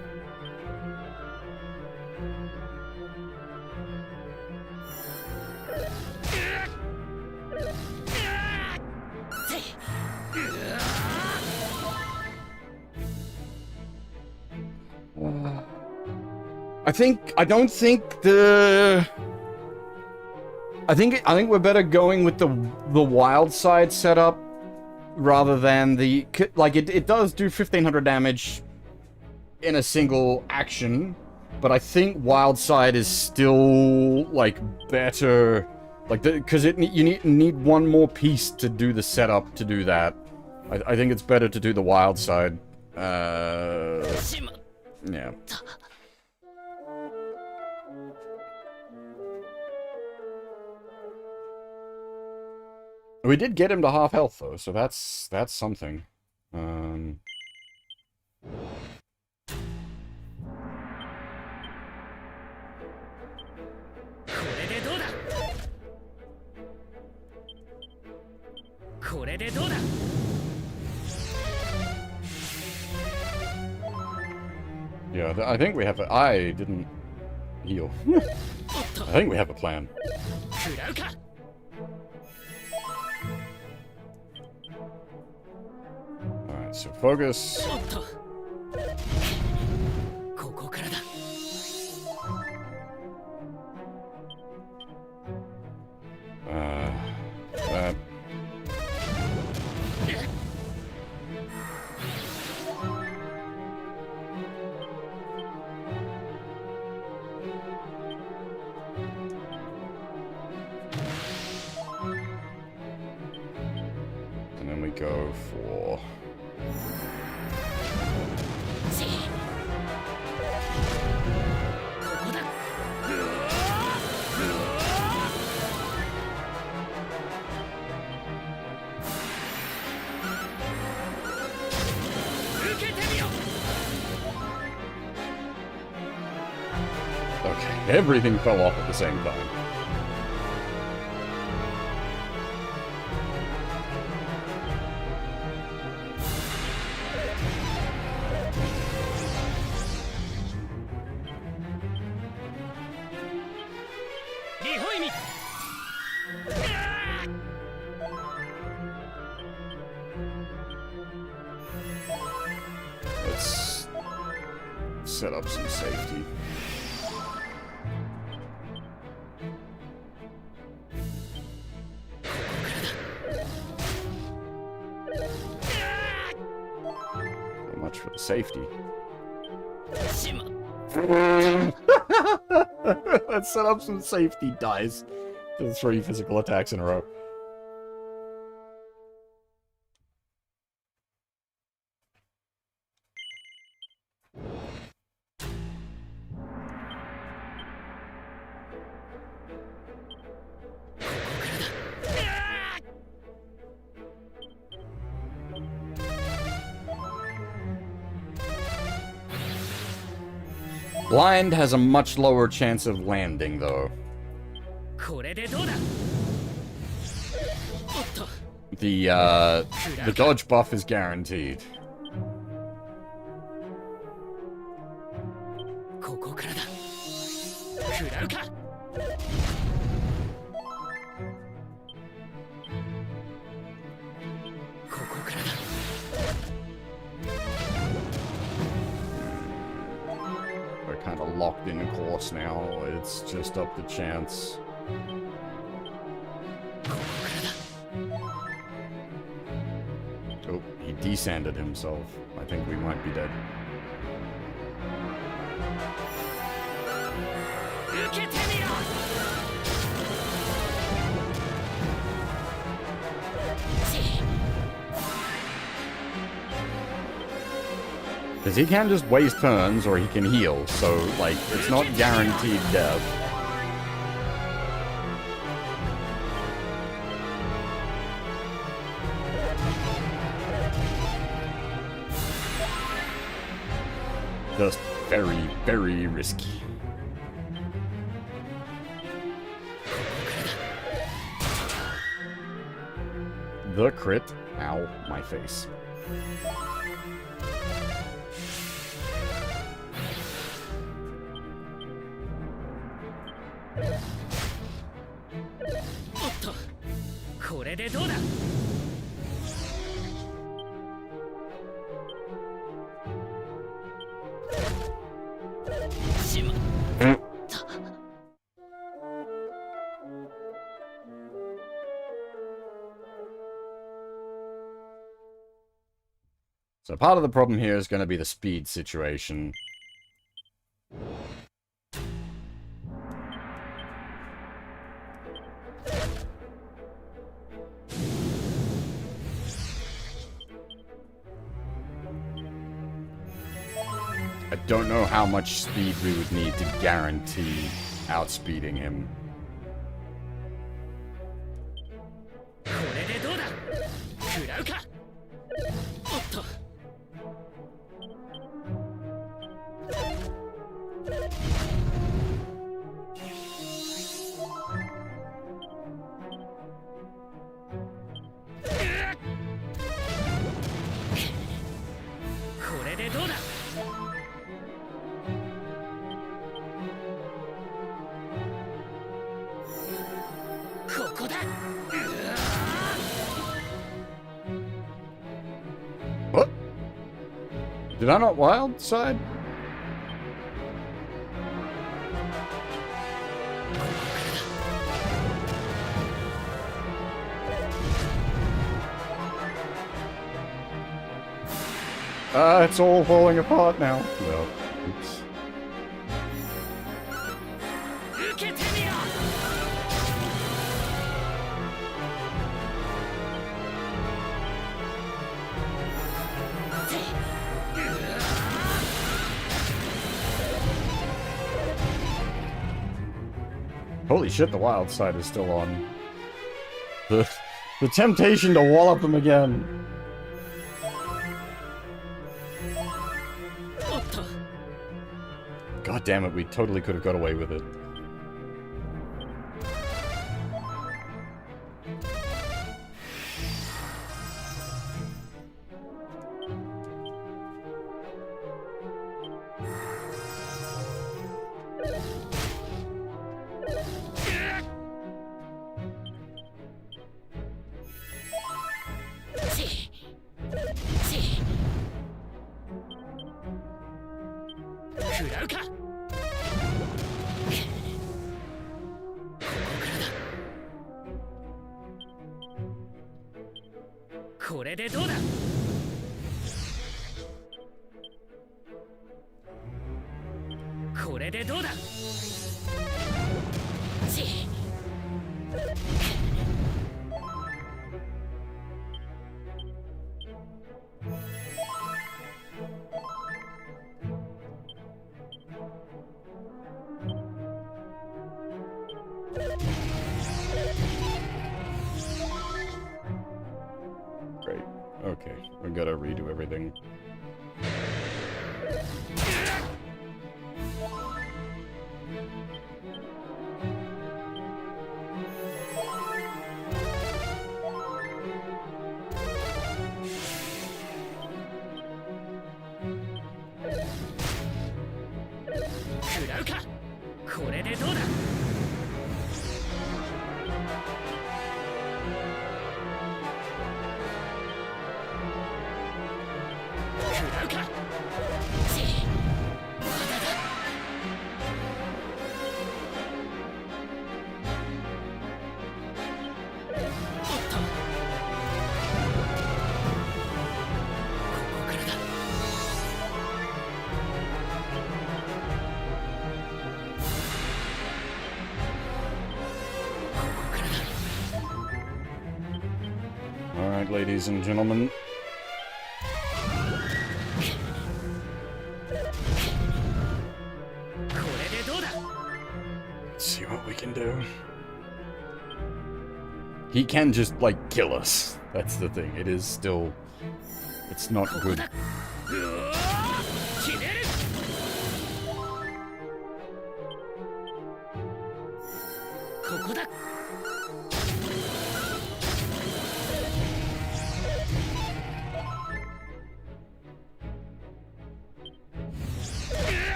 I think we're better going with the wild side setup rather than the, like, it does do 1500 damage in a single action, but I think wild side is still, like, better, like, because you need one more piece to do the setup to do that. I think it's better to do the wild side. Yeah. We did get him to half health though, so that's something. Yeah, I think we have a... I didn't heal. I think we have a plan. Alright, so focus. That. And then we go for... Okay, everything fell off at the same time. Let's set up some safety. So much for the safety. Let's set up some safety dice to 3 physical attacks in a row. Blind has a much lower chance of landing, though. The dodge buff is guaranteed. We're kind of locked in course now. It's just up to chance. Oh, he descended himself. I think we might be dead. Because he can just waste turns, or he can heal, so, like, it's not guaranteed death. Just very, very risky. The crit. Ow, my face. So part of the problem here is going to be the speed situation. I don't know how much speed we would need to guarantee outspeeding him. What? Did I not wild side? It's all falling apart now. Well, oops. Holy shit, the wild side is still on. The temptation to wallop them again. God damn it, we totally could have got away with it. Great. Okay, we gotta redo everything. これでどうだ。食らうか。まだだ。おっと、ここからだ。Alright, ladies and gentlemen. Let's see what we can do. He can just, like, kill us. That's the thing. It is still... It's not good.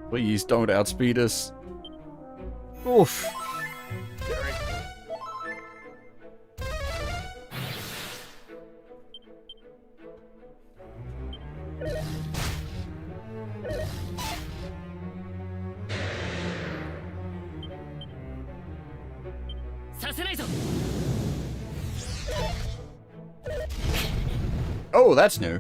Please don't outspeed us. Oof. Oh, that's new.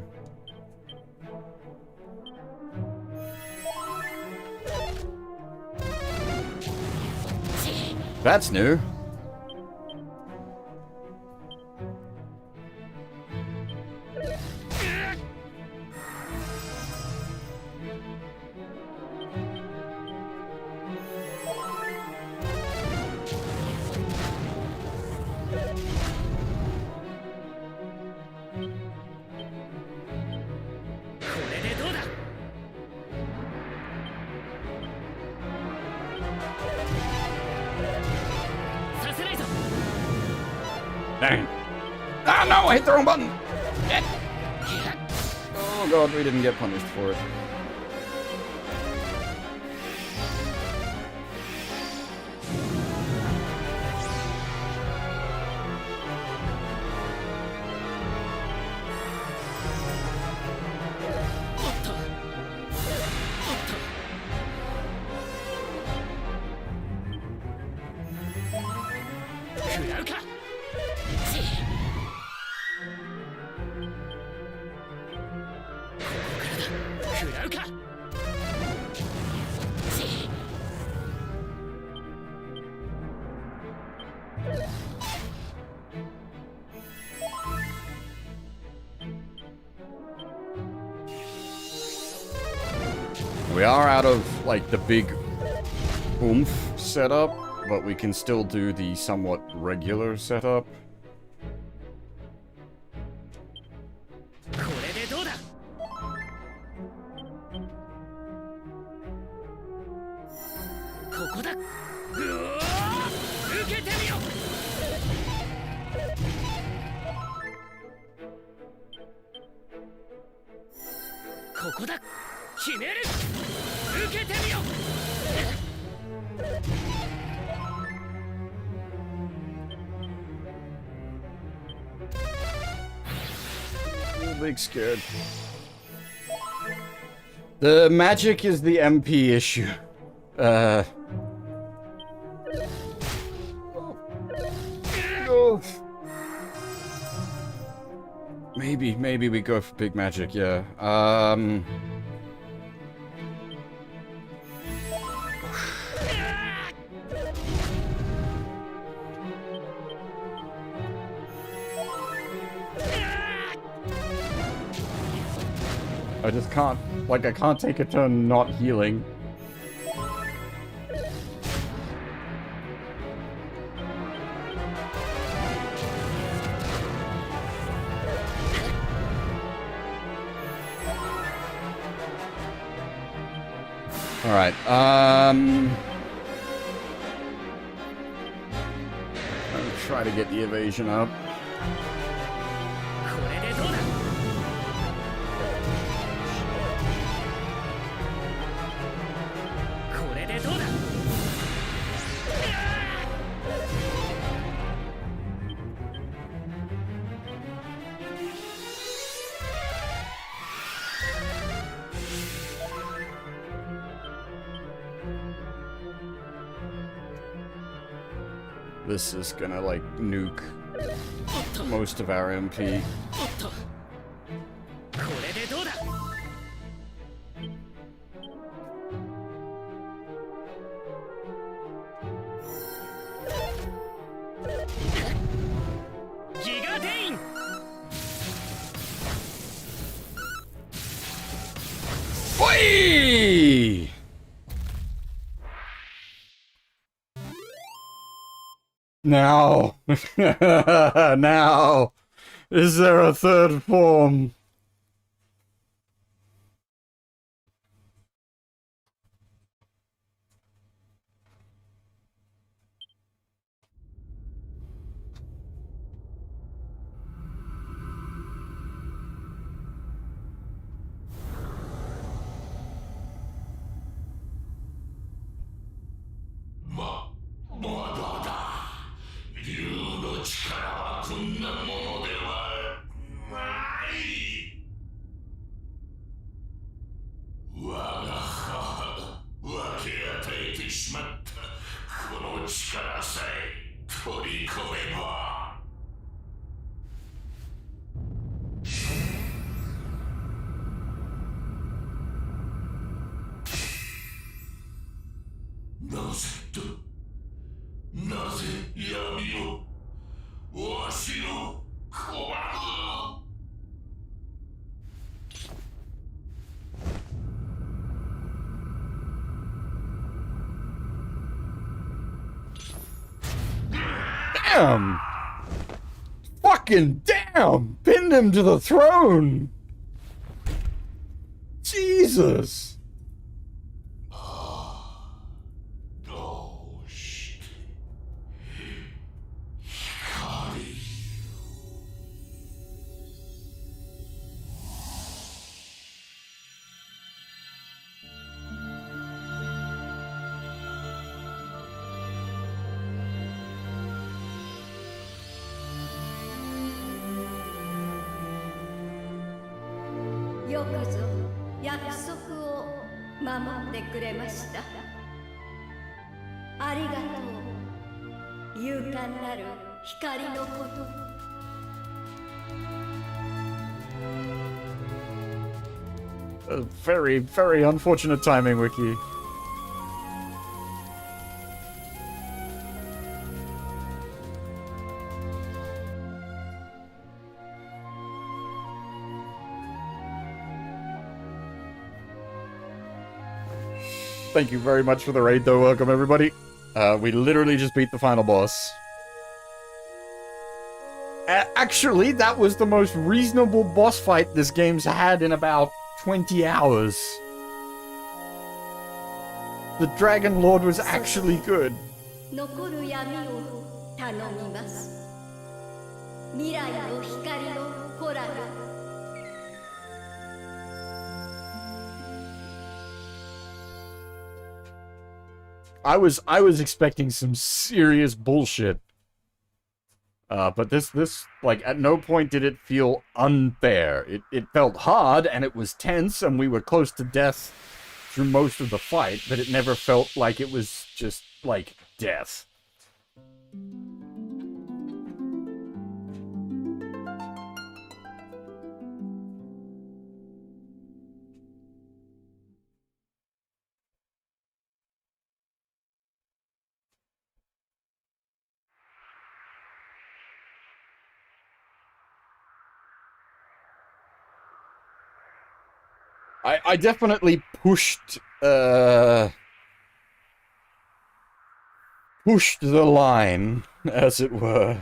That's new. Dang. Ah, no! I hit the wrong button! Oh god, we didn't get punished for it. We are out of, like, the big oomph setup, but we can still do the somewhat regular setup. Big scared. The magic is the MP issue. Oh. Maybe we go for big magic, yeah. I just can't, like, I can't take a turn not healing. Alright, I'll try to get the evasion up. This is gonna, like, nuke most of our MP. おっとこれでどうだギガデイン Oi! Now, now, is there a third form? Damn! Fucking damn! Pinned him to the throne! Jesus! Very, very unfortunate timing, Wiki. Thank you very much for the raid, though. Welcome, everybody. We literally just beat the final boss. Actually, that was the most reasonable boss fight this game's had in about 20 hours. The Dragon Lord was actually good. I was expecting some serious bullshit. But this, like, at no point did it feel unfair. It felt hard, and it was tense, and we were close to death through most of the fight, but it never felt like it was just, like, death. I definitely pushed the line, as it were.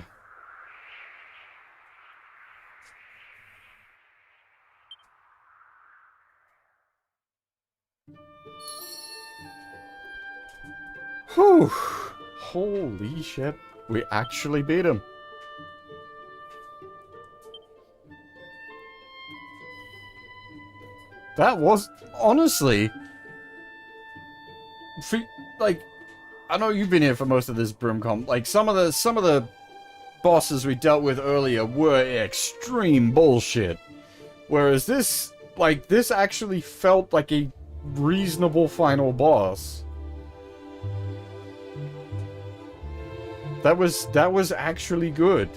Whew. Holy shit. We actually beat him. That was, honestly, like, I know you've been here for most of this, Brimcom. Like, some of the bosses we dealt with earlier were extreme bullshit. Whereas this, like, this actually felt like a reasonable final boss. That was actually good.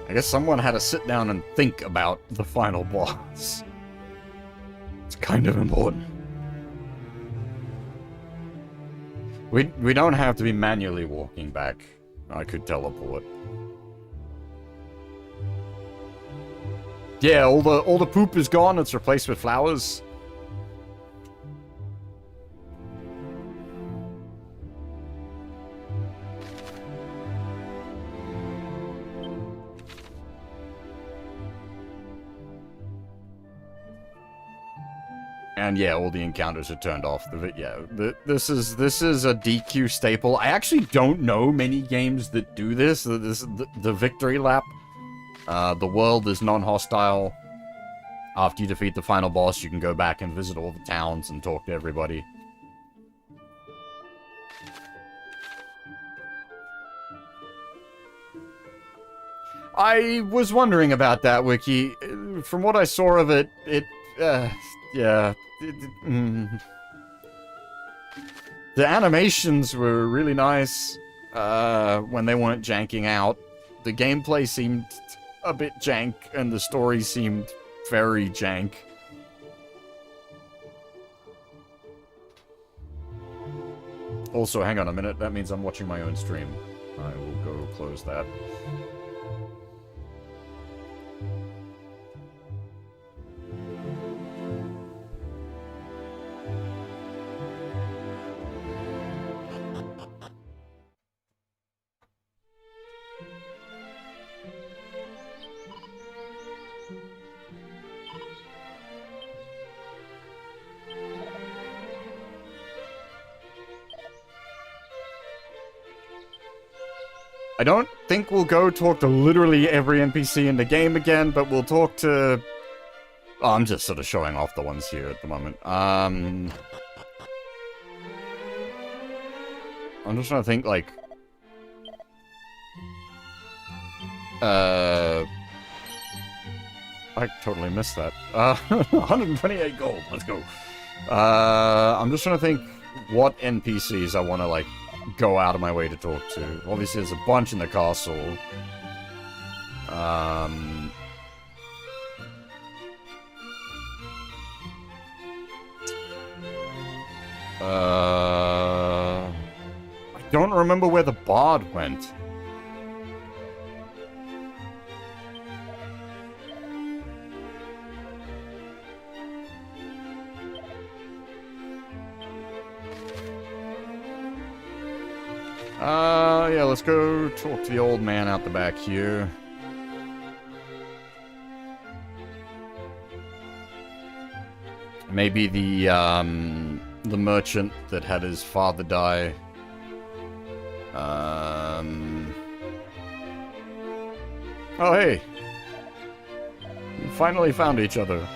I guess someone had to sit down and think about the final boss. It's kind of important. We don't have to be manually walking back. I could teleport. Yeah, all the poop is gone. It's replaced with flowers. And yeah, all the encounters are turned off. This is a DQ staple. I actually don't know many games that do this. The victory lap. The world is non-hostile. After you defeat the final boss, you can go back and visit all the towns and talk to everybody. I was wondering about that, Wiki. From what I saw of it, yeah. The animations were really nice when they weren't janking out. The gameplay seemed a bit jank, and the story seemed very jank. Also, hang on a minute. That means I'm watching my own stream. I will go close that. I don't think we'll go talk to literally every NPC in the game again, but we'll talk to... Oh, I'm just sort of showing off the ones here at the moment. I'm just trying to think, like... I totally missed that. 128 gold, let's go. I'm just trying to think what NPCs I want to, like, go out of my way to talk to. Obviously, there's a bunch in the castle. I don't remember where the bard went. Yeah, let's go talk to the old man out the back here. Maybe the merchant that had his father die. Oh, hey! We finally found each other.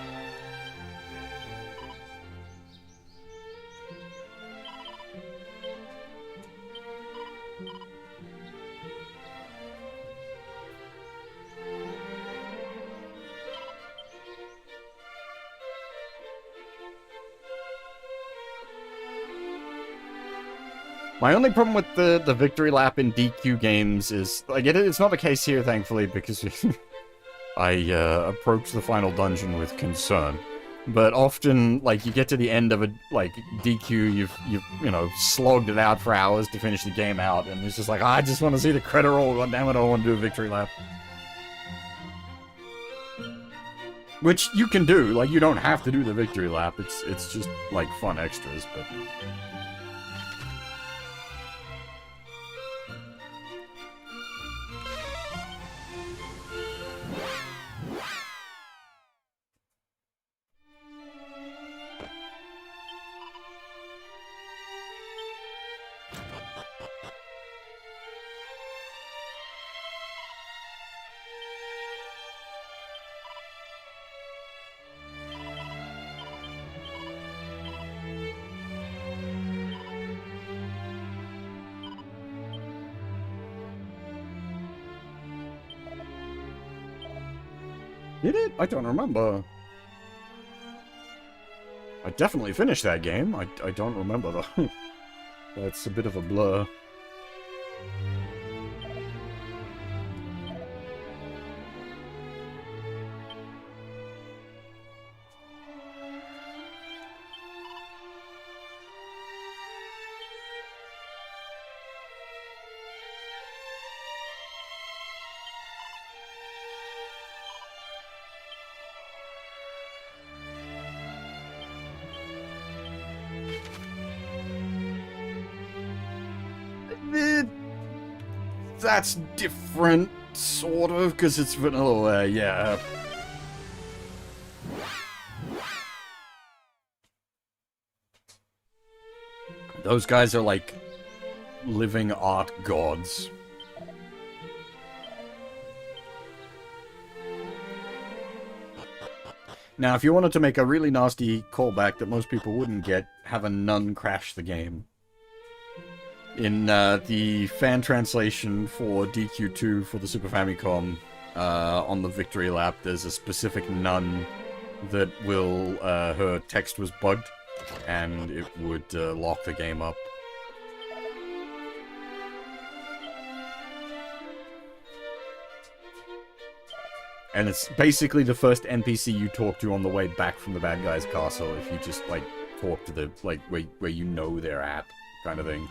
My only problem with the victory lap in DQ games is, like, it's not the case here, thankfully, because I approach the final dungeon with concern. But often, like, you get to the end of a, like, DQ, you've you know, slogged it out for hours to finish the game out, and it's just like, I just want to see the credit roll, goddammit, I don't want to do a victory lap. Which you can do, like, you don't have to do the victory lap, it's just, like, fun extras, but... Did it? I don't remember. I definitely finished that game. I don't remember though. That's a bit of a blur. That's different, sort of, because it's vanilla, yeah. Those guys are like living art gods. Now, if you wanted to make a really nasty callback that most people wouldn't get, have a nun crash the game. In the fan translation for DQ2 for the Super Famicom, on the victory lap, there's a specific nun that will, her text was bugged, and it would lock the game up. And it's basically the first NPC you talk to on the way back from the bad guy's castle, if you just, like, talk to the, like, where you know they're at, kind of thing.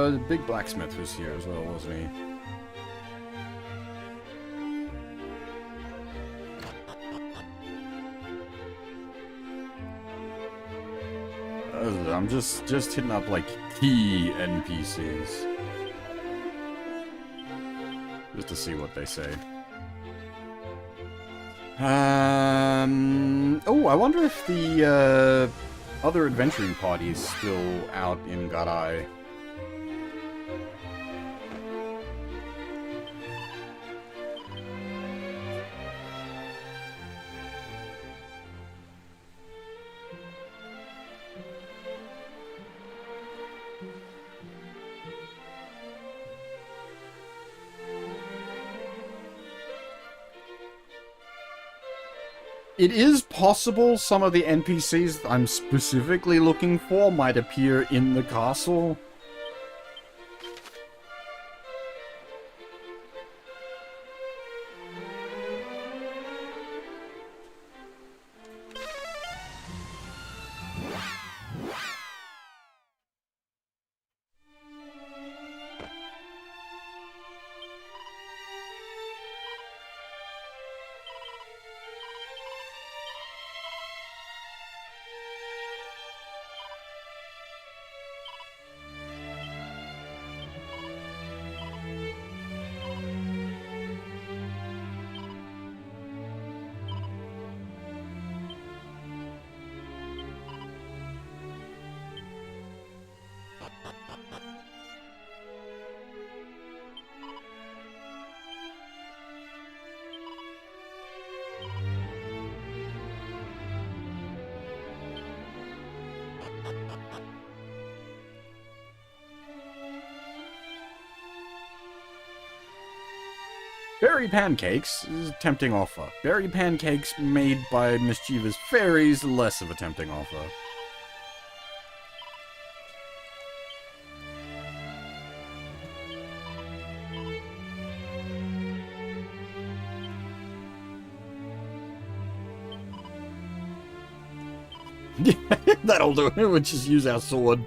The big blacksmith was here as well, wasn't he? I'm just hitting up, like, key NPCs. Just to see what they say. Oh, I wonder if the, other adventuring party's still out in Garai. It is possible some of the NPCs I'm specifically looking for might appear in the castle. Berry pancakes is a tempting offer. Berry pancakes made by mischievous fairies, less of a tempting offer. That'll do it. We'll just use our sword.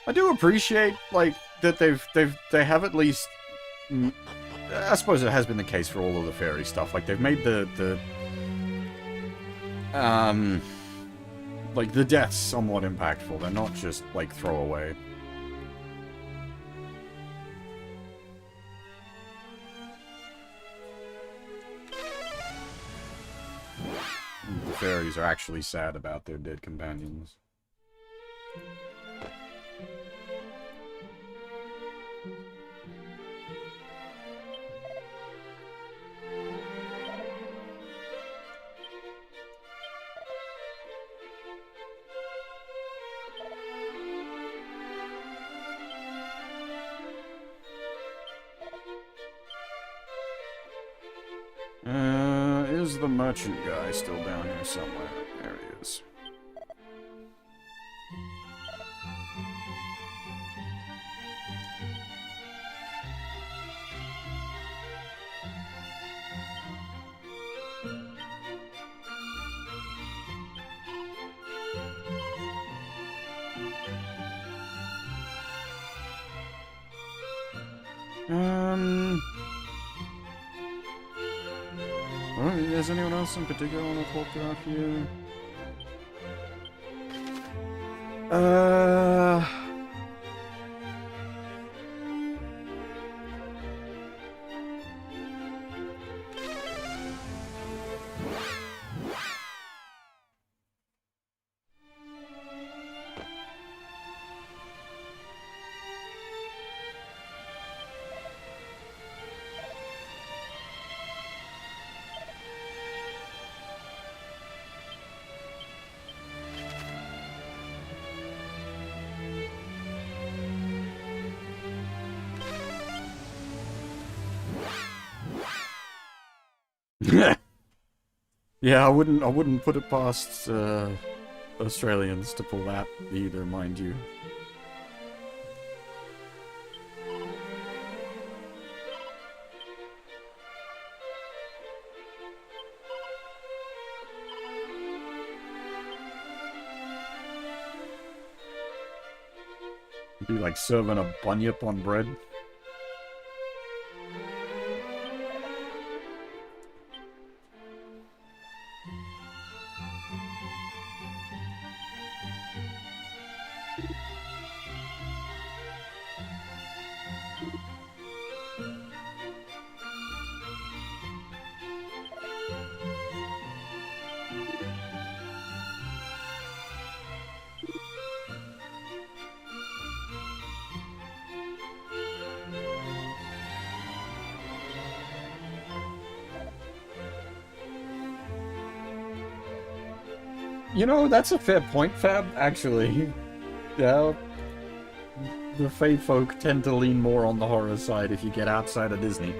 I do appreciate, like, that they have at least... I suppose it has been the case for all of the fairy stuff. Like, they've made like, the deaths somewhat impactful. They're not just, like, throwaway. The fairies are actually sad about their dead companions. Is the merchant guy still down here somewhere? There he is. Is anyone else in particular I want to talk about here? Yeah, I wouldn't put it past Australians to pull that either, mind you. Be like serving a bunyip on bread. You know, that's a fair point, Fab, actually. Yeah. The Fae folk tend to lean more on the horror side if you get outside of Disney.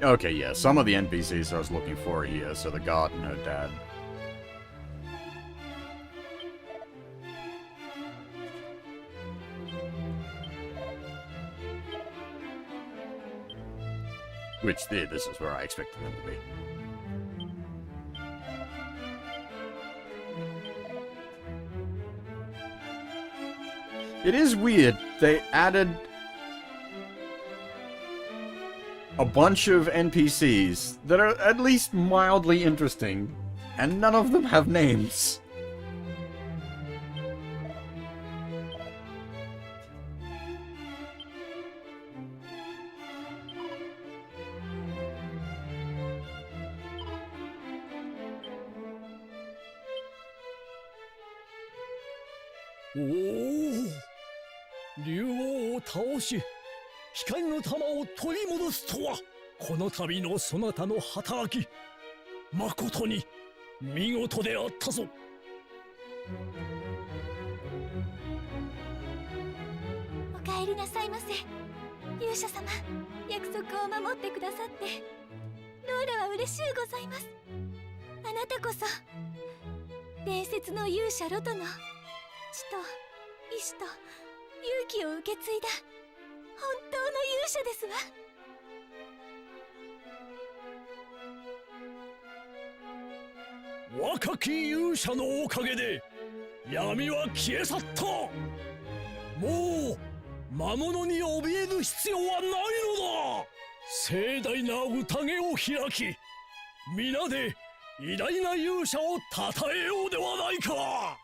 Okay, yeah, some of the NPCs I was looking for here, so the god and her dad. Which, this is where I expected them to be. It is weird. They added a bunch of NPCs that are at least mildly interesting, and none of them have names. おお、竜王を倒し光の玉を取り戻すとは、この度のそなたの働き、まことに見事であったぞ。お帰りなさいませ。勇者様、約束を守ってくださってローラは嬉しゅうございます。あなたこそ伝説の勇者ロトの知と意志と勇気を受け継いだ本当の勇者ですわ。若き勇者のおかげで闇は消え去った。もう魔物に怯える必要はないのだ。盛大な宴を開き、皆で偉大な勇者をたたえようではないか。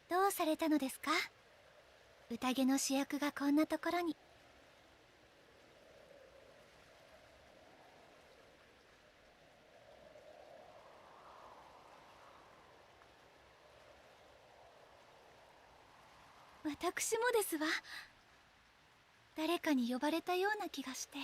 どうされたのですか？宴の主役がこんなところに。私もですわ。誰かに呼ばれたような気がして。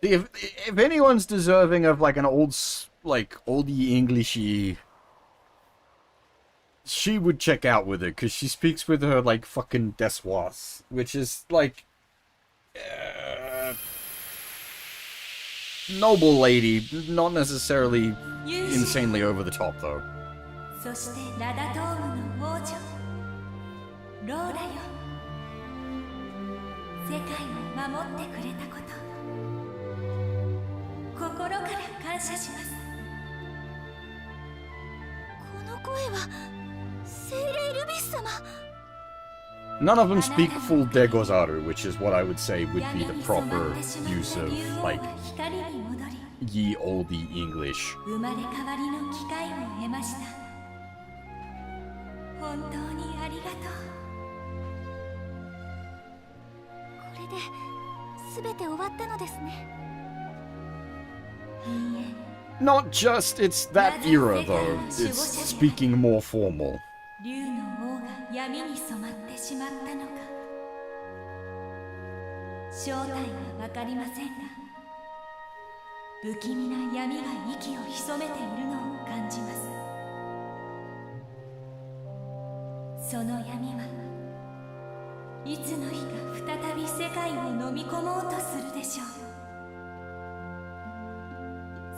If anyone's deserving of like an oldie Englishy, she would check out with it because she speaks with her like fucking Deswas, which is like noble lady, not necessarily insanely over the top though. そしてラダトームの王女ローラよ、世界を守ってくれたこと心から感謝します。この声は精霊ルビス様。 None of them speak full Degozaru, which is what I would say would be the proper use of like ye olde English. 生まれ変わりの機会を得ました。本当にありがとう。これで全て終わったのですね。いいえ。 Not just, it's that era though. It's speaking more formal. 竜の王が闇に染まってしまったのか、正体はわかりませんが、不気味な闇が息を潜めているのを感じます。その闇はいつの日か再び世界を飲み込もうとするでしょう。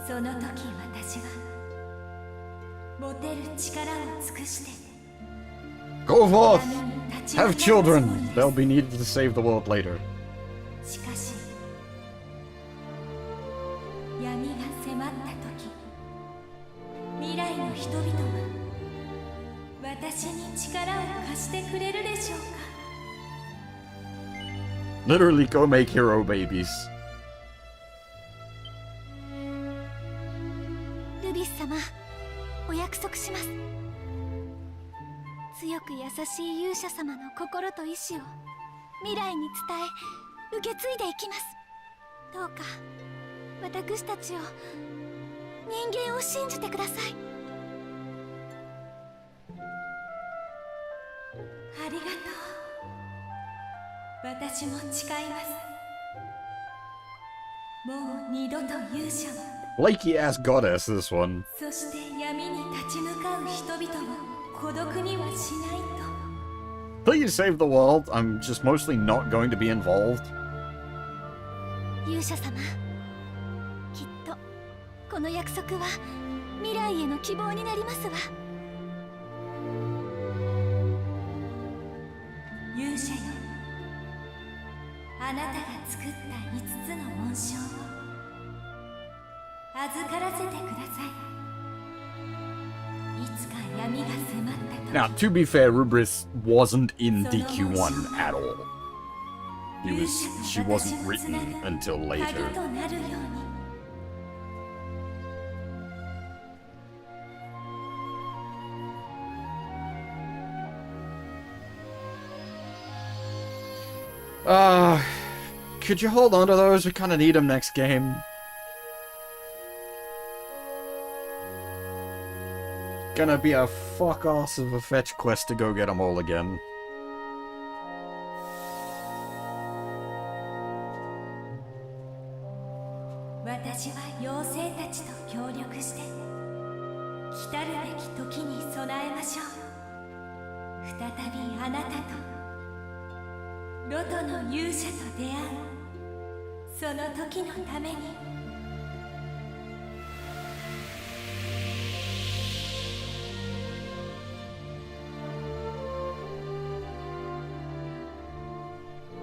その時私は持てる力を尽くして Go forth! Have children! They'll be needed to save the world later. しかし闇が迫った時、未来の人々は私に力を貸してくれるでしょうか。 Literally go make hero babies. ルビス様、お約束します。強く優しい勇者様の心と意志を未来に伝え受け継いでいきます。どうか私たちを、人間を信じてください。ありがとう。私も誓います。もう二度と勇者は Flaky ass goddess, this one. そして闇に立ち向かう人々を孤独にはしないと。 Please save the world. I'm just mostly not going to be involved. 勇者様、きっとこの約束は未来への希望になりますわ。勇者よ、あなたが作った5つの紋章を預からせてください。いつか闇が迫った時、 Now, to be fair, Rubris wasn't in DQ1 at all. She wasn't written until later. 鍵となるように Could you hold on to those? We kind of need them next game. Gonna be a fuck ass of a fetch quest to go get them all again.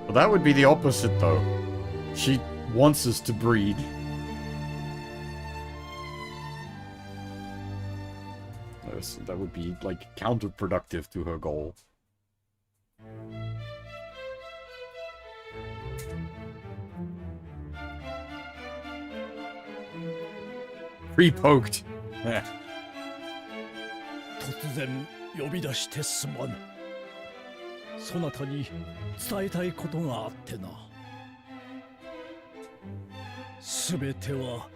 Well, that would be the opposite, though. She wants us to breed. That would be, like, counterproductive to her goal. Pre-poked. Eh. 突然呼び出してすまぬ。そなたに伝えたいことがあってな。すべては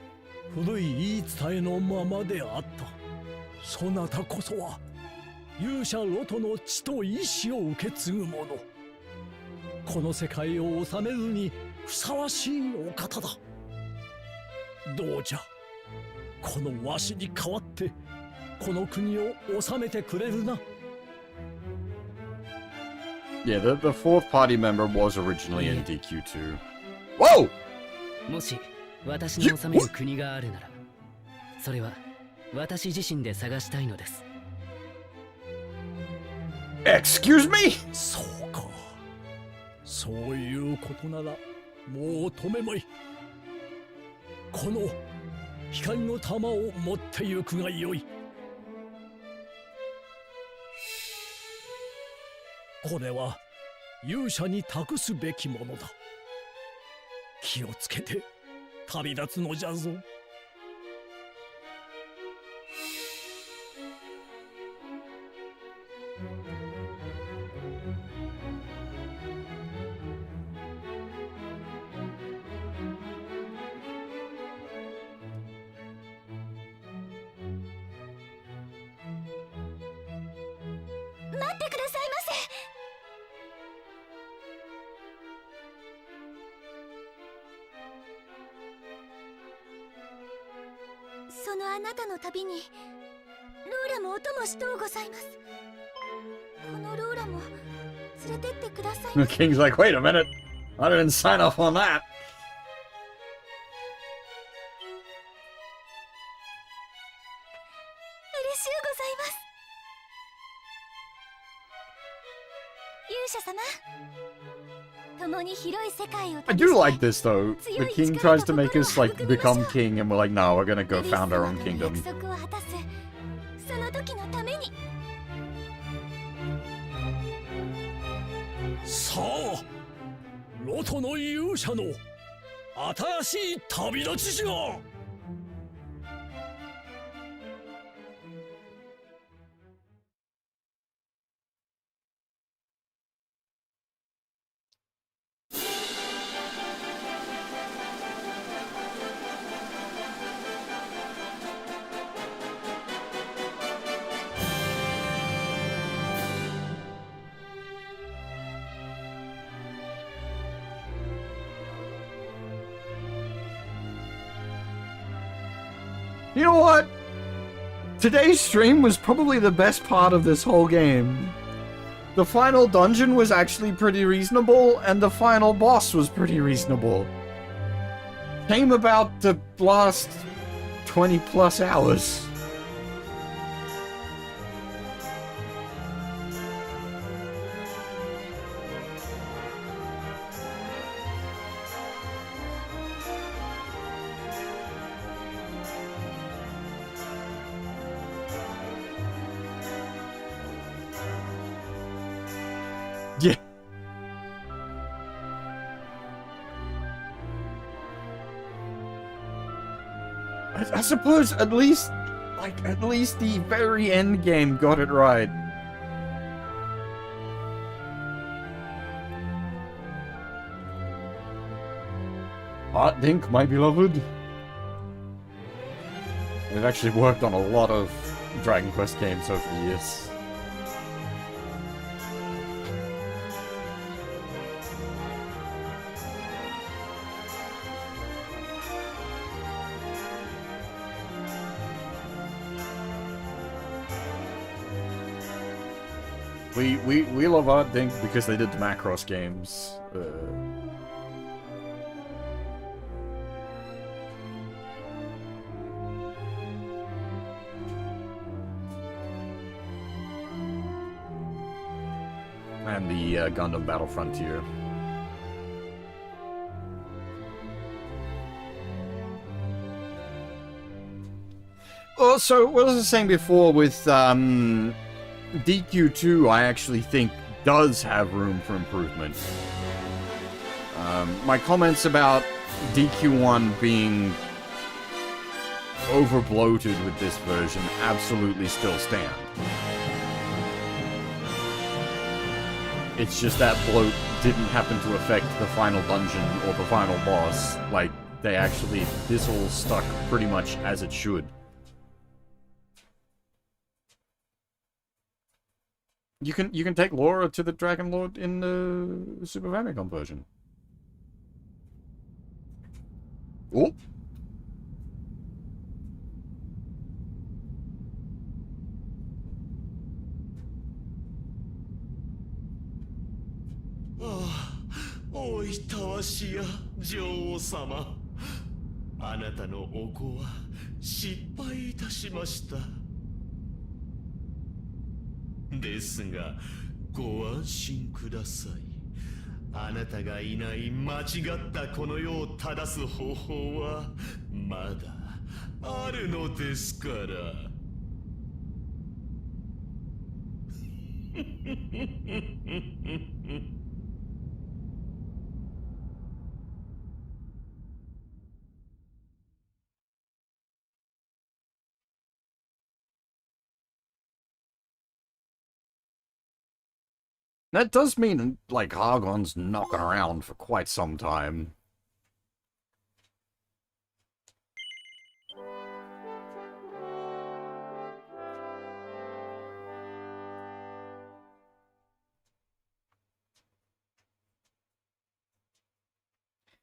古い言い伝えのままであった。そなたこそは勇者ロトの血と意志を受け継ぐ者。この世界を治めるにふさわしいお方だ。どうじゃ、このわしに代わってこの国を治めてくれるな。Yeah, the fourth party member was originally in DQ2. Whoa! もし私の治める国があるなら、それは私自身で探したいのです。Excuse me? そうか。そういうことならもう止めまい。この光の玉を持ってゆくがよい。これは勇者に託すべきものだ。気をつけて旅立つのじゃぞ。待ってくださいませ。そのあなたの旅にローラもお供しとうございます。このローラも連れてってください。 The king's like, wait a minute. I didn't sign off on that. 嬉しゅうございます。勇者様、共に広い世界を I do like this though. The king tries to make us like become king and we're like, no, we're gonna go found our own kingdom. 約束を果たすその時のために。さあ、ロトの勇者の新しい旅立ちじゃ。You know what? Today's stream was probably the best part of this whole game. The final dungeon was actually pretty reasonable, and the final boss was pretty reasonable. Came about the last 20 plus hours. Yeah. I suppose at least the very end game got it right. Art Dink, my beloved. We've actually worked on a lot of Dragon Quest games over the years. We love Art Dink because they did the Macross games. And the Gundam Battle Frontier. Also, what was I saying before with DQ2, I actually think does have room for improvement. My comments about DQ1 being over-bloated with this version absolutely still stand. It's just that bloat didn't happen to affect the final dungeon or the final boss. Like, they actually, this all stuck pretty much as it should. You can take Laura to the Dragon Lord in the Super Famicom version. Oh.おいたわしや女王様、あなたのお子は失敗いたしました。ですがご安心ください。あなたがいない間違ったこの世を正す方法はまだあるのですから。That does mean, like, Argon's knocking around for quite some time.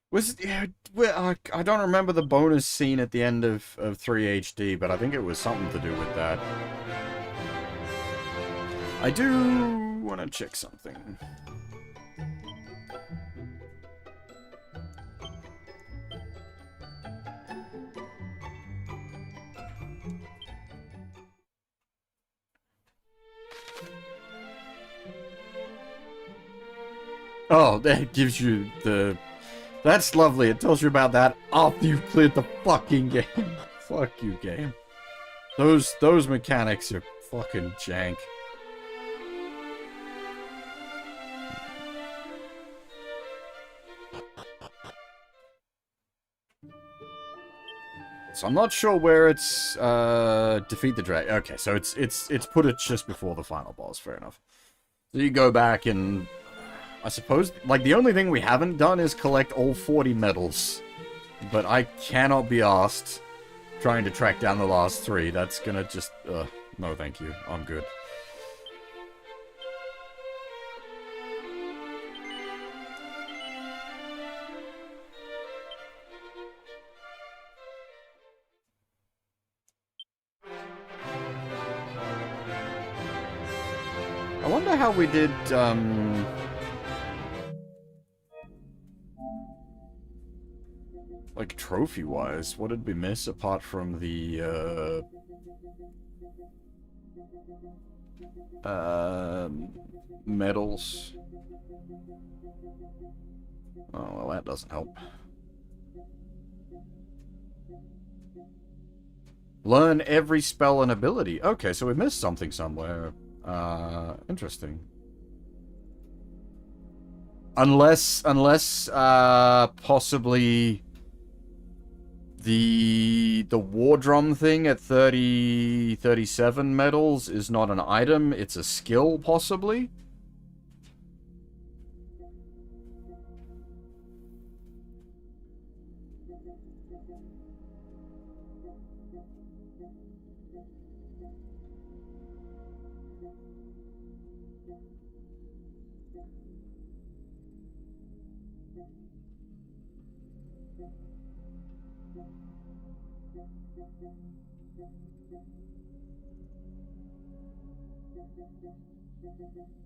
Was it, yeah, I don't remember the bonus scene at the end of 3 HD, but I think it was something to do with that. I do want to check something. Oh, that gives you the... That's lovely. It tells you about that after you've cleared the fucking game. Fuck you, game. Those mechanics are fucking jank. So I'm not sure where it's defeat the dragon. Okay, so it's put it just before the final boss. Fair enough. So you go back and I suppose like the only thing we haven't done is collect all 40 medals, but I cannot be asked trying to track down the last 3. That's gonna just no, thank you. I'm good. I wonder how we did, like, trophy-wise. What did we miss apart from the, medals? Oh, well, that doesn't help. Learn every spell and ability. Okay, so we missed something somewhere. Interesting. Unless, possibly the war drum thing at 37 medals is not an item, it's a skill, possibly?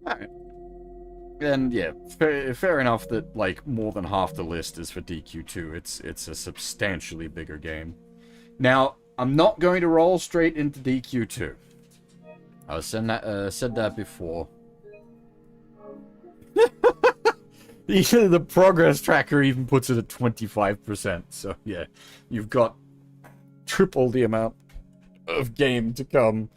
Alright. And yeah, fair enough that like more than half the list is for DQ2. It's a substantially bigger game. Now, I'm not going to roll straight into DQ2. I was said that before. The progress tracker even puts it at 25%. So yeah, you've got triple the amount of game to come.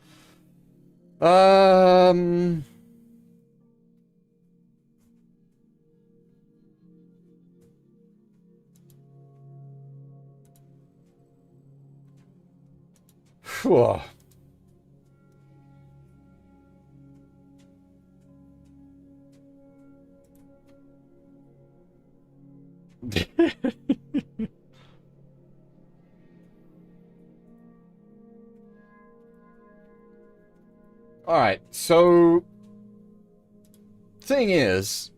Phew. Alright, so thing is,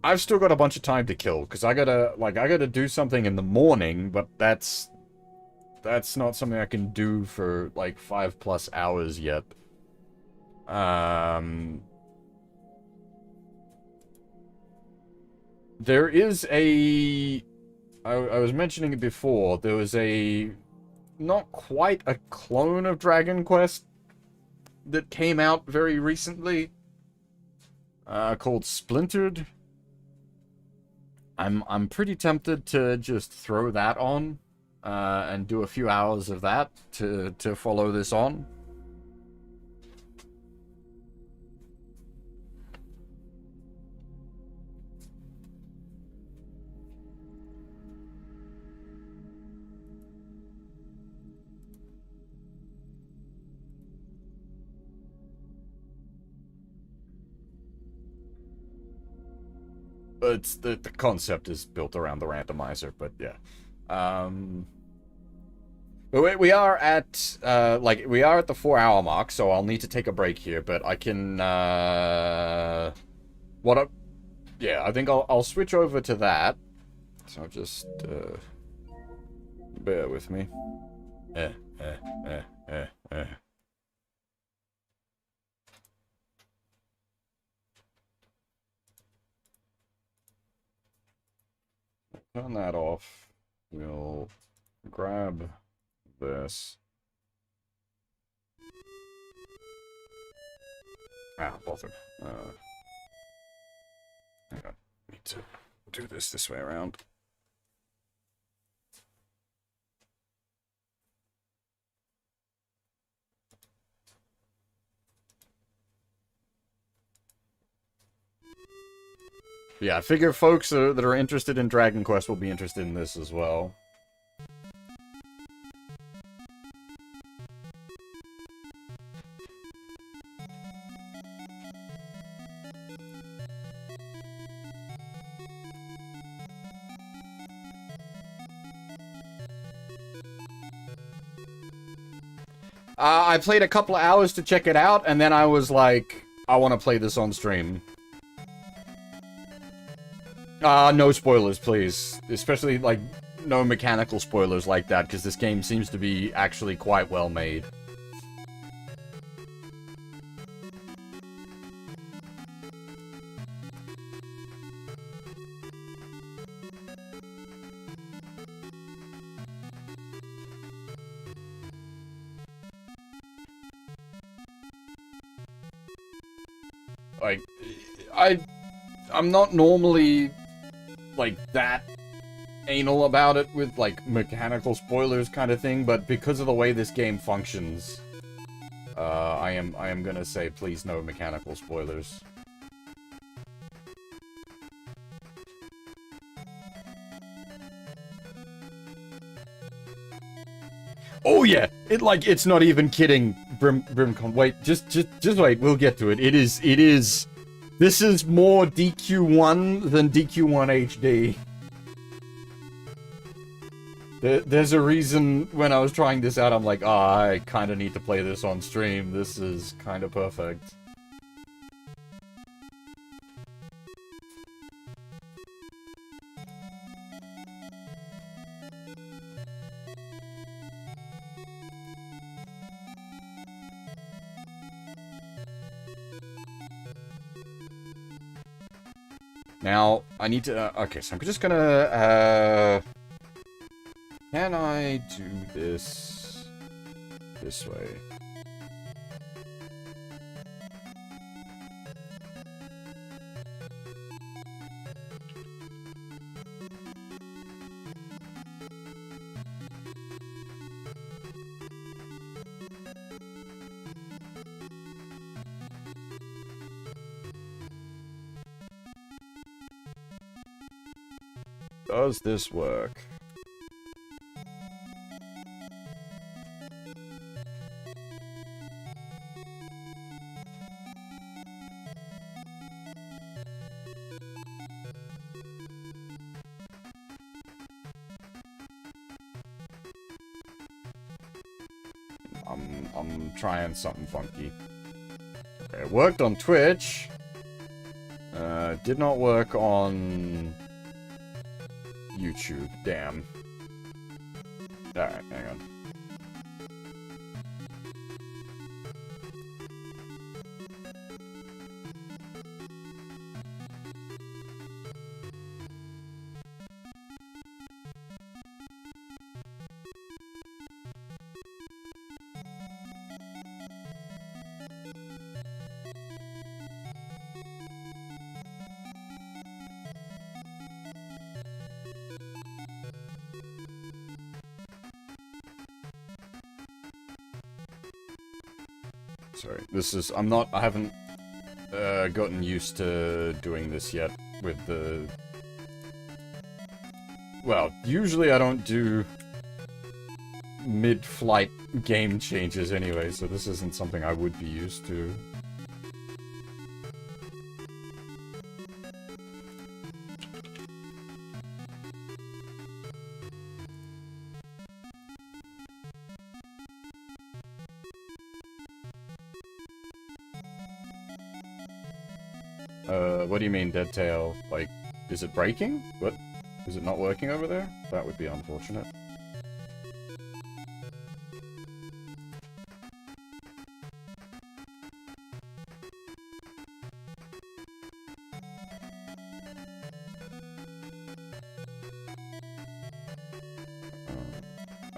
I've still got a bunch of time to kill, because I gotta do something in the morning, but that's not something I can do for, like, 5+ hours yet. There is a... I was mentioning it before, there was a... not quite a clone of Dragon Quest that came out very recently, called Splintered. I'm pretty tempted to just throw that on, and do a few hours of that to follow this on. It's the concept is built around the randomizer, but yeah. But we are at we are at the 4-hour mark, so I'll need to take a break here. But I can yeah, I think I'll switch over to that. So just bear with me. Turn that off. We'll grab this. Bother. Hang on. Need to do this way around. Yeah, I figure folks that are interested in Dragon Quest will be interested in this as well. I played a couple of hours to check it out, and then I was like, I want to play this on stream. No spoilers, please. Especially, like, no mechanical spoilers like that, because this game seems to be actually quite well made. Like, I'm not normally like that anal about it with like mechanical spoilers kind of thing, but because of the way this game functions, I am gonna say please no mechanical spoilers. Oh yeah, it's not even kidding. Brimcon, wait, just wait, we'll get to it. It is. This is more DQ1 than DQ1 HD. There's a reason when I was trying this out, I'm like, I kind of need to play this on stream. This is kind of perfect. Now, I need to... okay, so I'm just gonna... can I do this... this way? Does this work? I'm trying something funky. Okay, it worked on Twitch. Did not work on YouTube. Damn. Alright, hang on. Sorry, this is, I haven't gotten used to doing this yet with the... well, usually I don't do mid-flight game changes anyway, so this isn't something I would be used to. What do you mean, dead tail? Like, is it breaking? What? Is it not working over there? That would be unfortunate.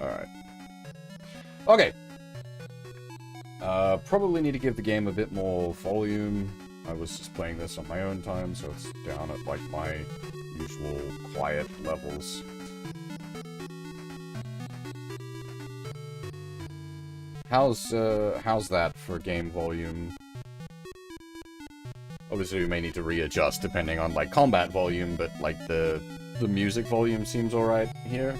Alright. Okay. Probably need to give the game a bit more volume. I was just playing this on my own time, so it's down at, like, my usual quiet levels. How's that for game volume? Obviously, we may need to readjust depending on, like, combat volume, but, like, the music volume seems alright here.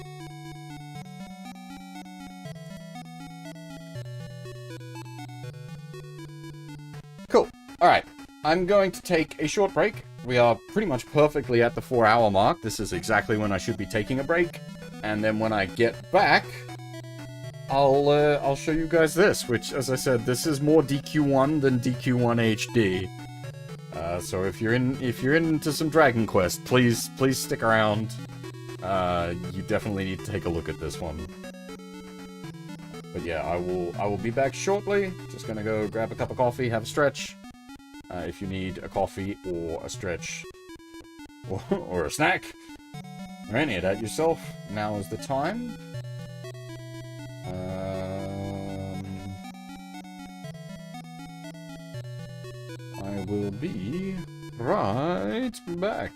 Cool. Alright. I'm going to take a short break. We are pretty much perfectly at the 4-hour mark. This is exactly when I should be taking a break. And then when I get back, I'll show you guys this, which, as I said, this is more DQ1 than DQ1 HD. So if you're into some Dragon Quest, please stick around. You definitely need to take a look at this one. But yeah, I will be back shortly. Just gonna go grab a cup of coffee, have a stretch. If you need a coffee or a stretch or a snack or any of that yourself, now is the time. I will be right back.